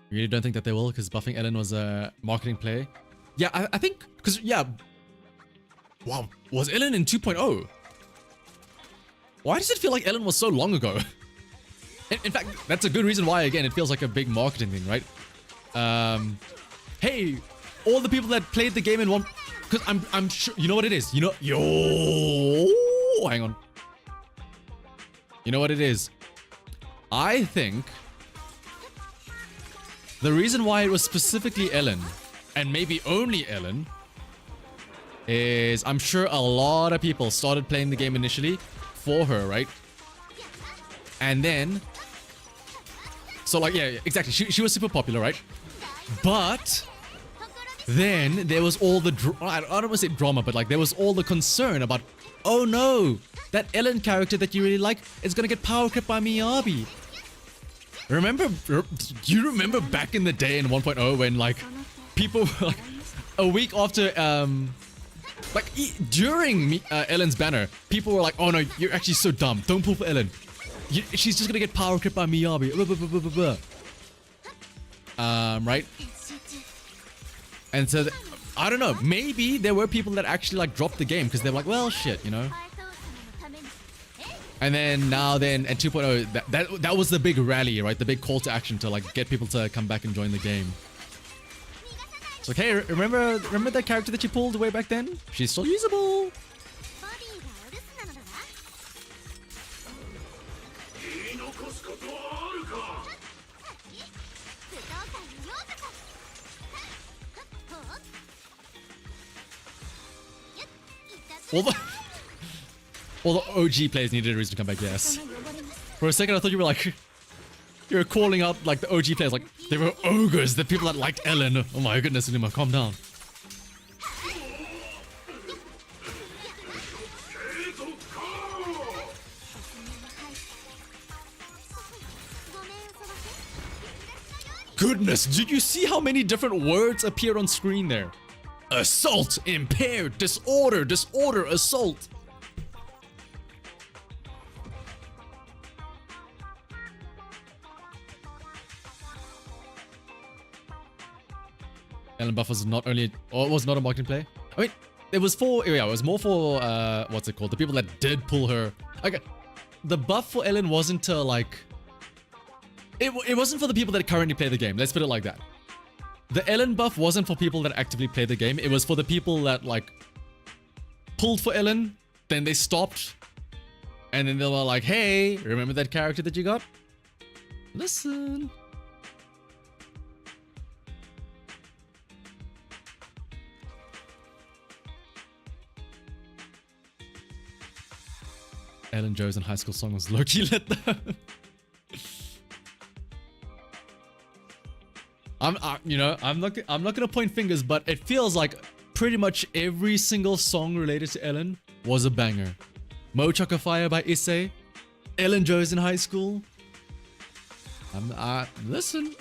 Speaker 1: You really don't think that they will, because buffing Ellen was a marketing play? Yeah, I think, because, yeah. Wow, was Ellen in 2.0? Why does it feel like Ellen was so long ago? In fact, that's a good reason why, again, it feels like a big marketing thing, right? Hey, all the people that played the game in one... Because I'm sure... You know what it is? You know... Yo! Hang on. You know what it is? I think... the reason why it was specifically Ellen, and maybe only Ellen, is I'm sure a lot of people started playing the game initially for her, right? And then... So, like, yeah, exactly. She was super popular, right? But... then there was all the... I don't want to say drama, but, like, there was all the concern about... Oh, no! That Ellen character that you really like is gonna get power crept by Miyabi. Remember... Do you remember back in the day in 1.0 when, like, people... like, a week after... during Ellen's banner, people were like, oh, no, you're actually so dumb. Don't pull for Ellen. She's just gonna get power crept by Miyabi. Right? And so, I don't know, maybe there were people that actually, like, dropped the game because they were like, well, shit, you know? And then now then at 2.0, that was the big rally, right? The big call to action to, like, get people to come back and join the game. It's like, hey, remember that character that you pulled way back then? She's still usable. All the OG players needed a reason to come back, yes. For a second, I thought you were like... you were calling out, like, the OG players, like, they were ogres, the people that liked Ellen. Oh my goodness, Luma, calm down. goodness, did you see how many different words appear on screen there? Assault, impaired, disorder, disorder, assault. Ellen buff was not only, or it was not a marketing play. I mean, it was for, yeah, it was more for, what's it called? The people that did pull her. Okay, the buff for Ellen wasn't to like, it wasn't for the people that currently play the game. Let's put it like that. The Ellen buff wasn't for people that actively play the game. It was for the people that like pulled for Ellen, then they stopped, and then they were like, hey, remember that character that you got? Listen. Ellen Joe's in high school song was low-key lit though. I'm not gonna point fingers, but it feels like pretty much every single song related to Ellen was a banger. Mo Chaka Fire by Issei, Ellen Joe's in high school. Listen.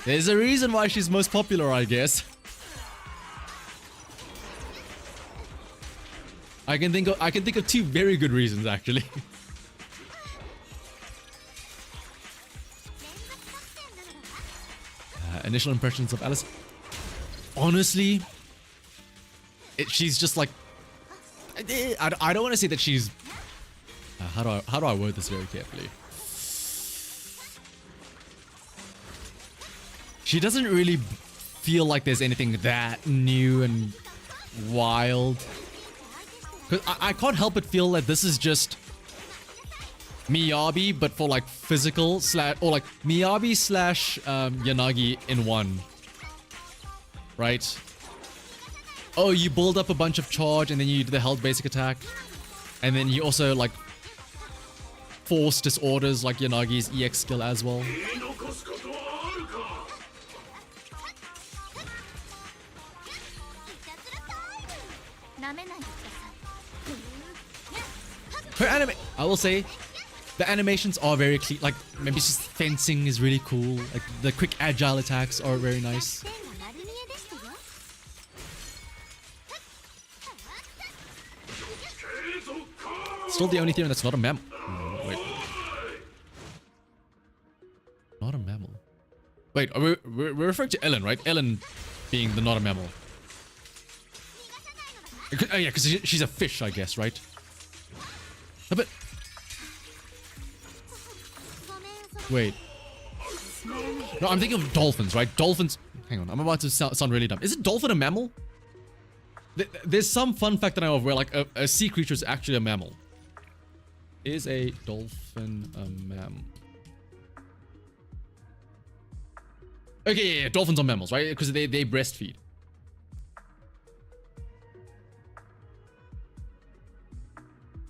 Speaker 1: There's a reason why she's most popular, I guess. I can think of two very good reasons actually. Initial impressions of Alice. Honestly, she's just like, I don't want to say that she's. How do I word this very carefully? She doesn't really feel like there's anything that new and wild. Cause I can't help but feel that this is just Miyabi, but for like physical slash, or like Miyabi slash Yanagi in one. Right? Oh, you build up a bunch of charge and then you do the held basic attack. And then you also like force disorders like Yanagi's EX skill as well. Her anime, I will say, the animations are very clean. Like maybe it's just fencing is really cool. Like the quick agile attacks are very nice. Still the only thing that's not a mammal. Wait. Not a mammal. Wait, we're referring to Ellen, right? Ellen being the not a mammal. Oh yeah, because she's a fish, I guess, right? But wait. No, I'm thinking of dolphins, right? Dolphins. Hang on, I'm about to sound really dumb. Is it dolphin a mammal? There's some fun fact that I know of where like a sea creature is actually a mammal. Is a dolphin a mammal? Okay, yeah, dolphins are mammals, right? Because they breastfeed.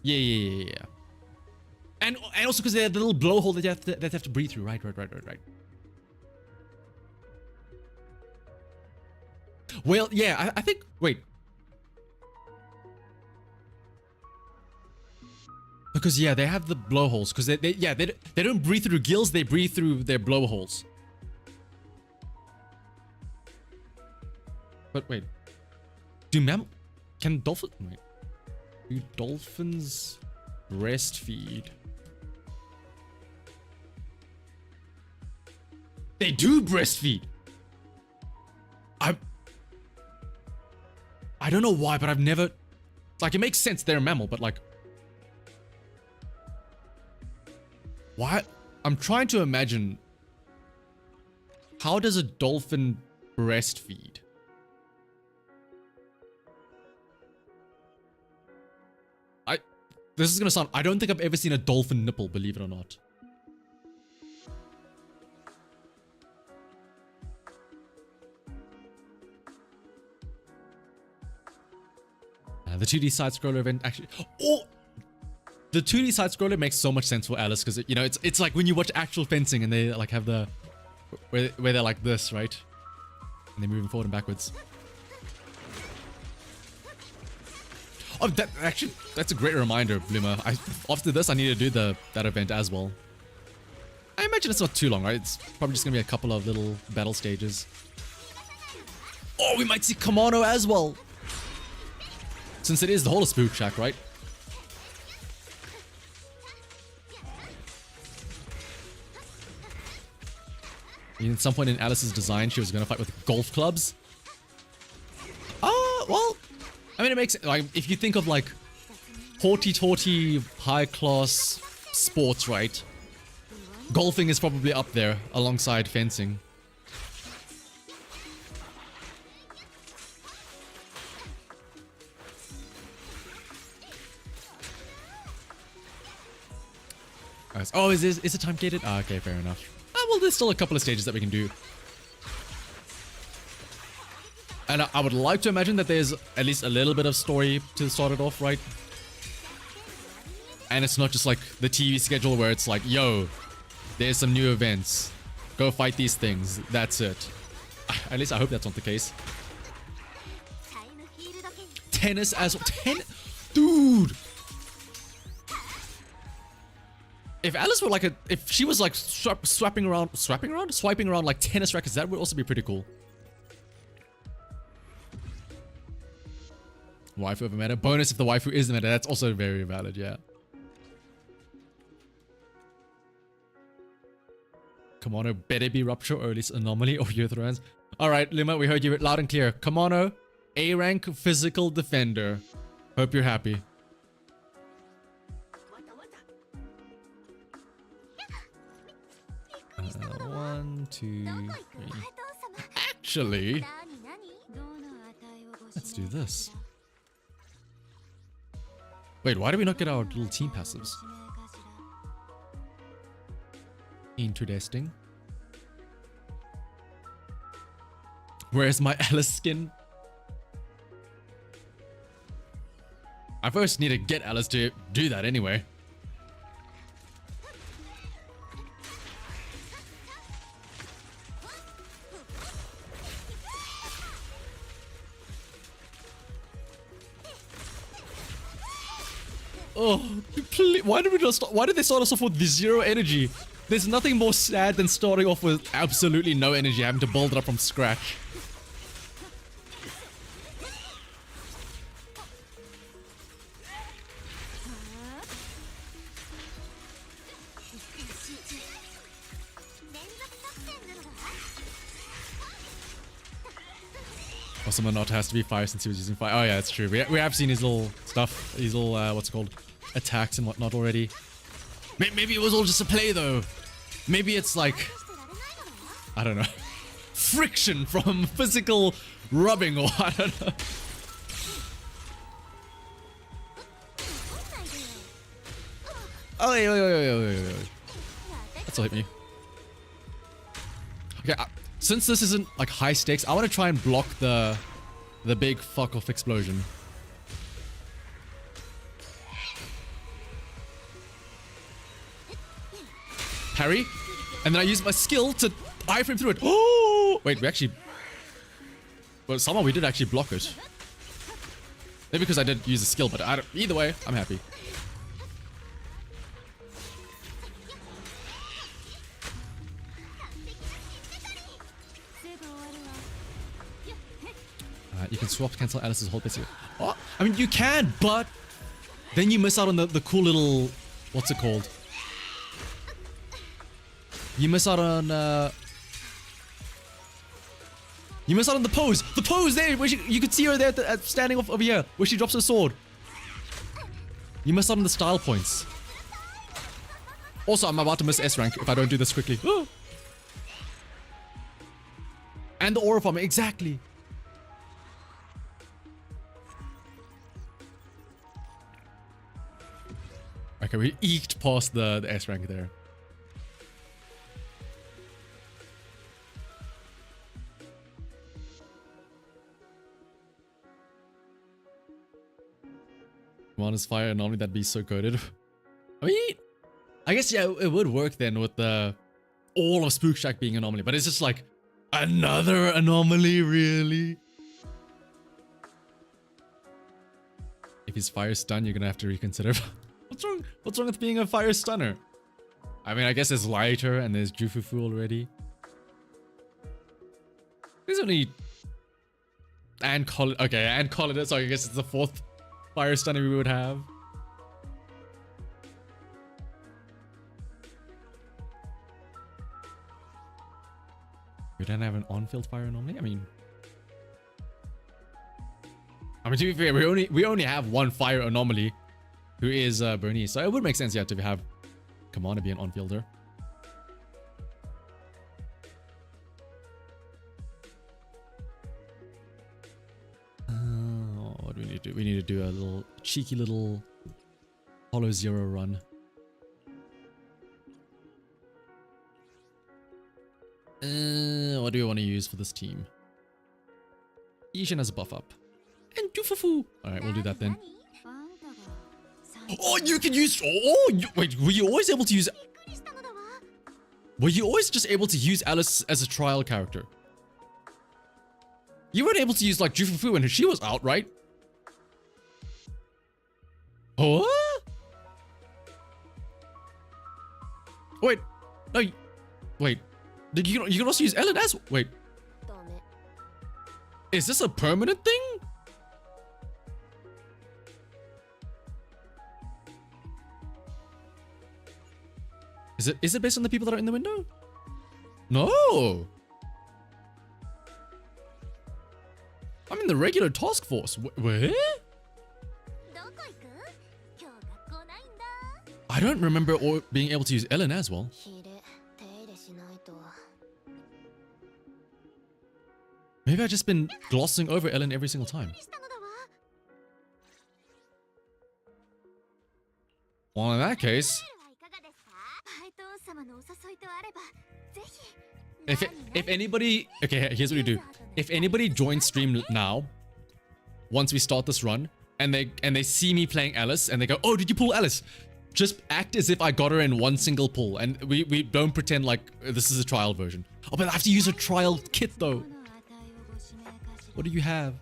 Speaker 1: Yeah. And also because they have the little blowhole that they have to breathe through. Right. Well, yeah, I think. Wait. Because yeah, they have the blowholes. Because they don't breathe through gills. They breathe through their blowholes. But wait, can dolphins? Wait. Do dolphins breastfeed? They do breastfeed. I don't know why, but I've never. Like, it makes sense they're a mammal, but like, why? I'm trying to imagine. How does a dolphin breastfeed? This is gonna sound. I don't think I've ever seen a dolphin nipple, believe it or not. The 2D side scroller event actually. Oh, the 2D side scroller makes so much sense for Alice because you know it's like when you watch actual fencing and they like have the where they're like this, right? And they're moving forward and backwards. Oh, that's a great reminder, Bloomer. After this, I need to do that event as well. I'm a imagine it's not too long, right? It's probably just gonna be a couple of little battle stages. Oh, we might see Kimono as well. Since it is the whole of Spook Shack, right? At some point in Alice's design, she was gonna fight with golf clubs. Well, I mean, it makes like if you think of like haughty-taughty, high-class sports, right? Golfing is probably up there alongside fencing. Oh, is it time gated? Ah, okay, fair enough. Well, there's still a couple of stages that we can do. And I would like to imagine that there's at least a little bit of story to start it off, right? And it's not just like the TV schedule where it's like, yo, there's some new events. Go fight these things. That's it. At least I hope that's not the case. Tennis as well. Dude! If Alice were like if she was like swiping around like tennis rackets, that would also be pretty cool. Waifu of a meta. Bonus if the waifu is the meta. That's also very valid, yeah. Kimono better be Rupture or at least Anomaly or Eutherans. Alright, Lima, we heard you loud and clear. Kimono, A rank physical defender. Hope you're happy. One, two, three. Actually, let's do this. Wait, why do we not get our little team passives? Interesting. Where's my Alice skin? I first need to get Alice to do that anyway. Oh, why did we just why did they start us off with the 0 energy? There's nothing more sad than starting off with absolutely no energy, having to build it up from scratch. Or someone not has to be fire since he was using fire. Oh yeah, that's true. We have seen his little stuff, his little what's it called, attacks and whatnot already. Maybe it was all just a play though. Maybe it's like, I don't know, friction from physical rubbing or I don't know. Oh wait. That's what hit me. Okay, since this isn't like high stakes, I want to try and block the big fuck off explosion. Parry, and then I use my skill to iframe through it. Oh wait, well, somehow we did actually block it. Maybe because I did use a skill, but either way, I'm happy. You can swap cancel Alice's whole basic. Oh, I mean you can, but then you miss out on the cool little, what's it called? You miss out on the pose. The pose there, where you could see her there standing off over here, where she drops her sword. You miss out on the style points. Also, I'm about to miss S rank if I don't do this quickly. And the aura farming, exactly. Okay, we eked past the S rank there. One is fire, and normally that'd be so coded. I mean, I guess yeah, it would work then with the all of Spook Shack being anomaly, but it's just like another anomaly, really. If he's fire stun, you're gonna have to reconsider. What's wrong with being a fire stunner? I mean, I guess there's lighter and there's Jufufu already. There's only... And okay, and Collider, so I guess it's the 4th fire stunner we would have. We don't have an on-field fire anomaly? I mean, to be fair, we only have one fire anomaly, who is Bernice. So it would make sense, yeah, to have Commander be an on-fielder. What do we need to do? We need to do a little cheeky little Hollow Zero run. What do we want to use for this team? Ishin as a buff up. And Jufufu! Alright, we'll do that then. Oh, you can use... wait, were you always able to use... Were you always just able to use Alice as a trial character? You weren't able to use, like, Jufufu when she was out, right? Oh? Wait. No, wait. You can also use Ellen as... Wait. Is this a permanent thing? Is it based on the people that are in the window? No. I'm in the regular task force. Where? I don't remember being able to use Ellen as well. Maybe I've just been glossing over Ellen every single time. Well, in that case... If anybody... Okay, here's what you do. If anybody joins stream now, once we start this run, and they see me playing Alice, and they go, oh, did you pull Alice? Just act as if I got her in one single pull, and we don't pretend like this is a trial version. Oh, but I have to use a trial kit, though. What do you have?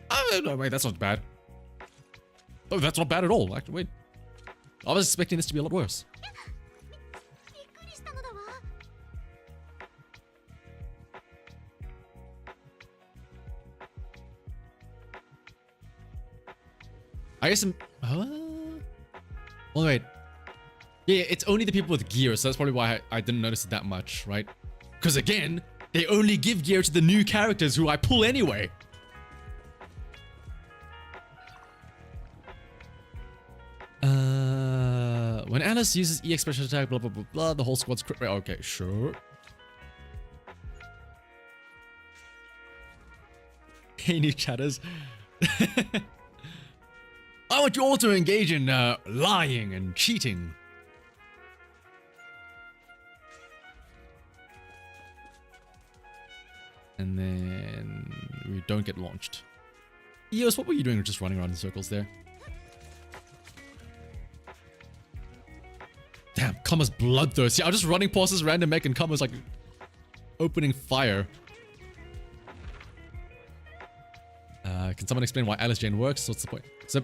Speaker 1: Oh, no, wait, that's not bad. Oh, that's not bad at all. Actually, wait. I was expecting this to be a lot worse. I guess well, wait. Yeah, it's only the people with gear, so that's probably why I didn't notice it that much, right? Because again, they only give gear to the new characters who I pull anyway. When Alice uses EX special attack, blah, blah, blah, blah, the whole squad's crit rate. Okay, sure. Hey, new chatters. I want you all to engage in lying and cheating. And then we don't get launched. Eos, what were you doing just running around in circles there? Damn, Kama's bloodthirsty. I'm just running past this random mech and Kama's like opening fire. Can someone explain why Alice Jane works? What's the point? So,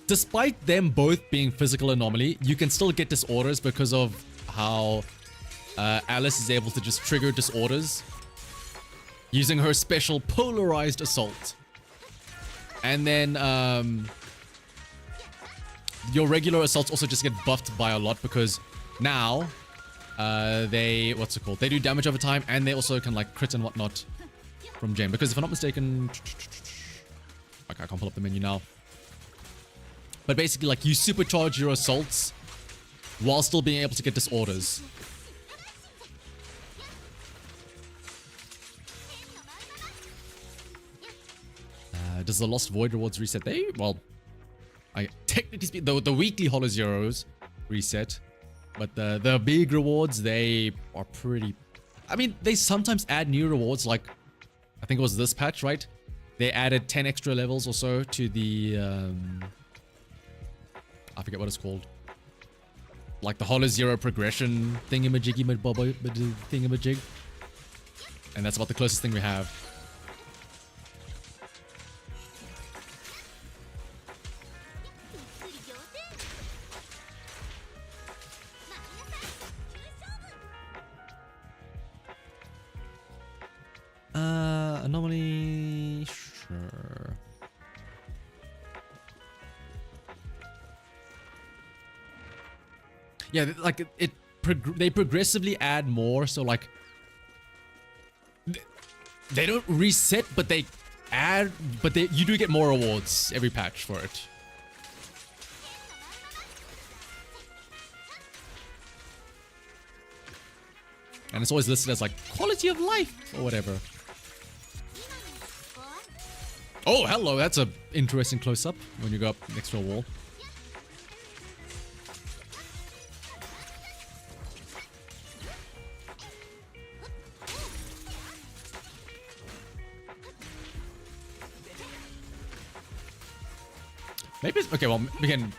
Speaker 1: despite them both being physical anomaly, you can still get disorders because of how Alice is able to just trigger disorders using her special polarized assault. And then your regular assaults also just get buffed by a lot because now they, what's it called? They do damage over time and they also can like crit and whatnot from Jane. Because if I'm not mistaken, okay, I can't pull up the menu now. But basically, like, you supercharge your assaults while still being able to get disorders. Does the Lost Void rewards reset? Well, I technically speak, the weekly Hollow Zeros reset. But the big rewards, they are pretty... I mean, they sometimes add new rewards, like, I think it was this patch, right? They added 10 extra levels or so to the... I forget what it's called. Like the Hollow Zero progression thingamajig. And that's about the closest thing we have. Anomaly. Sure. Yeah, like they progressively add more, so like they don't reset, but they add, but you do get more rewards every patch for it. And it's always listed as like quality of life or whatever. Oh, hello, that's a interesting close-up when you go up next to a wall. Maybe it's, okay, well, again,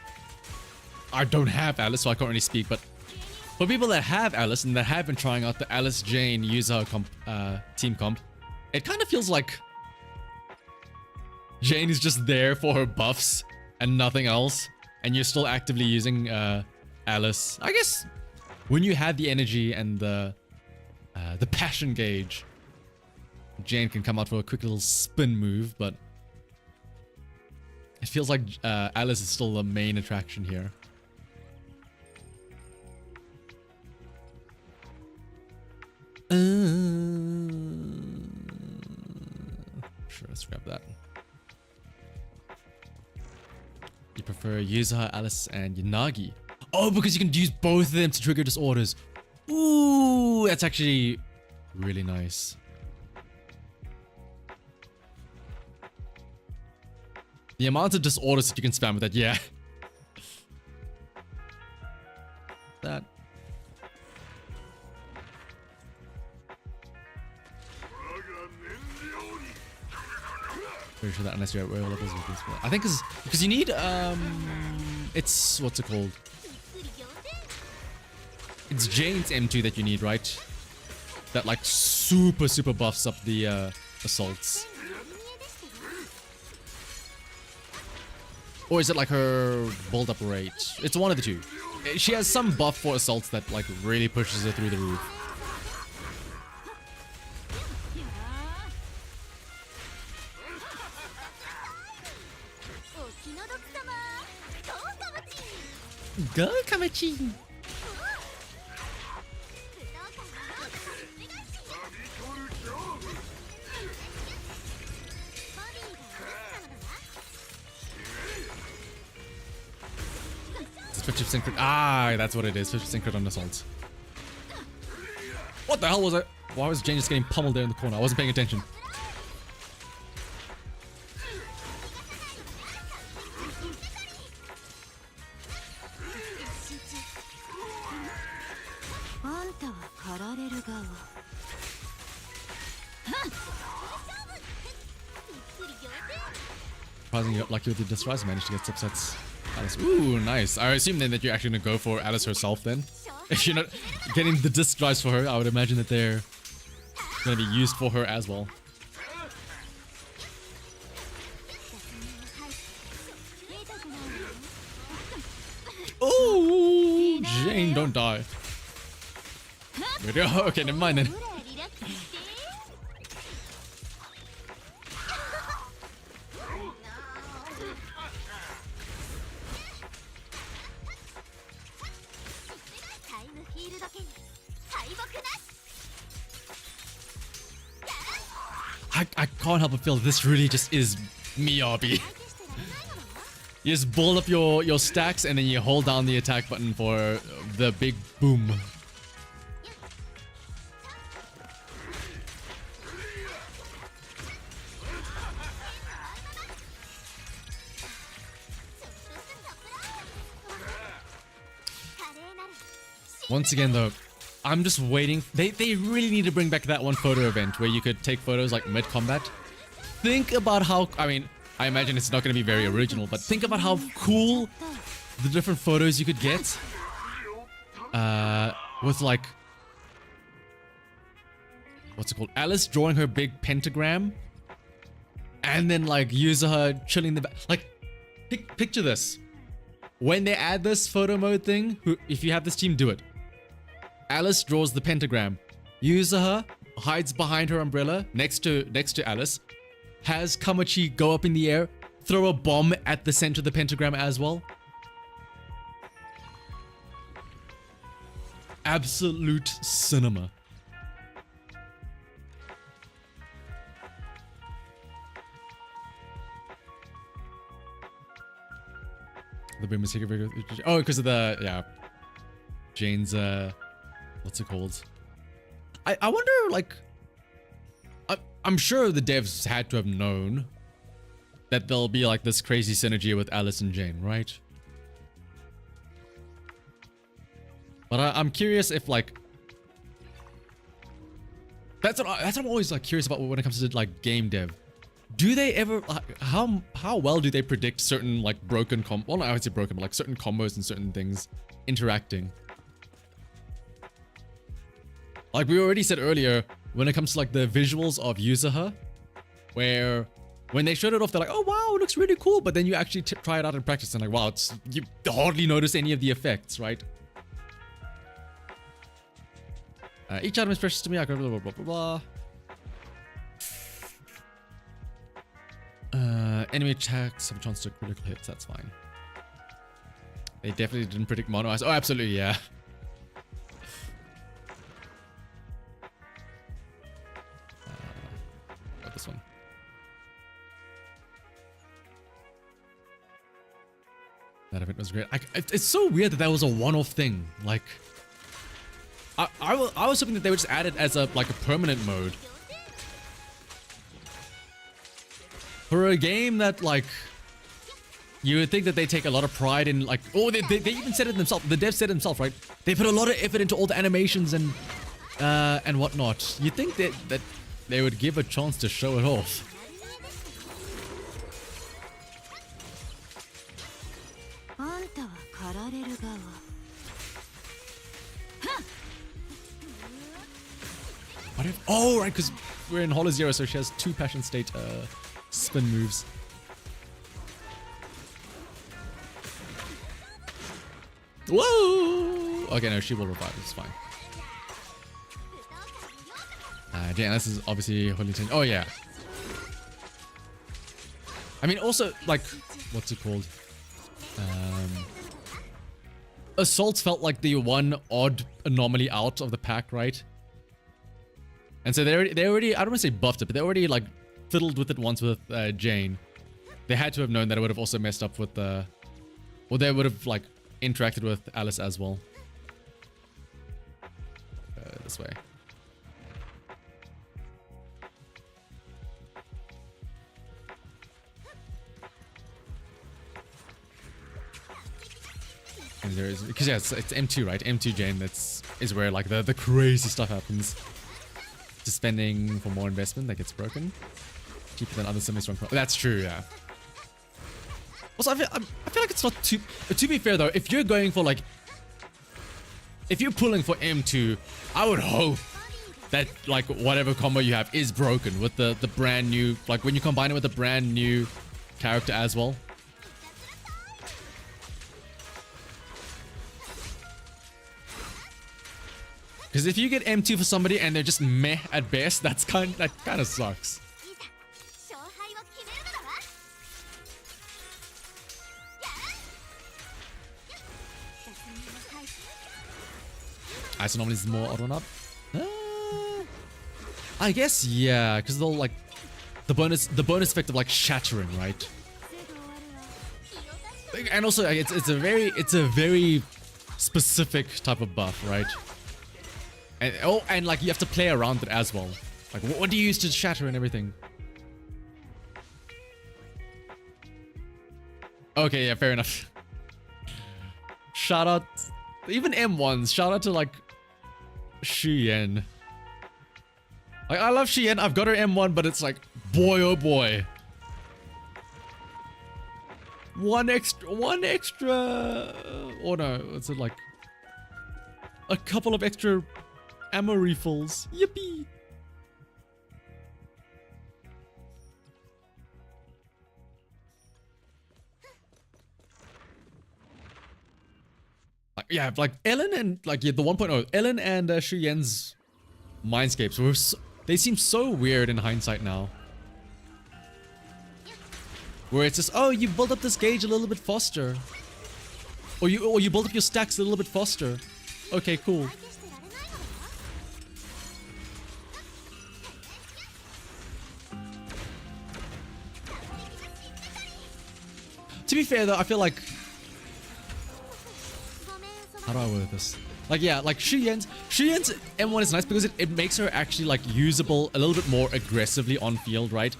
Speaker 1: I don't have Alice, so I can't really speak, but for people that have Alice and that have been trying out the Alice Jane user team comp, it kind of feels like Jane is just there for her buffs and nothing else, and you're still actively using Alice. I guess when you have the energy and the passion gauge, Jane can come out for a quick little spin move, but it feels like Alice is still the main attraction here. Sure, let's grab that. You prefer Yuza, Alice, and Yanagi. Oh, because you can use both of them to trigger disorders. Ooh, that's actually really nice. The amount of disorders that you can spam with that, yeah. That. Pretty sure that unless you're at royal levels, I think because you need it's what's it called? It's Jane's M2 that you need, right? That like super buffs up the assaults. Or is it like her build up rate? It's one of the two. She has some buff for assaults that like really pushes her through the roof. Go Kamachi! It's 50% crit. Ah, that's what it is. 50% crit on assaults. What the hell was it? Why was Jane just getting pummeled there in the corner? I wasn't paying attention. Surprisingly, lucky with the Disrise, managed to get subsets. Alice. Ooh, nice. I assume then that you're actually gonna go for Alice herself then. If you're not getting the disc drives for her, I would imagine that they're gonna be used for her as well. Oh, Jane, don't die. Okay, never mind then. I can't help but feel this really just is Miyabi. You just build up your stacks and then you hold down the attack button for the big boom. Once again though, I'm just waiting. They really need to bring back that one photo event where you could take photos like mid-combat. Think about how, I mean, I imagine it's not going to be very original, but think about how cool the different photos you could get. With like, what's it called? Alice drawing her big pentagram. And then like Yuza chilling in the back. Like, picture this. When they add this photo mode thing, if you have this team, do it. Alice draws the pentagram. Yuza hides behind her umbrella next to Alice, has Kamachi go up in the air, throw a bomb at the center of the pentagram as well. Absolute cinema. The boom is here. Oh, because of the, yeah. Jane's, what's it called? I wonder, like, I'm sure the devs had to have known that there'll be, like, this crazy synergy with Alice and Jane, right? But I'm curious if, like, that's what I'm always, like, curious about when it comes to, like, game dev. Do they ever, how well do they predict certain, like, broken well, I would say broken, but, like, certain combos and certain things interacting? Like we already said earlier, when it comes to, like, the visuals of ZZZ, where when they showed it off, they're like, oh, wow, it looks really cool. But then you actually try it out in practice and, like, wow, you hardly notice any of the effects, right? Each item is precious to me. I go blah, blah, blah, blah, blah. Enemy attacks have a chance to critical hits. That's fine. They definitely didn't predict mono eyes. Oh, absolutely, yeah. This one. That event was great. It's so weird that was a one-off thing. Like, I was hoping that they would just add it as a, like, a permanent mode for a game that, like, you would think that they take a lot of pride in, like, oh, they even said it themselves. The devs said it themselves, right? They put a lot of effort into all the animations and whatnot. You think that they would give a chance to show it off. What if, oh, right, because we're in Hollow Zero, so she has 2 Passion State spin moves. Whoa! Okay, no, she will revive. It's fine. Yeah, this is obviously holy tension. Oh, yeah. I mean, also, like, what's it called? Assaults felt like the one odd anomaly out of the pack, right? And so they already, I don't want to say buffed it, but they already, like, fiddled with it once with Jane. They had to have known that it would have also messed up with the, or they would have, like, interacted with Alice as well. This way. And there is, because yeah, it's M2, right? M2 Jane, is where, like, the crazy stuff happens. Just spending for more investment that gets broken. Cheaper than other semi-strong. That's true, yeah. Also, I feel like it's not too... To be fair, though, if you're going for, like... If you're pulling for M2, I would hope that, like, whatever combo you have is broken with the brand new... Like, when you combine it with a brand new character as well. Because if you get M2 for somebody and they're just meh at best, that kind of sucks. Ice normally is more odd one up. I guess, yeah, because they'll, like, the bonus effect of, like, shattering, right? And also, it's a very specific type of buff, right? And like, you have to play around it as well. Like, what do you use to shatter and everything? Okay, yeah, fair enough. Shout out, even M1s. Shout out to, like, Xuyen. Like, I love Xuyen. I've got her M1, but it's like, boy, oh boy. One extra, or no, it's like a couple of extra ammo refills. Yippee! Yeah, like Ellen and, like, yeah, the 1.0, Ellen and Xuyen's Mindscapes were They seem so weird in hindsight now. Where it's just, oh, you build up this gauge a little bit faster. Or you build up your stacks a little bit faster. Okay, cool. To be fair though, I feel like... How do I word this? Like, yeah, like Shuyen's M1 is nice because it makes her actually like usable a little bit more aggressively on field, right?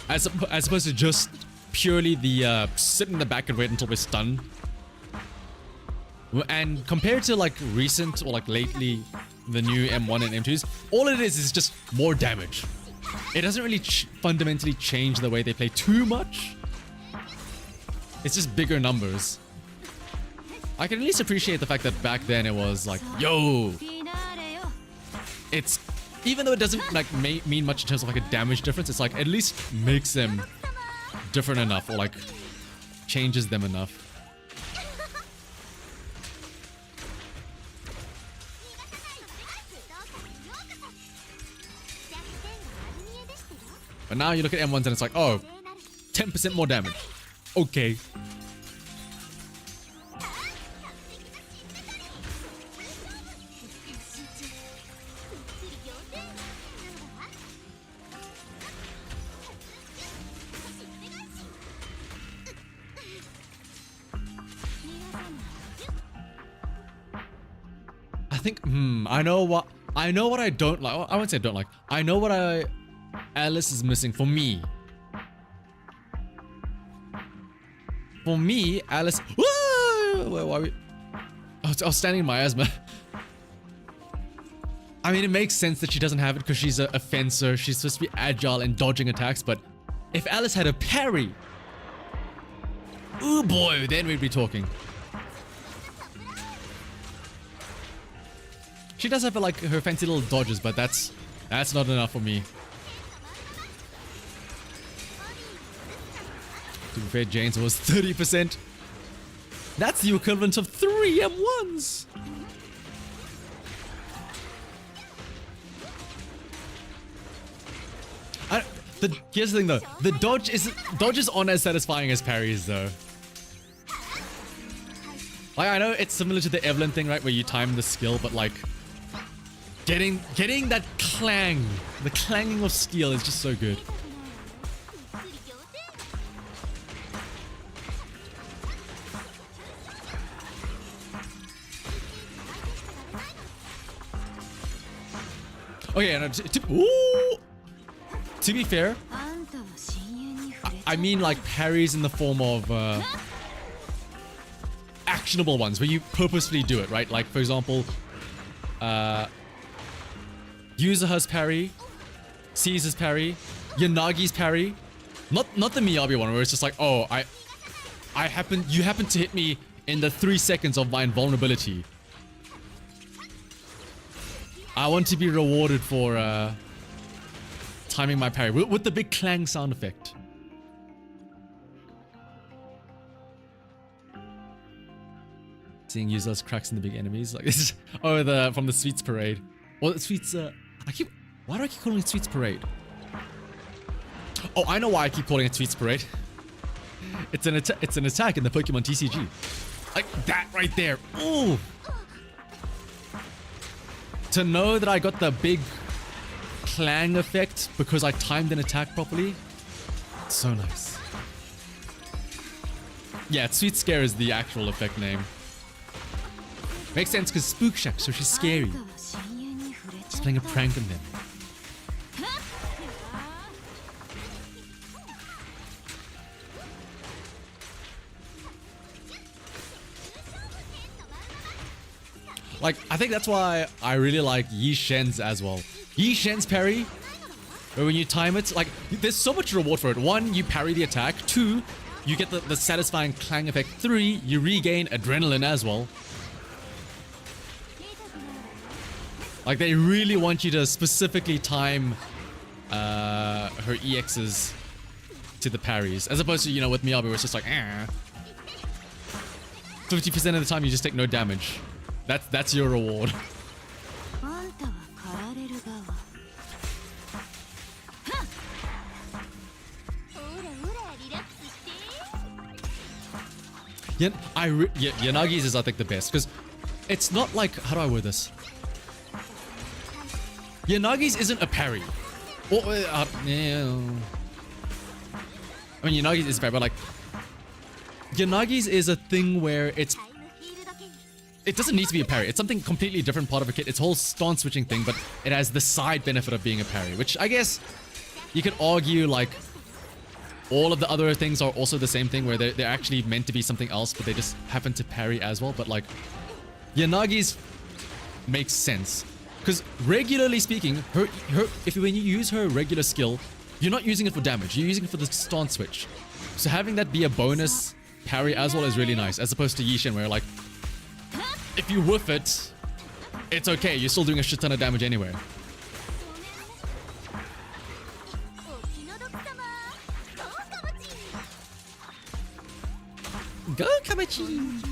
Speaker 1: As opposed to just purely the sit in the back and wait until we're stunned. And compared to like recent or like lately, the new M1 and M2s, all it is just more damage. It doesn't really fundamentally change the way they play too much. It's just bigger numbers. I can at least appreciate the fact that back then it was like, yo, it's, even though it doesn't like mean much in terms of like a damage difference, it's like at least makes them different enough or like changes them enough. But now you look at M1s and it's like, oh, 10% more damage. Okay. I think, I know what I don't like. I wouldn't say I don't like. I know what Alice is missing for me. For me, Alice... Where are we? I was standing in my asthma. I mean, it makes sense that she doesn't have it because she's a fencer. She's supposed to be agile and dodging attacks, but if Alice had a parry... Ooh boy, then we'd be talking. She does have like her fancy little dodges, but that's not enough for me. To be fair, Jane's was 30%. That's the equivalent of 3 M1s. Here's the thing though, the dodges aren't as satisfying as parries though. Like, I know it's similar to the Evelyn thing, right, where you time the skill, but like getting that clang, the clanging of steel is just so good. Okay, and to be fair, I mean like parries in the form of actionable ones where you purposefully do it, right? Like for example, Yuzuha's parry, Caesar's parry, Yanagi's parry, not the Miyabi one where it's just like, oh, you happen to hit me in the 3 seconds of my invulnerability. I want to be rewarded for timing my parry with the big clang sound effect. Seeing Yuzuha's cracks in the big enemies like this is from the Sweets Parade. Well, Sweets. Why do I keep calling it Sweets Parade? Oh, I know why I keep calling it Sweets Parade. It's an attack in the Pokemon TCG. Like that right there. Ooh. To know that I got the big clang effect because I timed an attack properly. It's so nice. Yeah, Sweet Scare is the actual effect name. Makes sense because Spook Shack, so she's scary. She's playing a prank on them. Like, I think that's why I really like Yi Shen's as well. Yi Shen's parry, where when you time it, like, there's so much reward for it. 1, you parry the attack. 2, you get the satisfying clang effect. 3, you regain adrenaline as well. Like, they really want you to specifically time her EXs to the parries. As opposed to, you know, with Miyabi, where it's just like, 50% of the time you just take no damage. That's your reward. Yanagi's is, I think, the best because it's not like, how do I word this? Yanagi's isn't a parry. Or, yeah. I mean, Yanagi's is a parry, but like, Yanagi's is a thing where it doesn't need to be a parry. It's something completely different part of a kit. It's a whole stance switching thing, but it has the side benefit of being a parry, which I guess you could argue like all of the other things are also the same thing where they're actually meant to be something else, but they just happen to parry as well. But like Yanagi's makes sense because regularly speaking, when you use her regular skill, you're not using it for damage. You're using it for the stance switch. So having that be a bonus parry as well is really nice, as opposed to Yishin where like if you whiff it, it's okay. You're still doing a shit ton of damage anyway. Go Kamachi!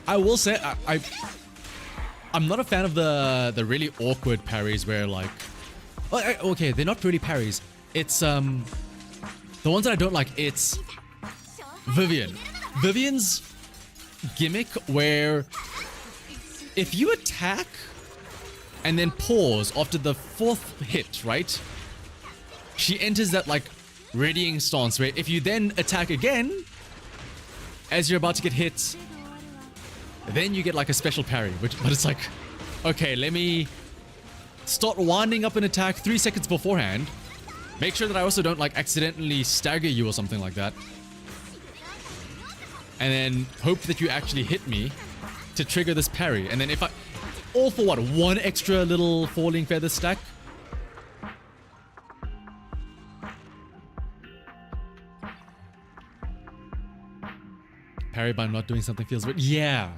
Speaker 1: I will say I'm not a fan of the really awkward parries where like, okay, they're not really parries. It's the ones that I don't like. It's Vivian's gimmick where if you attack and then pause after the 4th hit, right? She enters that like readying stance where if you then attack again as you're about to get hit, then you get like a special parry, but it's like, okay, let me start winding up an attack 3 seconds beforehand. Make sure that I also don't like accidentally stagger you or something like that. And then hope that you actually hit me to trigger this parry. And then if I... all for what? 1 extra little falling feather stack? Parry by not doing something feels weird. Yeah.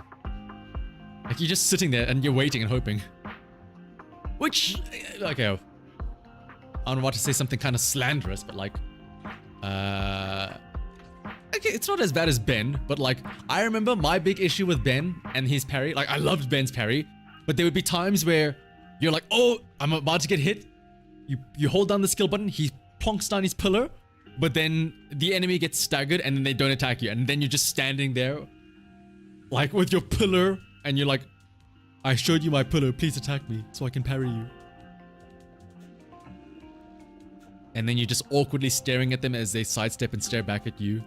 Speaker 1: Like you're just sitting there and you're waiting and hoping. Which... okay. I'm about to say something kind of slanderous, but like... okay, it's not as bad as Ben, but like, I remember my big issue with Ben and his parry. Like, I loved Ben's parry, but there would be times where you're like, oh, I'm about to get hit. You hold down the skill button, he plonks down his pillar, but then the enemy gets staggered and then they don't attack you. And then you're just standing there, like with your pillar, and you're like, I showed you my pillar, please attack me so I can parry you. And then you're just awkwardly staring at them as they sidestep and stare back at you.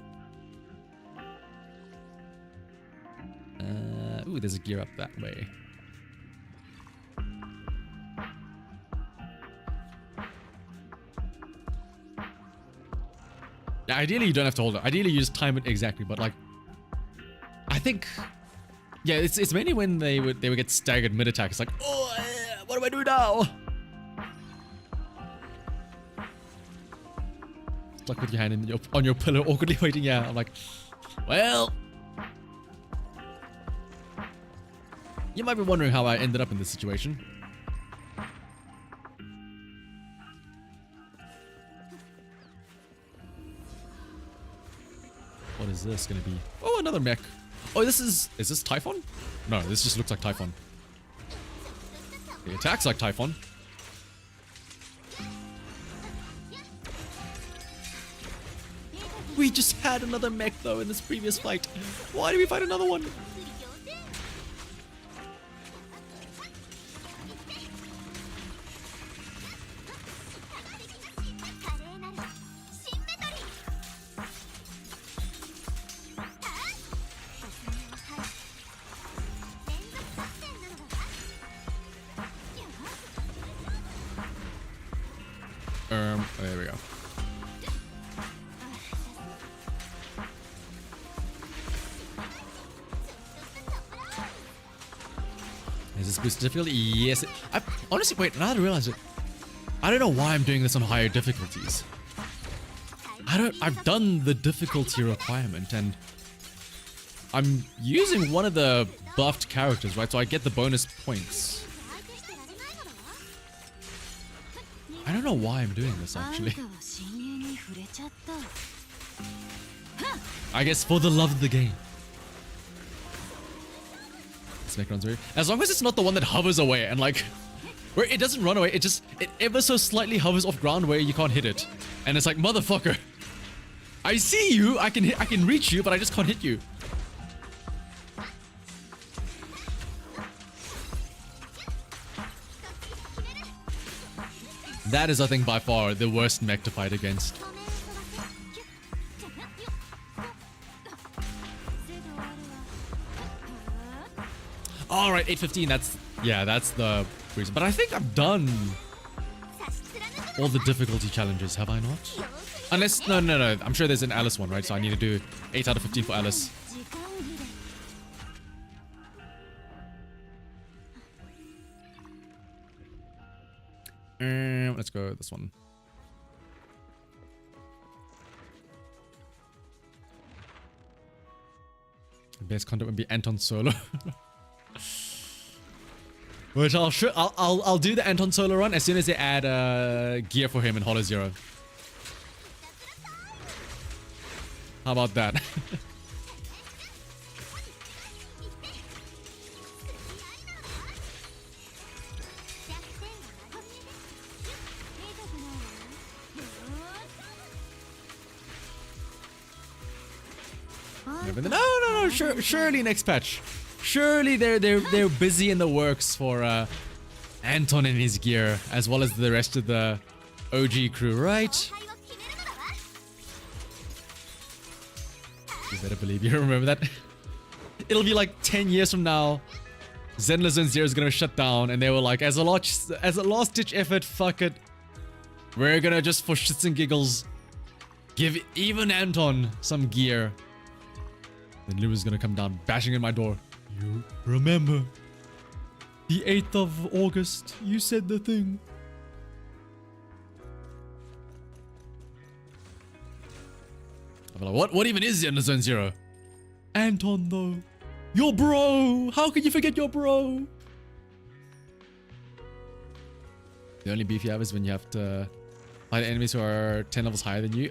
Speaker 1: Ooh, there's a gear up that way. Yeah, ideally you don't have to hold it. Ideally you just time it exactly, but like, I think, yeah, it's mainly when they would get staggered mid-attack. It's like, oh, what do I do now? Stuck with your hand in on your pillow, awkwardly waiting. Yeah, I'm like, well, you might be wondering how I ended up in this situation. What is this gonna be? Oh, another mech. Oh, is this Typhon? No, this just looks like Typhon. The attack's like Typhon. We just had another mech though in this previous fight. Why did we fight another one? There we go. Is this boost difficulty? Yes. Honestly, wait, now that I realize it, I don't know why I'm doing this on higher difficulties. I've done the difficulty requirement and I'm using one of the buffed characters, right? So I get the bonus points. I don't know why I'm doing this actually. I guess for the love of the game. As long as it's not the one that hovers away and like, where it doesn't run away, it ever so slightly hovers off ground where you can't hit it. And it's like, motherfucker, I see you, I can reach you, but I just can't hit you. That is, I think, by far the worst mech to fight against. Alright, 815, that's the reason. But I think I've done all the difficulty challenges, have I not? Unless, no, I'm sure there's an Alice one, right? So I need to do 8 out of 15 for Alice. Let's go this one. Best content would be Anton solo. Which I'll do the Anton solo run as soon as they add gear for him in Hollow Zero. How about that? No, surely next patch. Surely they're busy in the works for Anton and his gear, as well as the rest of the OG crew, right? You better believe you remember that. It'll be like 10 years from now, ZENLESS ZONE ZERO is gonna shut down, and they were like, as a last ditch effort, fuck it, we're gonna just for shits and giggles give even Anton some gear. Then Lewis gonna come down, bashing in my door. You remember the 8th of August? You said the thing. I'm like, what even is ZENLESS ZONE ZERO? Anton, though. Your bro! How can you forget your bro? The only beef you have is when you have to fight enemies who are 10 levels higher than you.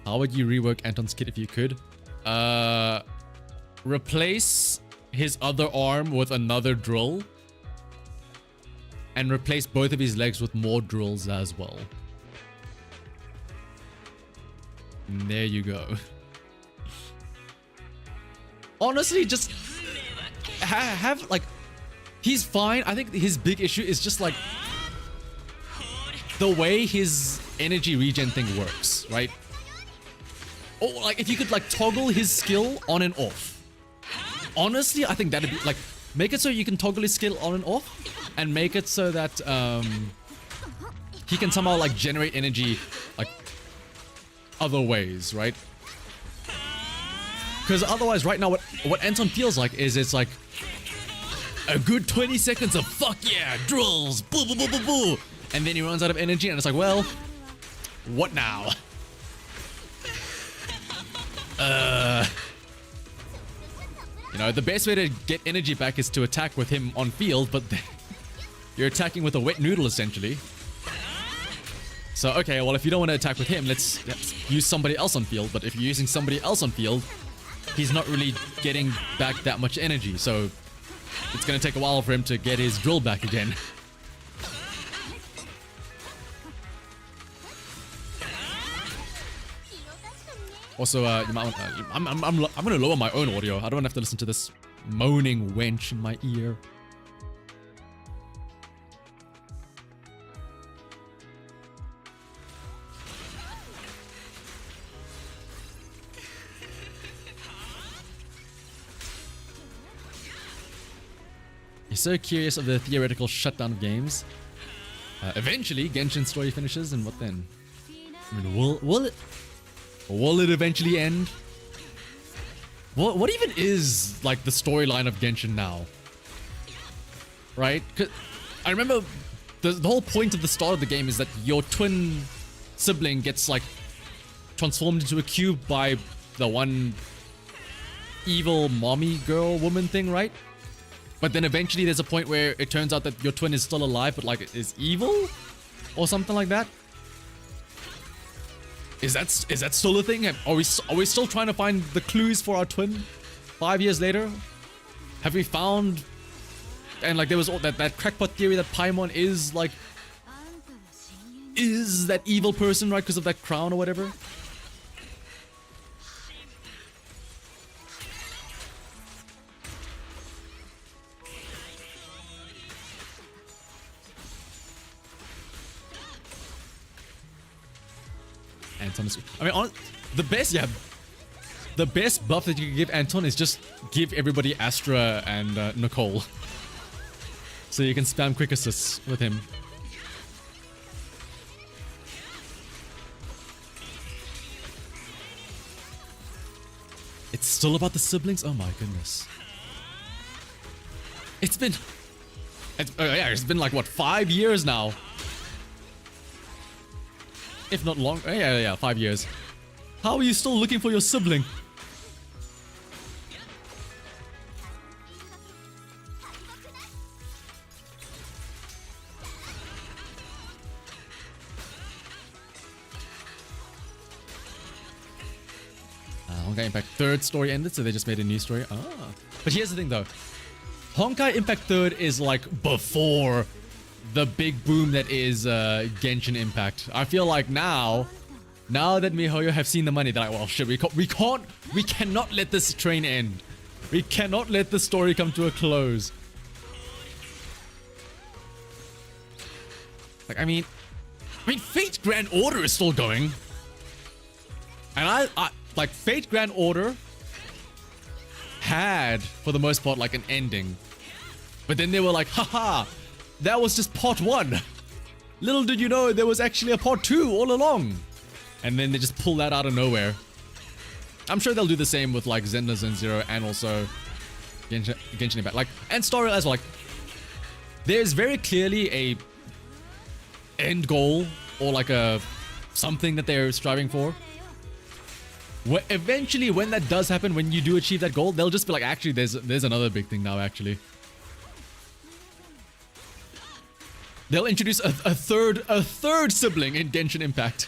Speaker 1: How would you rework Anton's kit if you could? Replace his other arm with another drill. And replace both of his legs with more drills as well. And there you go. Honestly, just have like, he's fine. I think his big issue is just like the way his energy regen thing works, right? Oh, like if you could like toggle his skill on and off. Honestly, I think that'd be like, make it so you can toggle his skill on and off, and make it so that he can somehow like generate energy like other ways, right? Because otherwise, right now, what Anton feels like is it's like a good 20 seconds of fuck yeah, drills, boo boo boo boo boo, and then he runs out of energy, and it's like, well, what now? You know, the best way to get energy back is to attack with him on field, but you're attacking with a wet noodle essentially. So, okay, well, if you don't want to attack with him, let's use somebody else on field. But if you're using somebody else on field, he's not really getting back that much energy. So it's going to take a while for him to get his drill back again. Also, you might want, I'm going to lower my own audio. I don't want to have to listen to this moaning wench in my ear. You're so curious of the theoretical shutdown of games. Eventually, Genshin's story finishes, and what then? I mean, will it eventually end? What even is like the storyline of Genshin now? Right? 'Cause I remember the whole point of the start of the game is that your twin sibling gets like transformed into a cube by the one evil mommy girl woman thing, right? But then eventually there's a point where it turns out that your twin is still alive, but like is evil or something like that. Is that still a thing? Are we still trying to find the clues for our twin 5 years later? Have we found, and like there was all that crackpot theory that Paimon is like is that evil person, right? Because of that crown or whatever. Anton is, I mean, the best buff that you can give Anton is just give everybody Astra and Nicole. So you can spam quick assists with him. It's still about the siblings? Oh my goodness. It's been like what, 5 years now? If not long, yeah, 5 years. How are you still looking for your sibling? Honkai Impact 3rd story ended, so they just made a new story. But here's the thing though. Honkai Impact 3rd is like before the big boom that is Genshin Impact. I feel like now that MiHoYo have seen the money, they're like, well, shit, we cannot let this train end. We cannot let the story come to a close. Like, I mean, Fate Grand Order is still going. And I like, Fate Grand Order had, for the most part, like an ending. But then they were like, haha, that was just part 1. Little did you know there was actually a part 2 all along. And then they just pull that out of nowhere. I'm sure they'll do the same with like ZENLESS Zone Zero and also Genshin Impact. Like, and Story as well. Like, there's very clearly a end goal or like a something that they're striving for. Where eventually, when that does happen, when you do achieve that goal, they'll just be like, actually, there's another big thing now, actually. They'll introduce a third sibling in Genshin Impact.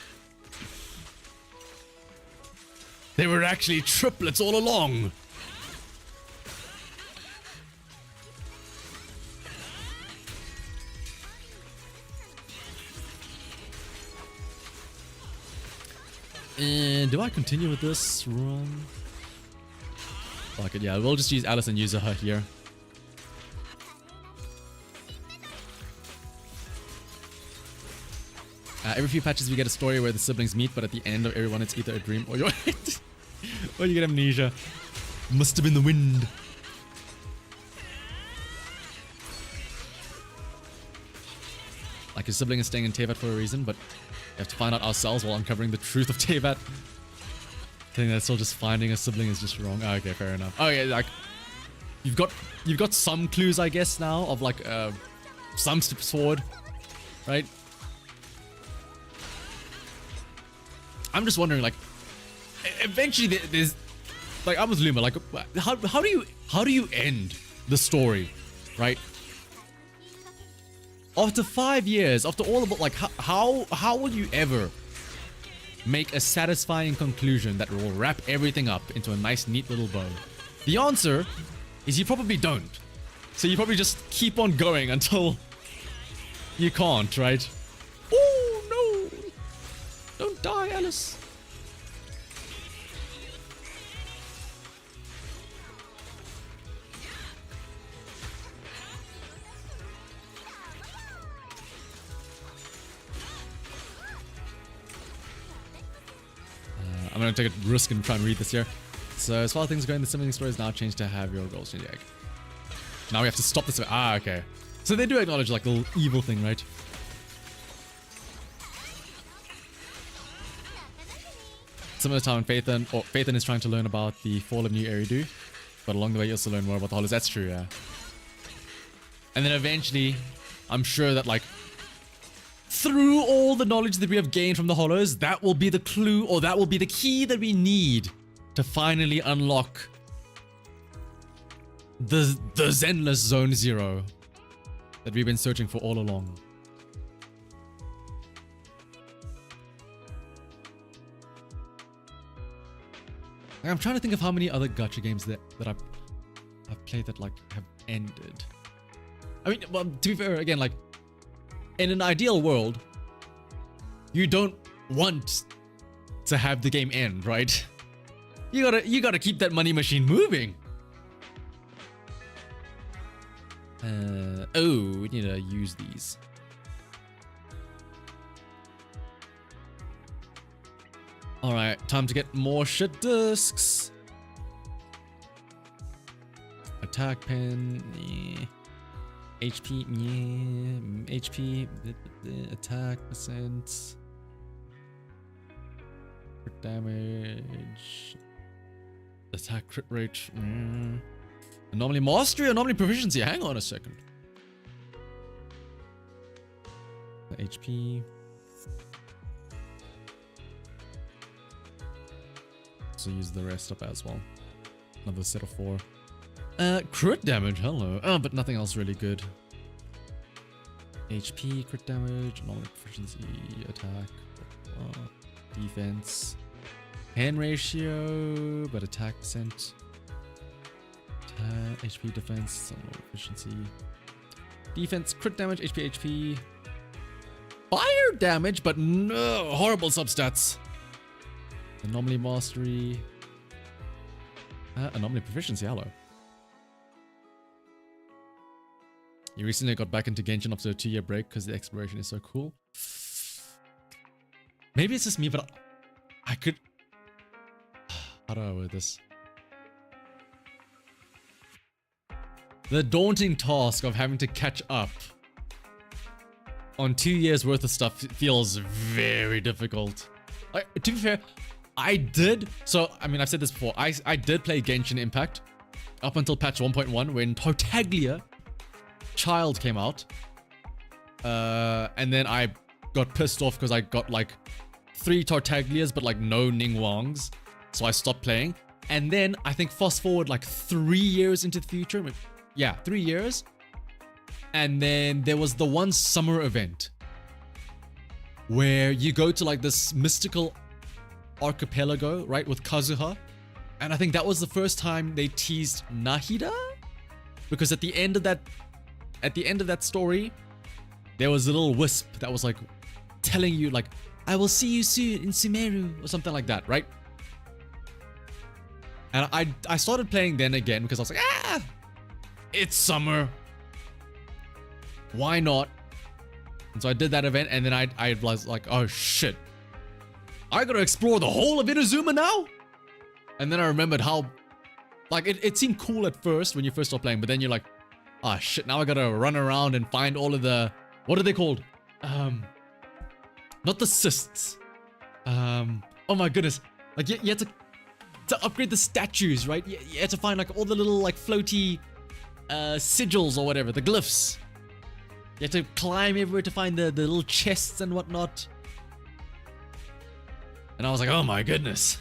Speaker 1: They were actually triplets all along. And do I continue with this run? Fuck it, yeah, we'll just use Alice and use her here. Every few patches we get a story where the siblings meet, but at the end of every one it's either a dream or or you get amnesia. Must have been the wind. Like, your sibling is staying in Teyvat for a reason, but we have to find out ourselves while uncovering the truth of Teyvat. I think that's still just finding a sibling is just wrong. Oh, okay, fair enough. Oh yeah, like, you've got some clues, I guess, now of like some steps forward, right? I'm just wondering, like, eventually there's, like, I was Luma, like, how do you end the story, right? After 5 years, after all of it, like, how will you ever make a satisfying conclusion that will wrap everything up into a nice, neat little bow? The answer is you probably don't. So you probably just keep on going until you can't, right? Oh no! Don't die, Alice. I'm gonna take a risk and try and read this here. So, as far as things are going, the sibling story is now changed to have your goals change. Now we have to stop this. Ah, okay. So they do acknowledge like the evil thing, right? Similar time when Phaethon is trying to learn about the fall of New Eridu, but along the way you also learn more about the hollows. That's true, yeah. And then eventually, I'm sure that like through all the knowledge that we have gained from the hollows, that will be the clue, or that will be the key that we need to finally unlock the ZENLESS Zone Zero that we've been searching for all along. I'm trying to think of how many other gacha games that I've played that like have ended. I mean, well, to be fair, again, like in an ideal world, you don't want to have the game end, right? You gotta keep that money machine moving. Oh, we need to use these. All right, time to get more shit discs. Attack pen, yeah. HP, yeah. HP, attack percent, crit damage, attack crit rate. Anomaly mastery, anomaly proficiency. Hang on a second. The HP. So use the rest up as well. Another set of 4. Crit damage, hello. Oh, but nothing else really good. HP, crit damage, anomaly proficiency, attack, defense, hand ratio, but attack percent. HP, defense, efficiency, defense, crit damage, HP, fire damage, but no horrible substats. Anomaly mastery, anomaly proficiency. Hello. You recently got back into Genshin after a 2-year break because the exploration is so cool. Maybe it's just me, but I could. How do I word this? The daunting task of having to catch up on 2 years worth of stuff feels very difficult. Like, to be fair, I did. So, I mean, I've said this before. I did play Genshin Impact up until patch 1.1 when Tartaglia Child came out. And then I got pissed off because I got like 3 Tartaglias but like no Ningguangs. So I stopped playing. And then I think fast forward like 3 years into the future. Yeah, 3 years. And then there was the one summer event where you go to like this mystical archipelago, right, with Kazuha. And I think that was the first time they teased Nahida, because at the end of that story, there was a little wisp that was like telling you like, I will see you soon in Sumeru or something like that, right? And I started playing then again because I was like, it's summer. Why not? And so I did that event, and then I was like, oh shit, I gotta explore the whole of Inazuma now? And then I remembered how, like, it seemed cool at first when you first start playing, but then you're like, ah, shit, now I gotta run around and find all of the, what are they called? Not the cysts. Oh my goodness. Like, you had to upgrade the statues, right? You had to find, like, all the little, like, floaty sigils or whatever, the glyphs. You had to climb everywhere to find the little chests and whatnot. And I was like, oh my goodness.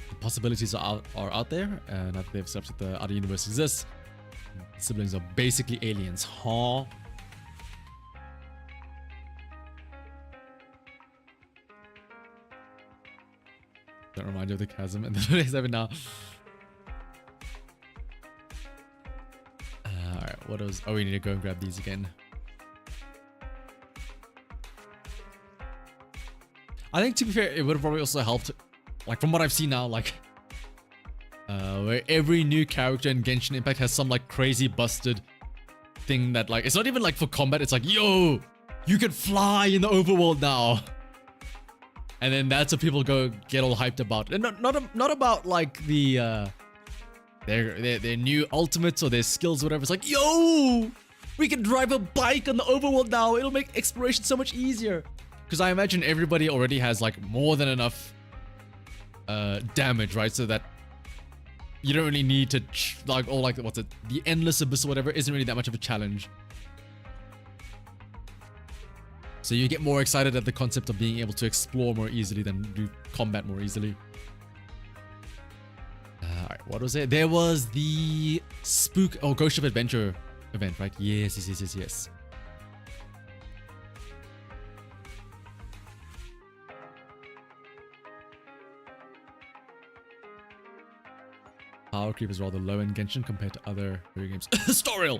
Speaker 1: The possibilities are out there, and now that they've accepted the other universe exists. Siblings are basically aliens, huh? Don't remind you of the chasm and the 27 now. Alright, what else? Oh, we need to go and grab these again. I think, to be fair, it would have probably also helped, like, from what I've seen now, like, where every new character in Genshin Impact has some, like, crazy busted thing that, like, it's not even, like, for combat, it's like, yo, you can fly in the overworld now. And then that's what people go get all hyped about. And not about, like, the, their new ultimates or their skills or whatever. It's like, yo, we can drive a bike on the overworld now. It'll make exploration so much easier. Because I imagine everybody already has, like, more than enough damage, right? So that you don't really need to, like, or like, what's it? The Endless Abyss or whatever isn't really that much of a challenge. So you get more excited at the concept of being able to explore more easily than do combat more easily. Alright, what was it? There was the Ghost Ship Adventure event, right? Yes. power creep is rather low in Genshin compared to other video games. Historial!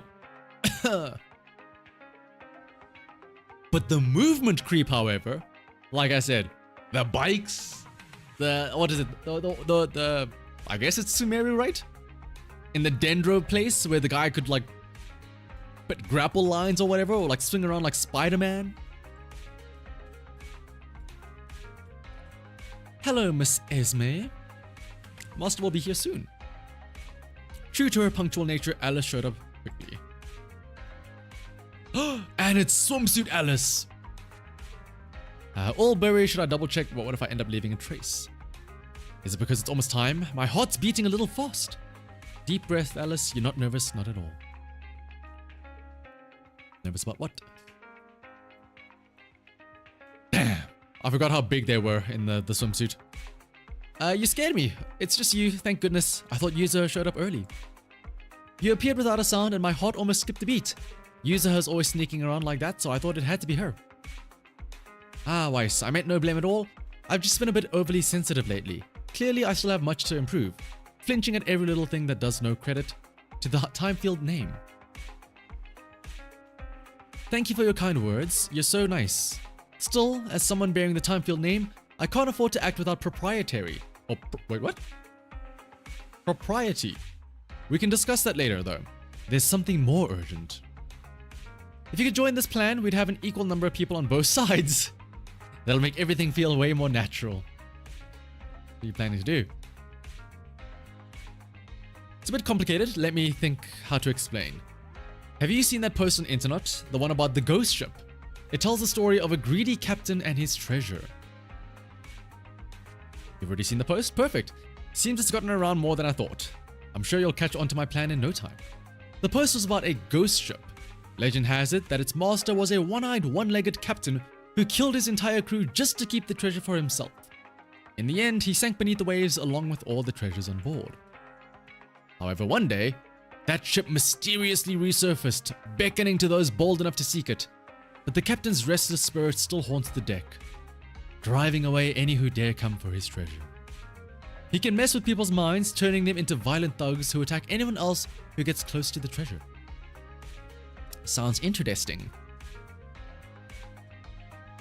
Speaker 1: But the movement creep, however, like I said, the bikes, what is it? The I guess it's Sumeru, right? In the Dendro place where the guy could like put grapple lines or whatever, or like swing around like Spider-Man. Hello, Miss Esme. Master will be here soon. True to her punctual nature, Alice showed up quickly. And it's swimsuit Alice. All buried, should I double check? What if I end up leaving a trace? Is it because it's almost time? My heart's beating a little fast. Deep breath, Alice. You're not nervous? Not at all. Nervous about what? Damn. I forgot how big they were in the swimsuit. You scared me. It's just you, thank goodness. I thought Yuza showed up early. You appeared without a sound and my heart almost skipped a beat. Yuza's always sneaking around like that, so I thought it had to be her. Ah, Weiss, I meant no blame at all. I've just been a bit overly sensitive lately. Clearly, I still have much to improve. Flinching at every little thing that does no credit to the time field name. Thank you for your kind words. You're so nice. Still, as someone bearing the time field name, I can't afford to act without proprietary. Oh, wait, what? Propriety. We can discuss that later, though. There's something more urgent. If you could join this plan, we'd have an equal number of people on both sides. That'll make everything feel way more natural. What are you planning to do? It's a bit complicated. Let me think how to explain. Have you seen that post on internet? The one about the ghost ship? It tells the story of a greedy captain and his treasure. You've already seen the post? Perfect. Seems it's gotten around more than I thought. I'm sure you'll catch on to my plan in no time. The post was about a ghost ship. Legend has it that its master was a one-eyed, one-legged captain who killed his entire crew just to keep the treasure for himself. In the end, he sank beneath the waves along with all the treasures on board. However, one day, that ship mysteriously resurfaced, beckoning to those bold enough to seek it. But the captain's restless spirit still haunts the deck, driving away any who dare come for his treasure. He can mess with people's minds, turning them into violent thugs who attack anyone else who gets close to the treasure. Sounds interesting.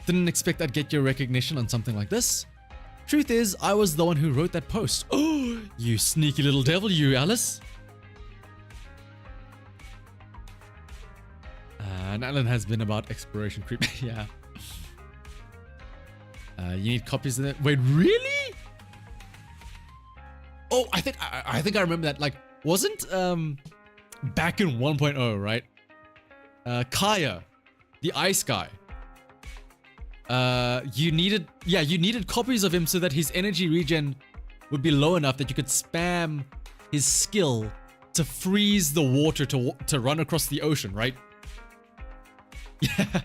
Speaker 1: Didn't expect I'd get your recognition on something like this. Truth is, I was the one who wrote that post. Oh, you sneaky little devil, you, Alice. And Alan has been about exploration creep. Yeah. You need copies of that. Wait, really? Oh, I think I remember that. Like, wasn't back in 1.0, right? Kaya, the ice guy. You needed copies of him so that his energy regen would be low enough that you could spam his skill to freeze the water to run across the ocean, right? Yeah.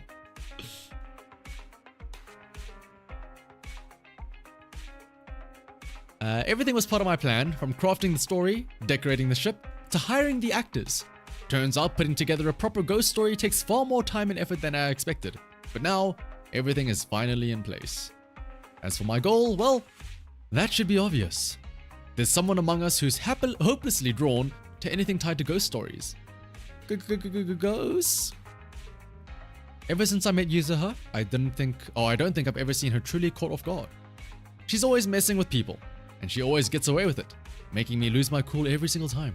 Speaker 1: Everything was part of my plan, from crafting the story, decorating the ship, to hiring the actors. Turns out putting together a proper ghost story takes far more time and effort than I expected. But now, everything is finally in place. As for my goal, well, that should be obvious. There's someone among us who's hopelessly drawn to anything tied to ghost stories. Ghosts? Ever since I met Yuzuha, I don't think I've ever seen her truly caught off guard. She's always messing with people, and she always gets away with it, making me lose my cool every single time.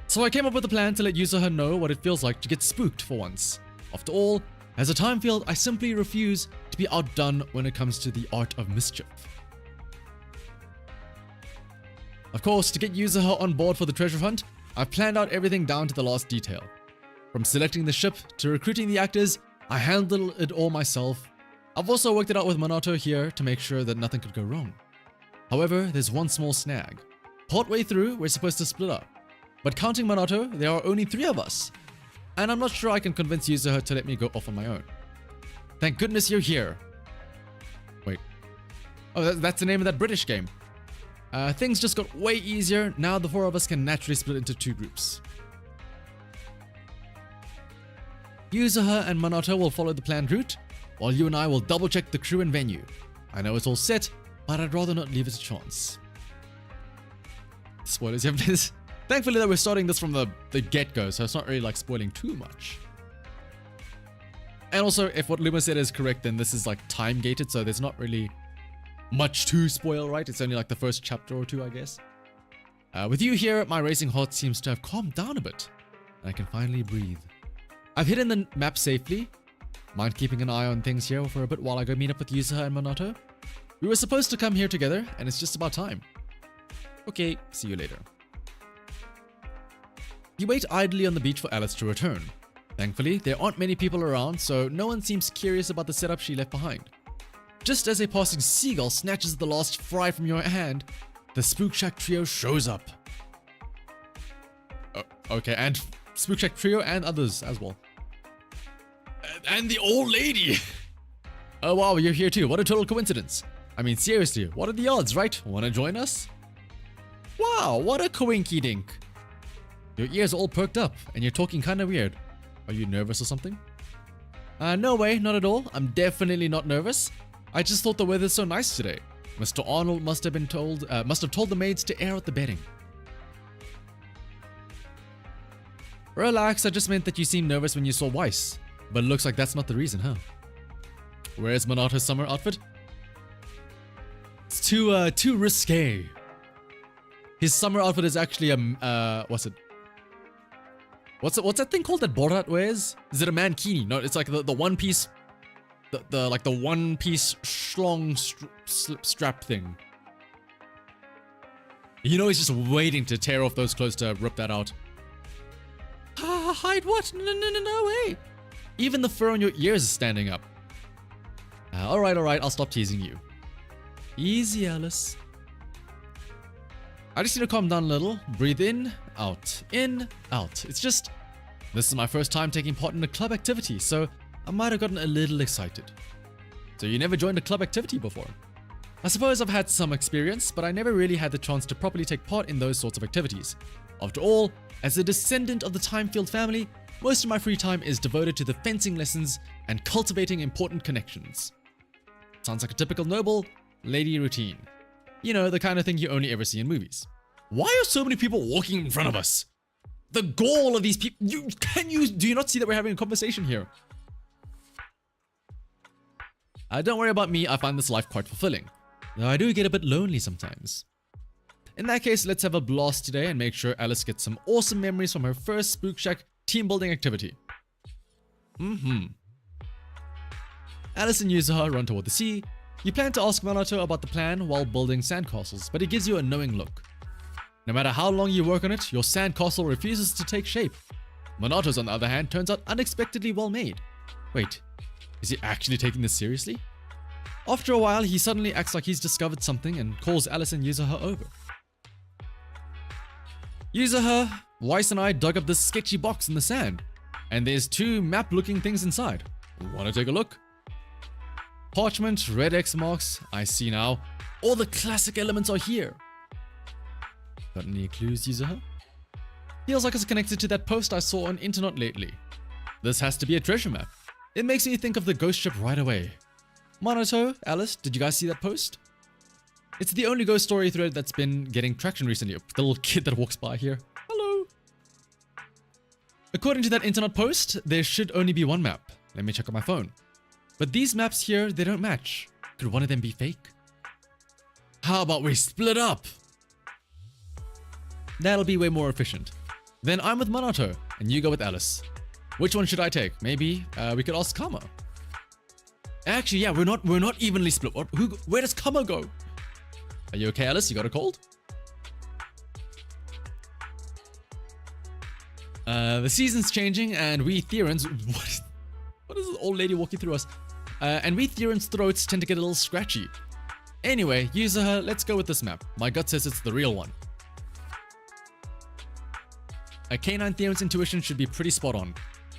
Speaker 1: So I came up with a plan to let Yuzuha know what it feels like to get spooked for once. After all, as a time field, I simply refuse to be outdone when it comes to the art of mischief. Of course, to get Yuzuha on board for the treasure hunt, I've planned out everything down to the last detail. From selecting the ship to recruiting the actors, I handled it all myself. I've also worked it out with Minato here to make sure that nothing could go wrong. However, there's one small snag. Partway through, we're supposed to split up. But counting Minato, there are only 3 of us. And I'm not sure I can convince Yuzuha to let me go off on my own. Thank goodness you're here. Wait. Oh, that's the name of that British game. Things just got way easier. Now the 4 of us can naturally split into 2 groups. Yuzuha and Minato will follow the planned route, while you and I will double check the crew and venue. I know it's all set, but I'd rather not leave it to chance. spoilers. You have this. Thankfully that we're starting this from the get-go, so it's not really like spoiling too much. And also, if what Luma said is correct, then this is like time-gated, so there's not really much to spoil, right? It's only like the first chapter or two, I guess. With you here, my racing heart seems to have calmed down a bit, and I can finally breathe. I've hidden the map safely. Mind keeping an eye on things here for a bit while I go meet up with Yusuha and Minato? We were supposed to come here together, and it's just about time. Okay, see you later. You wait idly on the beach for Alice to return. Thankfully, there aren't many people around, so no one seems curious about the setup she left behind. Just as a passing seagull snatches the last fry from your hand, the Spook Shack trio shows up. Okay, and Spook Shack trio and others as well. And the old lady! Oh wow, you're here too. What a total coincidence. I mean, seriously, what are the odds, right? Wanna join us? Wow, what a coinky dink. Your ears are all perked up, and you're talking kinda weird. Are you nervous or something? No way, not at all. I'm definitely not nervous. I just thought the weather's so nice today. Mr. Arnold must have told the maids to air out the bedding. Relax, I just meant that you seemed nervous when you saw Weiss. But it looks like that's not the reason, huh? Where's Minato's summer outfit? It's too risque. His summer outfit is actually what's that thing called that Borat wears? Is it a mankini? No, it's like the one piece, the one piece schlong strap thing. You know, he's just waiting to tear off those clothes to rip that out. Hide what? No way. Even the fur on your ears is standing up. Alright, I'll stop teasing you. Easy, Alice. I just need to calm down a little. Breathe in, out. It's just, this is my first time taking part in a club activity, so I might have gotten a little excited. So you never joined a club activity before? I suppose I've had some experience, but I never really had the chance to properly take part in those sorts of activities. After all, as a descendant of the Timefield family, most of my free time is devoted to the fencing lessons and cultivating important connections. Sounds like a typical noble lady routine. You know, the kind of thing you only ever see in movies. Why are so many people walking in front of us? The goal of these people... Do you not see that we're having a conversation here? Don't worry about me, I find this life quite fulfilling. Though I do get a bit lonely sometimes. In that case, let's have a blast today and make sure Alice gets some awesome memories from her first Spook Shack team building activity. Alice and Yusuha run toward the sea. You plan to ask Minato about the plan while building sandcastles, but he gives you a knowing look. No matter how long you work on it, your sandcastle refuses to take shape. Minato's, on the other hand, turns out unexpectedly well made. Wait, is he actually taking this seriously? After a while, he suddenly acts like he's discovered something and calls Alice and Yusuha over. Yusuha, Weiss and I dug up this sketchy box in the sand, and there's two map-looking things inside. Wanna take a look? Parchment, red X marks, I see now. All the classic elements are here. Got any clues, Yusuha? Feels like it's connected to that post I saw on internet lately. This has to be a treasure map. It makes me think of the ghost ship right away. Minato, Alice, did you guys see that post? It's the only ghost story thread that's been getting traction recently. The little kid that walks by here. Hello. According to that internet post, there should only be one map. Let me check on my phone. But these maps here, they don't match. Could one of them be fake? How about we split up? That'll be way more efficient. Then I'm with Minato, and you go with Alice. Which one should I take? Maybe we could ask Kama. Actually, yeah, we're not evenly split. Where does Kama go? Are you okay, Alice? You got a cold? The season's changing, and we Theorans... What is this old lady walking through us? And we Theorans' throats tend to get a little scratchy. Anyway, Yusuha, let's go with this map. My gut says it's the real one. A canine Theoran's intuition should be pretty spot on.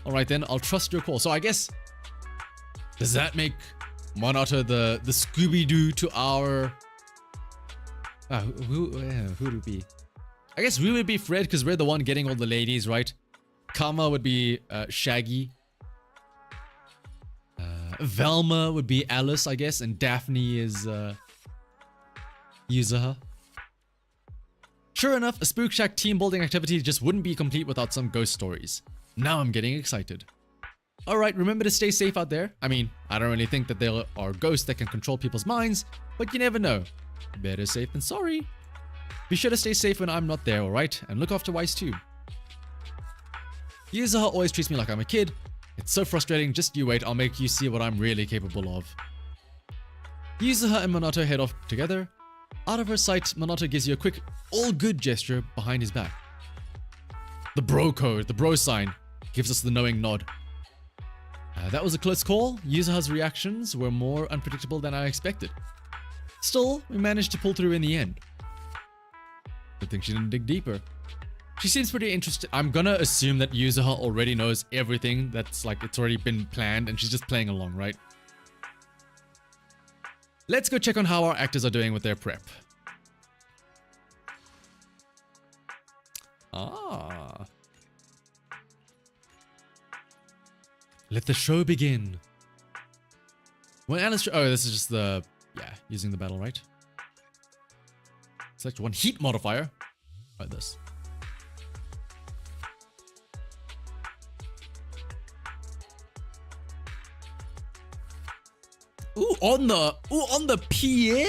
Speaker 1: Alright then, I'll trust your call. So I guess... Does that make Minato the Scooby-Doo to our... who would it be? I guess we would be Fred because we're the one getting all the ladies, right? Kama would be Shaggy. Velma would be Alice, I guess. And Daphne is Yusuha. Sure enough, a Spook Shack team building activity just wouldn't be complete without some ghost stories. Now I'm getting excited. Alright, remember to stay safe out there. I mean, I don't really think that there are ghosts that can control people's minds, but you never know. Better safe than sorry. Be sure to stay safe when I'm not there, alright? And look after Wise too. Yuzuha always treats me like I'm a kid. It's so frustrating, just you wait, I'll make you see what I'm really capable of. Yuzuha and Minato head off together. Out of her sight, Minato gives you a quick all-good gesture behind his back. The bro code, the bro sign, gives us the knowing nod. That was a close call. Yuzuha's reactions were more unpredictable than I expected. Still, we managed to pull through in the end. Good thing she didn't dig deeper. She seems pretty interested. I'm gonna assume that Yuzuha already knows everything that's like it's already been planned and she's just playing along, right? Let's go check on how our actors are doing with their prep. Ah. Let the show begin. When Alice... Oh, this is just the... Yeah, using the battle, right? Select one heat modifier. Like this. Ooh, on the Pierre?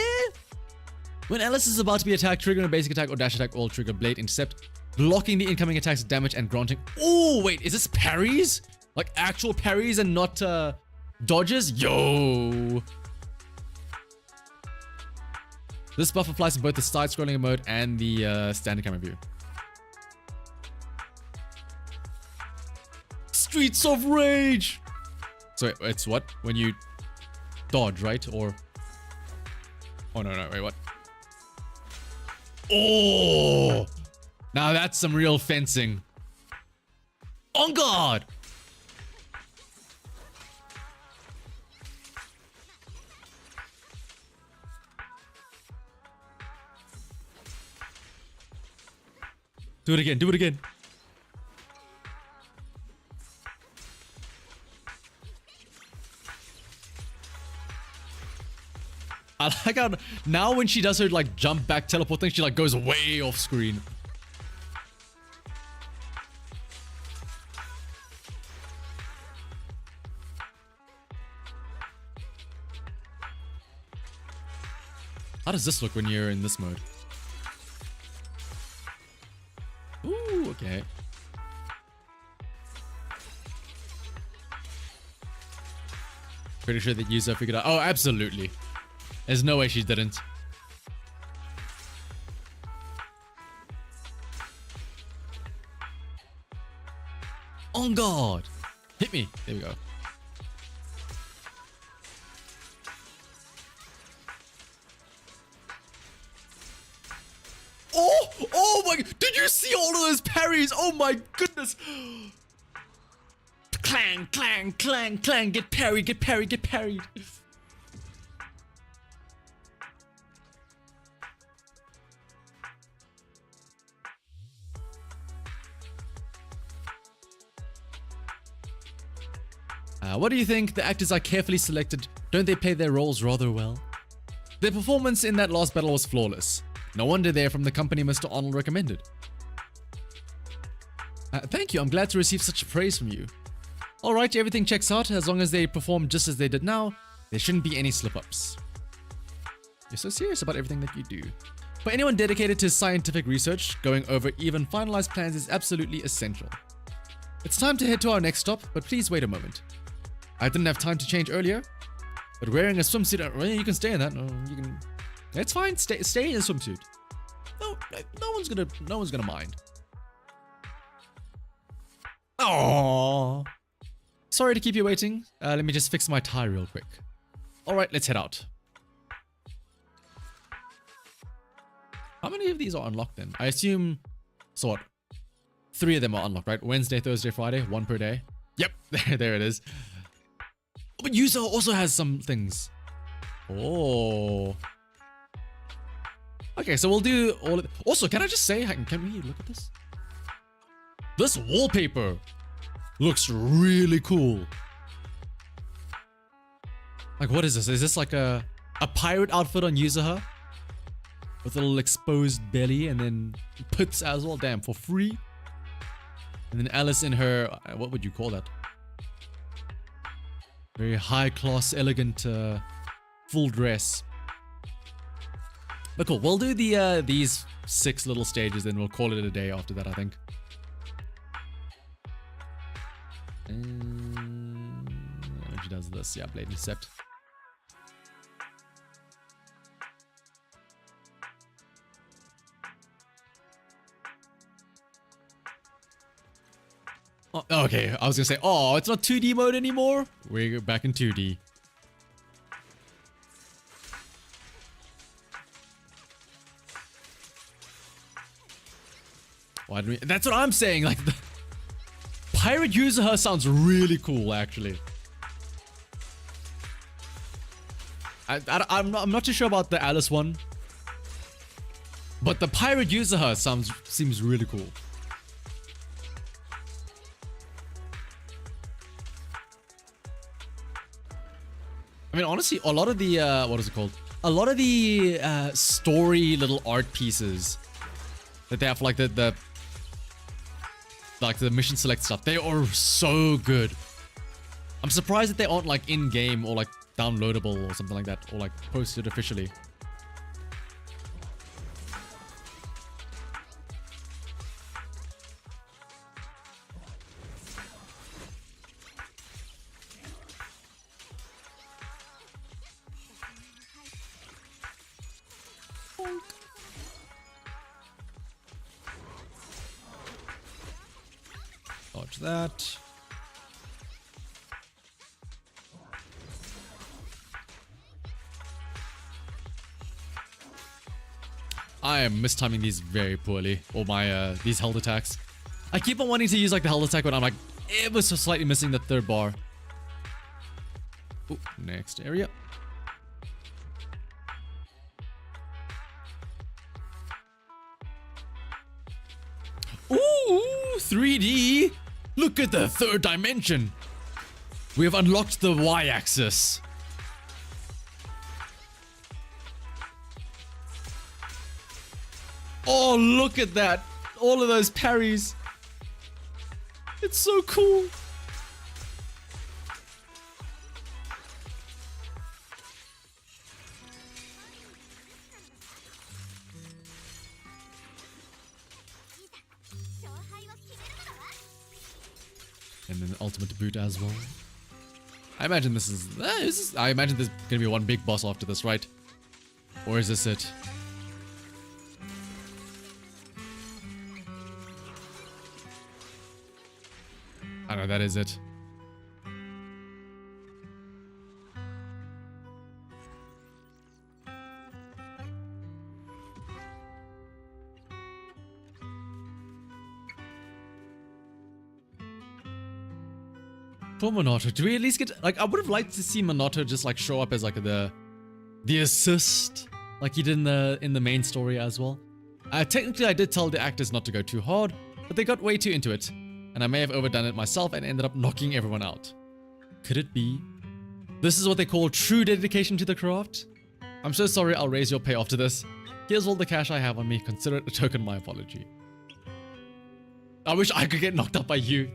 Speaker 1: When Alice is about to be attacked, trigger a basic attack or dash attack, all trigger blade intercept, blocking the incoming attack's damage and granting... Oh, wait, is this parries? Like actual parries and not dodges? Yo! This buff applies to both the side-scrolling mode and the standard camera view. Streets of Rage! So it's what? When you dodge, right? Or... Oh, no, wait, what? Oh! Now that's some real fencing. On guard! Do it again, do it again. I like how now when she does her like jump back teleport thing, she like goes way off screen. How does this look when you're in this mode? Ooh, okay. Pretty sure that user figured out. Oh, absolutely. There's no way she didn't. On guard. Hit me. There we go. Oh my, did you see all of those parries? Oh my goodness. Clang, clang, clang, clang. Get parried, get parried, get parried. What do you think? The actors are carefully selected. Don't they play their roles rather well? Their performance in that last battle was flawless. No wonder they're from the company Mr. Arnold recommended. Thank you, I'm glad to receive such praise from you. Alright, everything checks out. As long as they perform just as they did now, there shouldn't be any slip-ups. You're so serious about everything that you do. For anyone dedicated to scientific research, going over even finalized plans is absolutely essential. It's time to head to our next stop, but please wait a moment. I didn't have time to change earlier, but wearing a swimsuit, well, you can stay in that. No, you can. It's fine. Stay in a swimsuit. No one's gonna mind. Oh, sorry to keep you waiting. Let me just fix my tie real quick. All right, let's head out. How many of these are unlocked then? I assume. So what? 3 of them are unlocked, right? Wednesday, Thursday, Friday, 1 per day. Yep, there it is. But Yuzo also has some things. Oh. Okay, so we'll do all of it. Also, can I just say, can we look at this? This wallpaper looks really cool. Like, what is this? Is this like a pirate outfit on Yuzuha? with a little exposed belly, and then puts as well, damn, for free. And then Alice in her, what would you call that? Very high class, elegant, full dress. But cool, we'll do the these 6 little stages, then we'll call it a day after that, I think. When she does this, yeah, blade intercept. Oh, okay, I was gonna say, oh, it's not 2D mode anymore. We're back in 2D. Why do we? That's what I'm saying. Like, the pirate user her sounds really cool, actually. I'm not too sure about the Alice one, but the pirate user her seems really cool. I mean, honestly, a lot of the, what is it called? A lot of the story little art pieces that they have, like the mission select stuff, they are so good. I'm surprised that they aren't like in-game or like downloadable or something like that, or like posted officially. Dodge that. I am mistiming these very poorly, or my these held attacks. I keep on wanting to use like the held attack, but I'm like ever so slightly missing the 3rd bar. Ooh, next area. Ooh, 3D! Look at the 3rd dimension! We have unlocked the Y-axis. Oh, look at that! All of those parries. It's so cool. And then the ultimate boot as well. I imagine this is, I imagine there's gonna be one big boss after this, right? Or is this it? I know that is it. For Minato, do we at least get, like, I would have liked to see Minato just like show up as like the assist, like he did in the main story as well. Technically, I did tell the actors not to go too hard, but they got way too into it, and I may have overdone it myself and ended up knocking everyone out. Could it be? This is what they call true dedication to the craft. I'm so sorry, I'll raise your pay after this. Here's all the cash I have on me. Consider it a token of my apology. I wish I could get knocked out by you.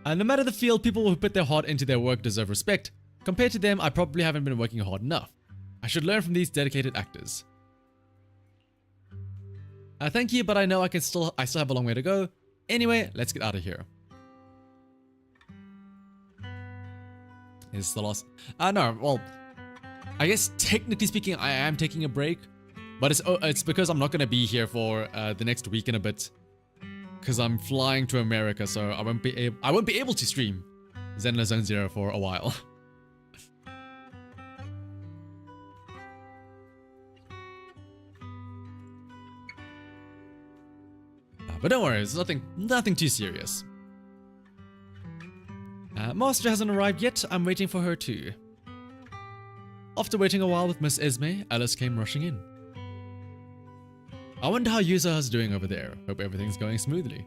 Speaker 1: No matter the field, people who put their heart into their work deserve respect. Compared to them, I probably haven't been working hard enough. I should learn from these dedicated actors. Thank you, but I know I still have a long way to go. Anyway, let's get out of here. Is the last? No, well, I guess technically speaking, I am taking a break, but it's because I'm not gonna be here for the next week and a bit, because I'm flying to America, so I won't be able to stream ZENLESS Zone Zero for a while. But don't worry, it's nothing too serious. Master hasn't arrived yet. I'm waiting for her too. After waiting a while with Miss Esme, Alice came rushing in. I wonder how Yuza's doing over there. Hope everything's going smoothly.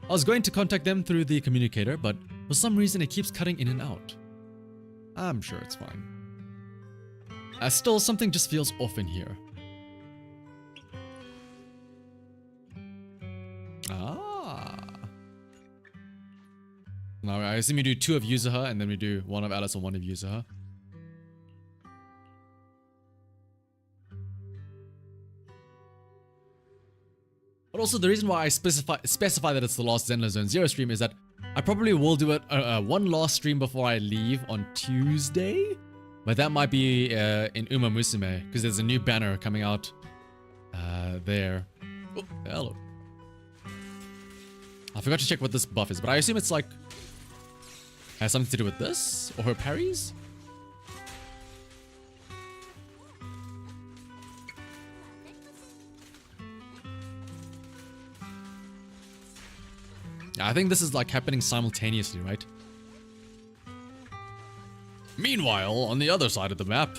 Speaker 1: I was going to contact them through the communicator, but for some reason it keeps cutting in and out. I'm sure it's fine. Still, something just feels off in here. Now I assume you do 2 of Yuzuha and then we do 1 of Alice and 1 of Yuzuha. But also the reason why I specify that it's the last ZENLESS Zone Zero stream is that I probably will do it one last stream before I leave on Tuesday. But that might be in Uma Musume, because there's a new banner coming out there. Oh, hello. I forgot to check what this buff is, but I assume it's like has something to do with this or her parries. I think this is like happening simultaneously, right? Meanwhile, on the other side of the map.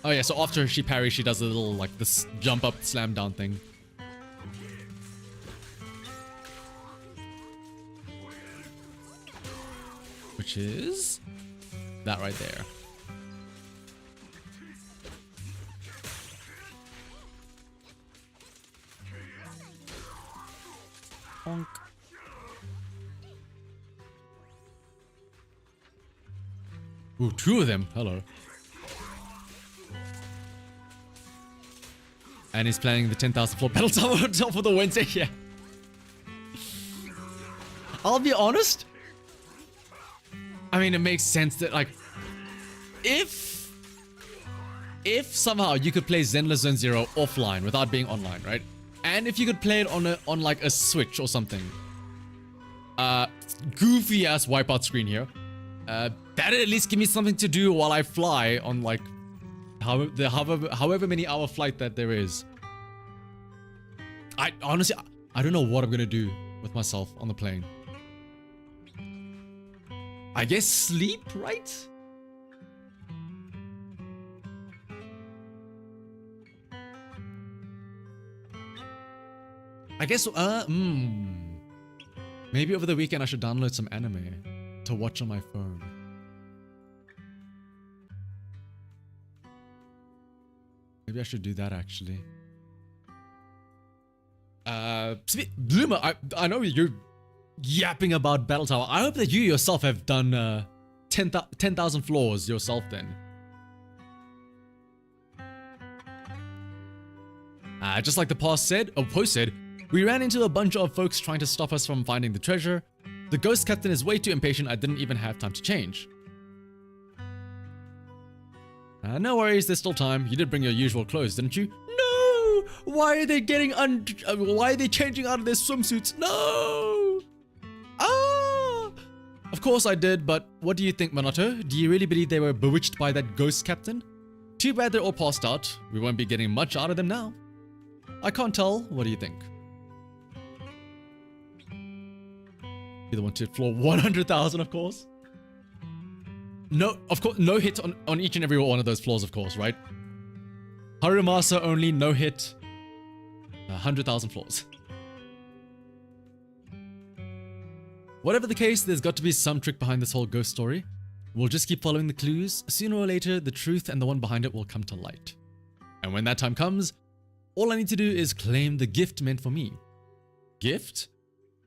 Speaker 1: Oh yeah, so after she parries, she does a little like this jump up, slam down thing. Which is that right there. Honk. Ooh, 2 of them. Hello. And he's playing the 10,000 floor battle tower for the Wednesday. Yeah. I'll be honest. I mean, it makes sense that like, if somehow you could play ZENLESS Zone Zero offline without being online, right? And if you could play it on like a Switch or something, goofy ass wipeout screen here, that'd at least give me something to do while I fly on like however many hour flight that there is. I honestly, I don't know what I'm gonna do with myself on the plane. I guess sleep, right? I guess, maybe over the weekend I should download some anime to watch on my phone. Maybe I should do that actually. Bloomer, I know you're yapping about Battle Tower. I hope that you yourself have done 10,000 floors yourself then. Just like the post said, we ran into a bunch of folks trying to stop us from finding the treasure. The ghost captain is way too impatient. I didn't even have time to change. No worries, there's still time. You did bring your usual clothes, didn't you? No! Why are they getting why are they changing out of their swimsuits? No! Ah! Of course I did, but what do you think, Minato? Do you really believe they were bewitched by that ghost captain? Too bad they're all passed out. We won't be getting much out of them now. I can't tell. What do you think? You're the one to floor 100,000, of course. No, of course, no hit on each and every one of those floors, of course, right? Harumasa only, no hit. 100,000 floors. Whatever the case, there's got to be some trick behind this whole ghost story. We'll just keep following the clues. Sooner or later, the truth and the one behind it will come to light. And when that time comes, all I need to do is claim the gift meant for me. Gift?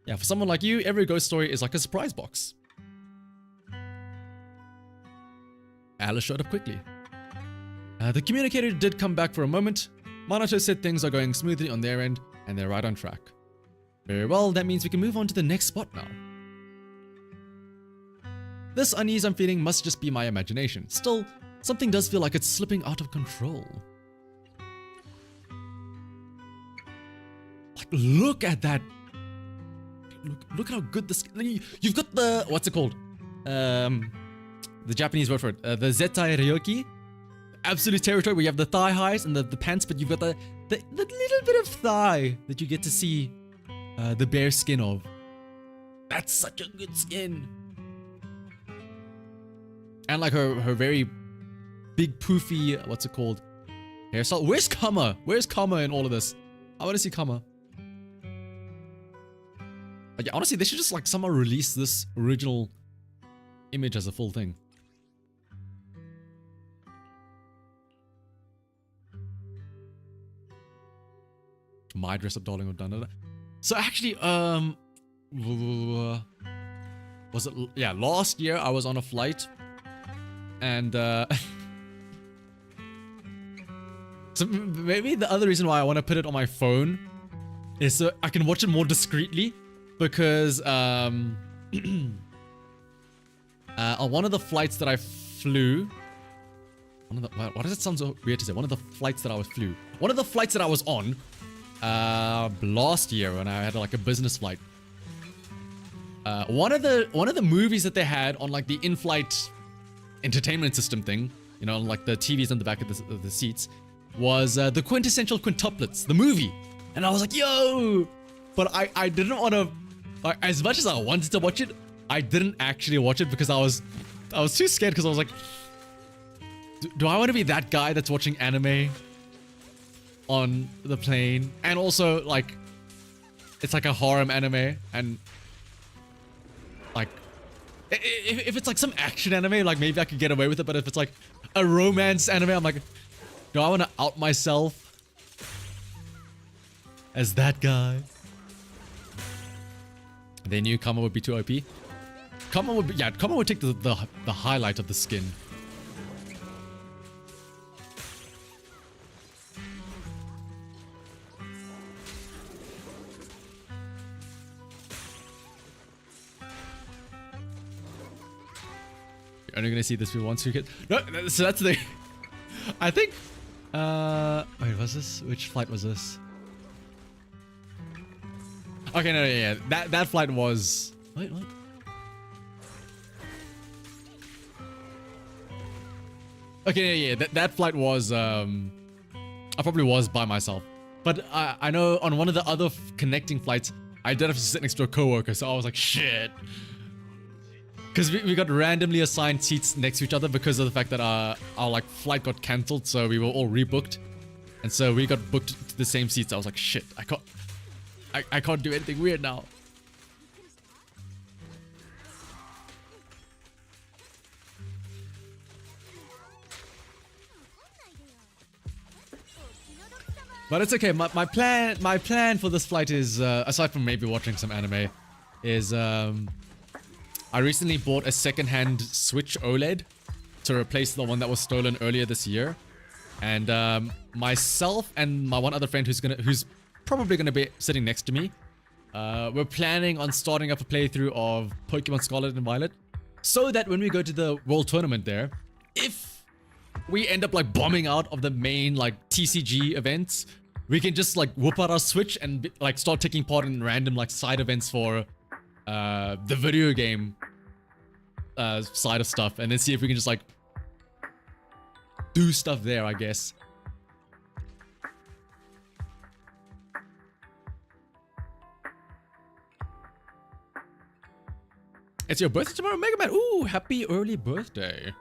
Speaker 1: Yeah, for someone like you, every ghost story is like a surprise box. Alice showed up quickly. The communicator did come back for a moment. Minato said things are going smoothly on their end, and they're right on track. Very well, that means we can move on to the next spot now. This unease I'm feeling must just be my imagination. Still, something does feel like it's slipping out of control. Like, look at that. Look how good this... You've got the... What's it called? The Japanese word for it. The Zetai Ryoki. Absolute territory where you have the thigh highs and the pants, but you've got the little bit of thigh that you get to see the bare skin of. That's such a good skin. And like her very big poofy, what's it called? Hairstyle. Where's Kama? Where's Kama in all of this? I want to see Kama. Like, honestly, they should just like somehow release this original image as a full thing. My dress up darling or done. So actually, was it? Yeah, last year I was on a flight, and so maybe the other reason why I want to put it on my phone is so I can watch it more discreetly, because on one of the flights that I flew, why does it sound so weird to say? One of the flights that I was on last year when I had like a business flight. One of the movies that they had on like the in-flight entertainment system thing, you know, like the TVs on the back of the seats, was the Quintessential Quintuplets, the movie. And I was like, yo! But I didn't want to, like, as much as I wanted to watch it, I didn't actually watch it because I was too scared, because I was like, do I want to be that guy that's watching anime on the plane? And also, like, it's like a harem anime, and like, if it's like some action anime, like maybe I could get away with it, but if it's like a romance anime, I'm like, do I want to out myself as that guy? They knew Kama would be too OP. Kama would take the highlight of the skin. You're only gonna see this once you get. No, so that's the. I think. Wait, was this? Which flight was this? Okay, no, yeah, that flight was. Wait, what? Okay, yeah, that flight was. I probably was by myself, but I know on one of the other connecting flights, I did have to sit next to a coworker, so I was like, shit. Because we got randomly assigned seats next to each other because of the fact that our like flight got cancelled, so we were all rebooked, and so we got booked to the same seats. I was like, shit, I can't do anything weird now. But it's okay. My plan for this flight is, aside from maybe watching some anime, is I recently bought a second-hand Switch OLED to replace the one that was stolen earlier this year, and myself and my one other friend who's probably gonna be sitting next to me, we're planning on starting up a playthrough of Pokemon Scarlet and Violet, so that when we go to the World Tournament there, if we end up like bombing out of the main like TCG events, we can just like whip out our Switch and like start taking part in random like side events for the video game side of stuff, and then see if we can just like do stuff there, I guess. It's your birthday tomorrow, Mega Man. Ooh, happy early birthday.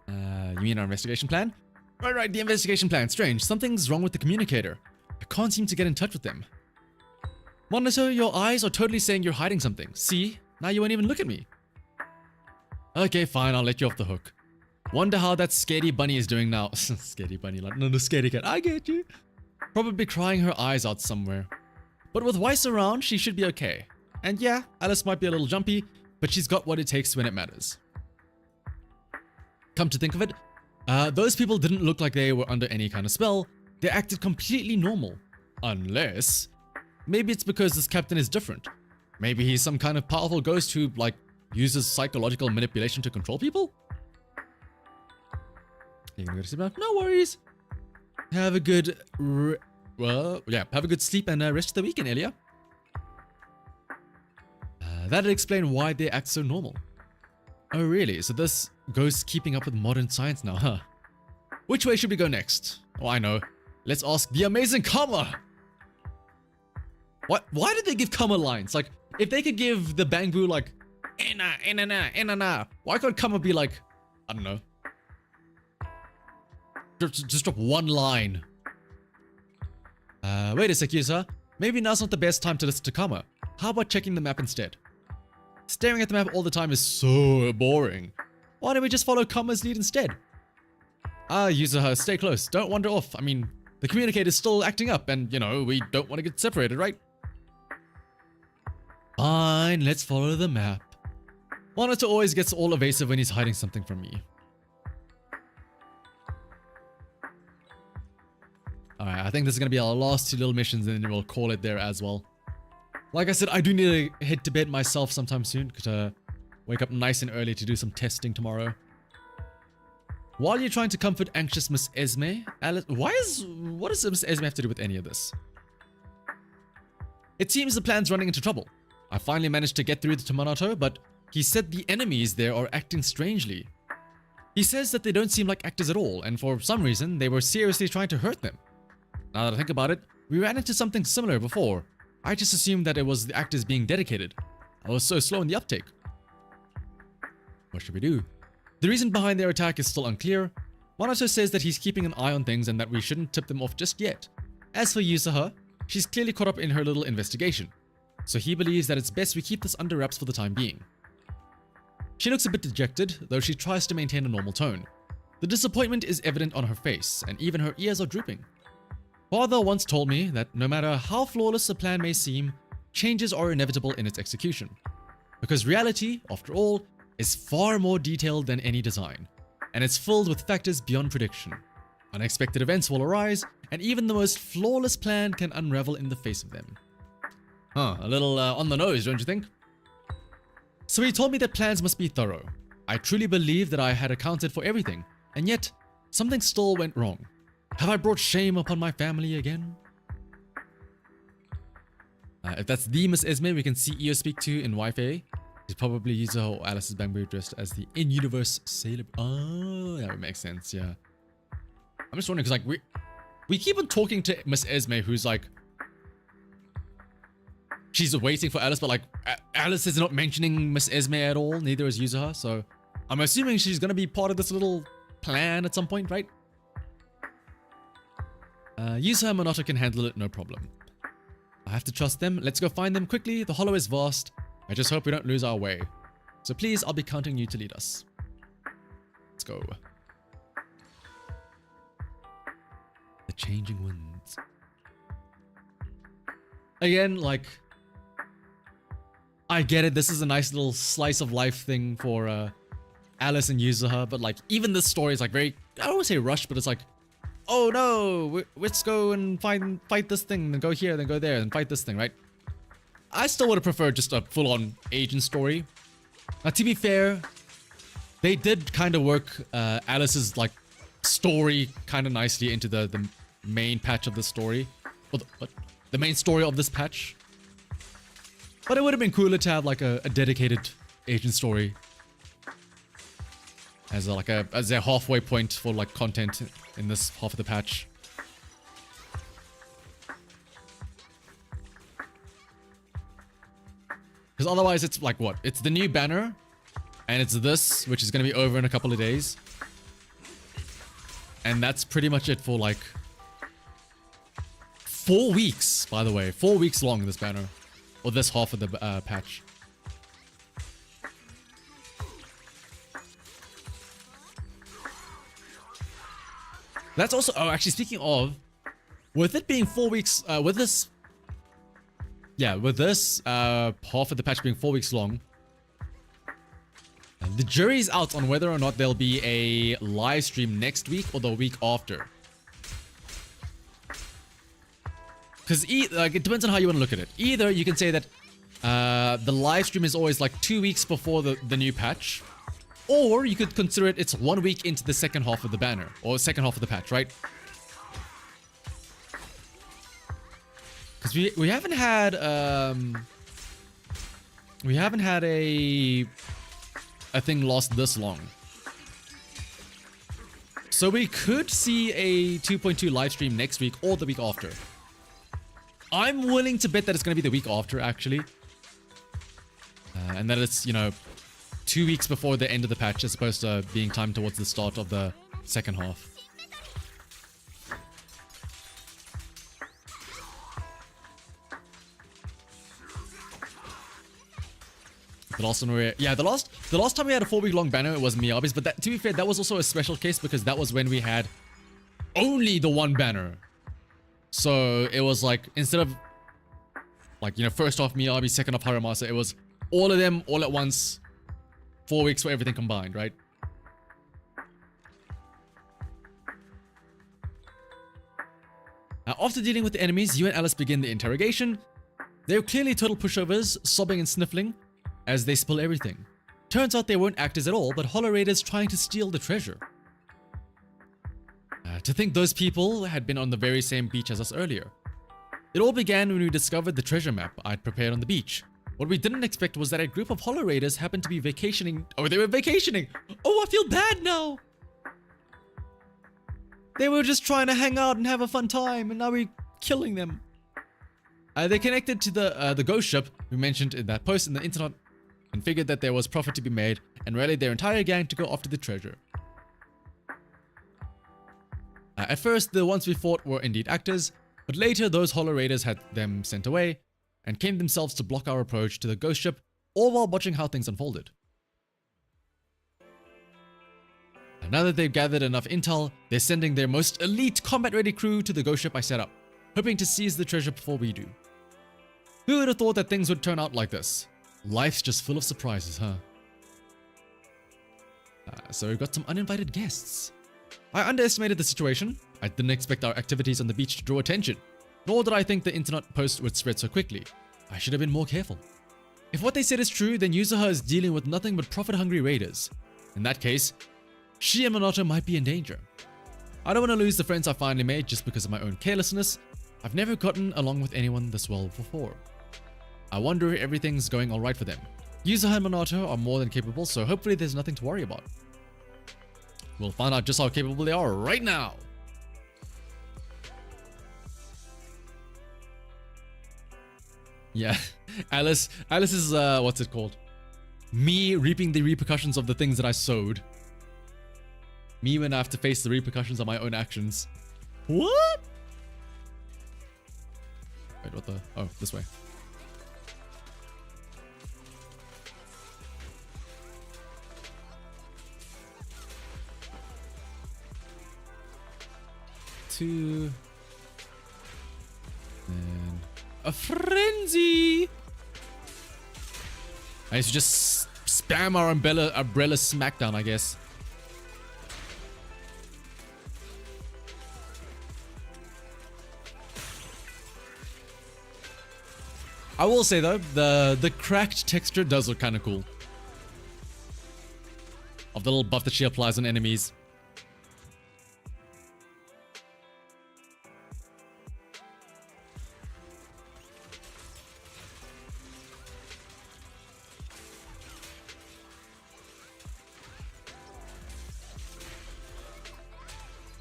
Speaker 1: You mean our investigation plan? Right, the investigation plan. Strange, something's wrong with the communicator. I can't seem to get in touch with them. Monitor, your eyes are totally saying you're hiding something. See? Now you won't even look at me. Okay, fine, I'll let you off the hook. Wonder how that scaredy bunny is doing now. Scaredy bunny, like, no, scaredy cat. I get you. Probably crying her eyes out somewhere. But with Weiss around, she should be okay. And yeah, Alice might be a little jumpy, but she's got what it takes when it matters. Come to think of it, those people didn't look like they were under any kind of spell. They acted completely normal. Unless... maybe it's because this captain is different. Maybe he's some kind of powerful ghost who, like, uses psychological manipulation to control people? You gonna go to sleep now? No worries. Have a good... have a good sleep and rest of the weekend, Elia. That'd explain why they act so normal. Oh, really? So this ghost keeping up with modern science now, huh? Which way should we go next? Oh, I know. Let's ask the amazing Kama! What? Why did they give Kama lines? Like, if they could give the Bangbu like, why can't Kama be like, I don't know. Just drop one line. Wait a sec, Yusa. Maybe now's not the best time to listen to Kama. How about checking the map instead? Staring at the map all the time is so boring. Why don't we just follow Kama's lead instead? Yusa, stay close. Don't wander off. I mean, The communicator's still acting up and, you know, we don't want to get separated, right? Fine, let's follow the map. Monitor always gets all evasive when he's hiding something from me. Alright, I think this is going to be our last 2 little missions and then we'll call it there as well. Like I said, I do need to head to bed myself sometime soon. Could wake up nice and early to do some testing tomorrow. While you're trying to comfort anxious Miss Esme, Alice... What does Miss Esme have to do with any of this? It seems the plan's running into trouble. I finally managed to get through to Monato, but he said the enemies there are acting strangely. He says that they don't seem like actors at all, and for some reason, they were seriously trying to hurt them. Now that I think about it, we ran into something similar before. I just assumed that it was the actors being dedicated. I was so slow in the uptake. What should we do? The reason behind their attack is still unclear. Monato says that he's keeping an eye on things and that we shouldn't tip them off just yet. As for Yusaha, she's clearly caught up in her little investigation, so he believes that it's best we keep this under wraps for the time being. She looks a bit dejected, though she tries to maintain a normal tone. The disappointment is evident on her face, and even her ears are drooping. Father once told me that no matter how flawless a plan may seem, changes are inevitable in its execution. Because reality, after all, is far more detailed than any design, and it's filled with factors beyond prediction. Unexpected events will arise, and even the most flawless plan can unravel in the face of them. A little on the nose, don't you think? So he told me that plans must be thorough. I truly believed that I had accounted for everything, and yet, something still went wrong. Have I brought shame upon my family again? If that's the Miss Esme we can see Io speak to in Wi-Fi, he's probably Yuzo or Alice's Bamboo dressed as the in-universe sailor. Oh, that would make sense, yeah. I'm just wondering, because like we keep on talking to Miss Esme, who's like, she's waiting for Alice, but like Alice is not mentioning Miss Esme at all, neither is Yuzuha, so I'm assuming she's gonna be part of this little plan at some point, right? Yuzuha and Monato can handle it, no problem. I have to trust them. Let's go find them quickly. The hollow is vast. I just hope we don't lose our way. So please, I'll be counting you to lead us. Let's go. The changing winds. Again, like, I get it. This is a nice little slice of life thing for Alice and Yuzuha, but like, even this story is like very, I don't want to say rushed, but it's like, oh no, let's go and fight this thing, then go here, then go there, and fight this thing, right? I still would have preferred just a full-on agent story. Now, to be fair, they did kind of work Alice's like story kind of nicely into the main patch of the story, or the main story of this patch. But it would have been cooler to have like a dedicated agent story as a halfway point for like content in this half of the patch. Because otherwise it's like what? It's the new banner, and it's this, which is going to be over in a couple of days. And that's pretty much it for like 4 weeks, by the way. 4 weeks long, this banner. Or this half of the patch. That's also, oh, actually speaking of, with it being 4 weeks, with this half of the patch being 4 weeks long, the jury's out on whether or not there'll be a live stream next week or the week after. Because like, it depends on how you want to look at it. Either you can say that the live stream is always like 2 weeks before the new patch, or you could consider it's 1 week into the second half of the banner, or second half of the patch, right? Because we haven't had a thing lost this long. So we could see a 2.2 live stream next week or the week after. I'm willing to bet that it's going to be the week after, actually. And that it's, you know, 2 weeks before the end of the patch as opposed to being timed towards the start of the second half. The last one the last time we had a 4 week long banner, it was Miyabi's, but that, to be fair, that was also a special case because that was when we had only the one banner. So it was like, instead of like, you know, first off Miyabi, second off Haramasa, it was all of them all at once. 4 weeks for everything combined, right? Now, after dealing with the enemies, you and Alice begin the interrogation. They're clearly total pushovers, sobbing and sniffling as they spill everything. Turns out they weren't actors at all, but holo raiders trying to steal the treasure. To think those people had been on the very same beach as us earlier. It all began when we discovered the treasure map I'd prepared on the beach. What we didn't expect was that a group of holo raiders happened to be vacationing. Oh, they were vacationing! Oh, I feel bad now! They were just trying to hang out and have a fun time, and now we're killing them. They connected to the ghost ship we mentioned in that post in the internet and figured that there was profit to be made and rallied their entire gang to go after the treasure. At first, the ones we fought were indeed actors, but later those holo raiders had them sent away and came themselves to block our approach to the ghost ship, all while watching how things unfolded. And now that they've gathered enough intel, they're sending their most elite combat-ready crew to the ghost ship I set up, hoping to seize the treasure before we do. Who would have thought that things would turn out like this? Life's just full of surprises, huh? So we've got some uninvited guests. I underestimated the situation. I didn't expect our activities on the beach to draw attention, nor did I think the internet post would spread so quickly. I should have been more careful. If what they said is true, then Yuzuha is dealing with nothing but profit-hungry raiders. In that case, she and Minato might be in danger. I don't want to lose the friends I finally made just because of my own carelessness. I've never gotten along with anyone this well before. I wonder if everything's going alright for them. Yuzuha and Minato are more than capable, so hopefully there's nothing to worry about. We'll find out just how capable they are right now. Yeah, Alice is, what's it called? Me reaping the repercussions of the things that I sowed. Me when I have to face the repercussions of my own actions. What? Wait, what the? Oh, this way. Two. And a frenzy. I used to just spam our umbrella smackdown, I guess. I will say though, the cracked texture does look kind of cool. Of the little buff that she applies on enemies.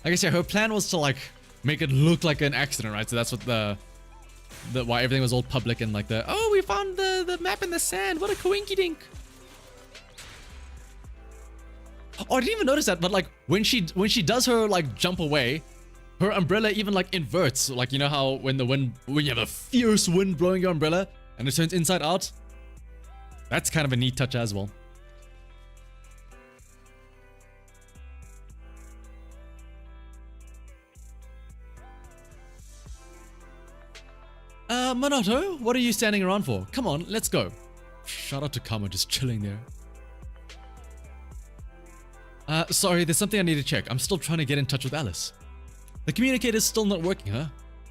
Speaker 1: I guess yeah, her plan was to like make it look like an accident, right? So that's what why everything was all public and like oh, we found the map in the sand. What a coinky dink. Oh, I didn't even notice that, but like when she does her like jump away, her umbrella even like inverts. Like, you know how when you have a fierce wind blowing your umbrella and it turns inside out? That's kind of a neat touch as well. Minato, what are you standing around for? Come on, let's go. Shout out to Kama just chilling there. Sorry, there's something I need to check. I'm still trying to get in touch with Alice. The communicator's still not working, huh?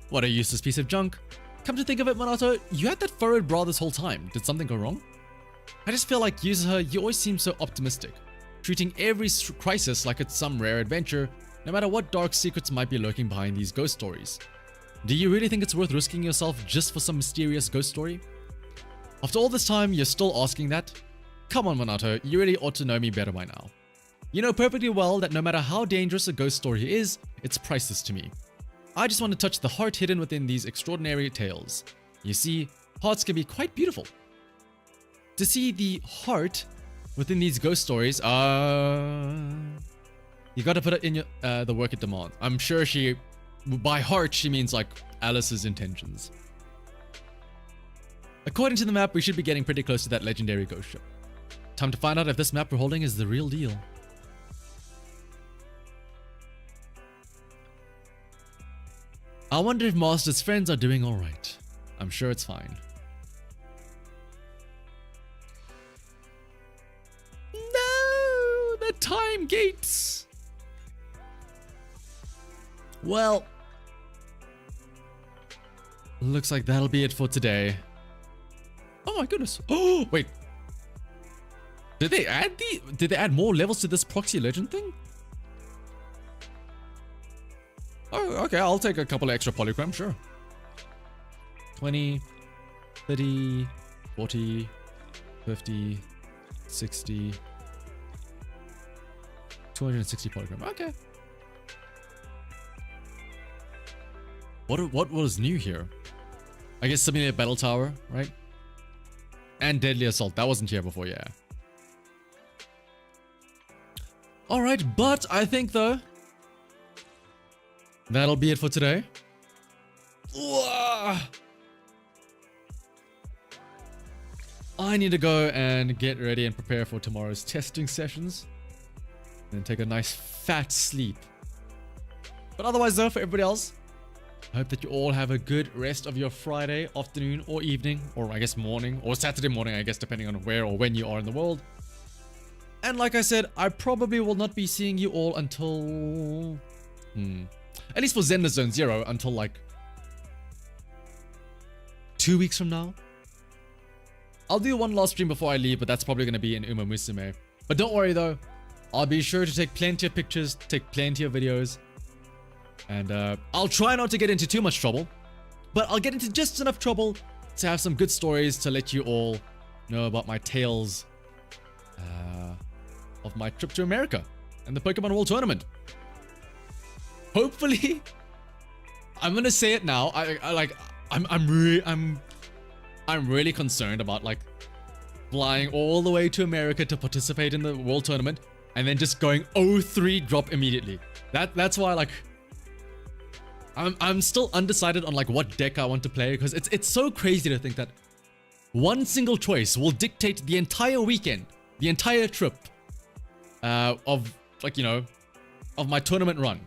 Speaker 1: What a useless piece of junk. Come to think of it, Minato, you had that furrowed brow this whole time. Did something go wrong? I just feel like Yuzuha, you always seem so optimistic, treating every crisis like it's some rare adventure, no matter what dark secrets might be lurking behind these ghost stories. Do you really think it's worth risking yourself just for some mysterious ghost story? After all this time, you're still asking that? Come on, Minato, you really ought to know me better by now. You know perfectly well that no matter how dangerous a ghost story is, it's priceless to me. I just want to touch the heart hidden within these extraordinary tales. You see, hearts can be quite beautiful. To see the heart within these ghost stories, you gotta put it in your, the work it demands. I'm sure by heart, she means like Alice's intentions. According to the map, we should be getting pretty close to that legendary ghost ship. Time to find out if this map we're holding is the real deal. I wonder if Master's friends are doing alright. I'm sure it's fine. No! The time gates! Well, looks like that'll be it for today. Oh my goodness. Oh, wait. Did they add more levels to this proxy legend thing? Oh, okay, I'll take a couple of extra polygram, sure. 20, 30, 40, 50, 60, 260 polygram. Okay. What was new here? I guess Simulated Battle Tower, right? And Deadly Assault. That wasn't here before, yeah. Alright, but I think though, that'll be it for today. I need to go and get ready and prepare for tomorrow's testing sessions. And take a nice fat sleep. But otherwise though, for everybody else, I hope that you all have a good rest of your Friday afternoon or evening, or I guess morning, or Saturday morning, I guess, depending on where or when you are in the world. And like I said, I probably will not be seeing you all until... at least for ZENLESS Zone Zero, until like 2 weeks from now. I'll do one last stream before I leave, but that's probably going to be in Uma Musume. But don't worry though, I'll be sure to take plenty of pictures, take plenty of videos. And I'll try not to get into too much trouble, but I'll get into just enough trouble to have some good stories to let you all know about my tales of my trip to America and the Pokemon World Tournament. Hopefully, I'm gonna say it now. I'm really concerned about like flying all the way to America to participate in the World Tournament and then just going 0-3 drop immediately. That's why like I'm still undecided on like what deck I want to play, because it's so crazy to think that one single choice will dictate the entire weekend, the entire trip of like, you know, of my tournament run.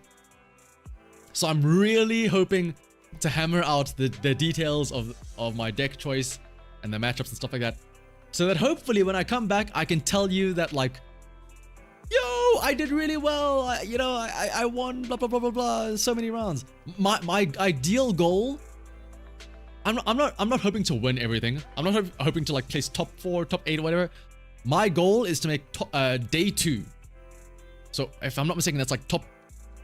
Speaker 1: So I'm really hoping to hammer out the details of my deck choice and the matchups and stuff like that, so that hopefully when I come back I can tell you that like, yo, I did really well, I won blah blah blah blah blah so many rounds. My ideal goal, I'm not hoping to win everything. I'm not hoping to like place top 4, top 8 or whatever. My goal is to make day 2. So if I'm not mistaken, that's like top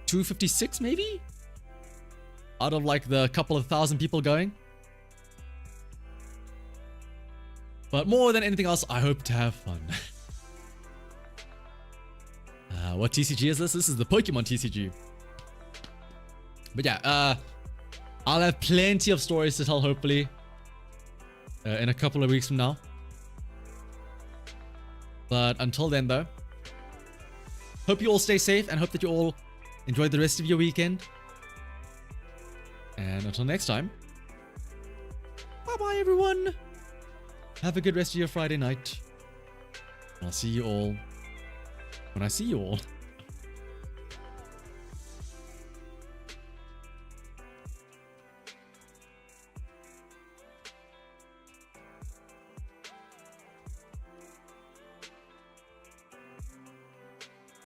Speaker 1: 256 maybe, out of like the couple of thousand people going. But more than anything else, I hope to have fun. What TCG is this? This is the Pokemon TCG. But yeah, I'll have plenty of stories to tell hopefully in a couple of weeks from now. But until then though, hope you all stay safe and hope that you all enjoy the rest of your weekend. And until next time, bye bye everyone. Have a good rest of your Friday night. And I'll see you all when I see you all.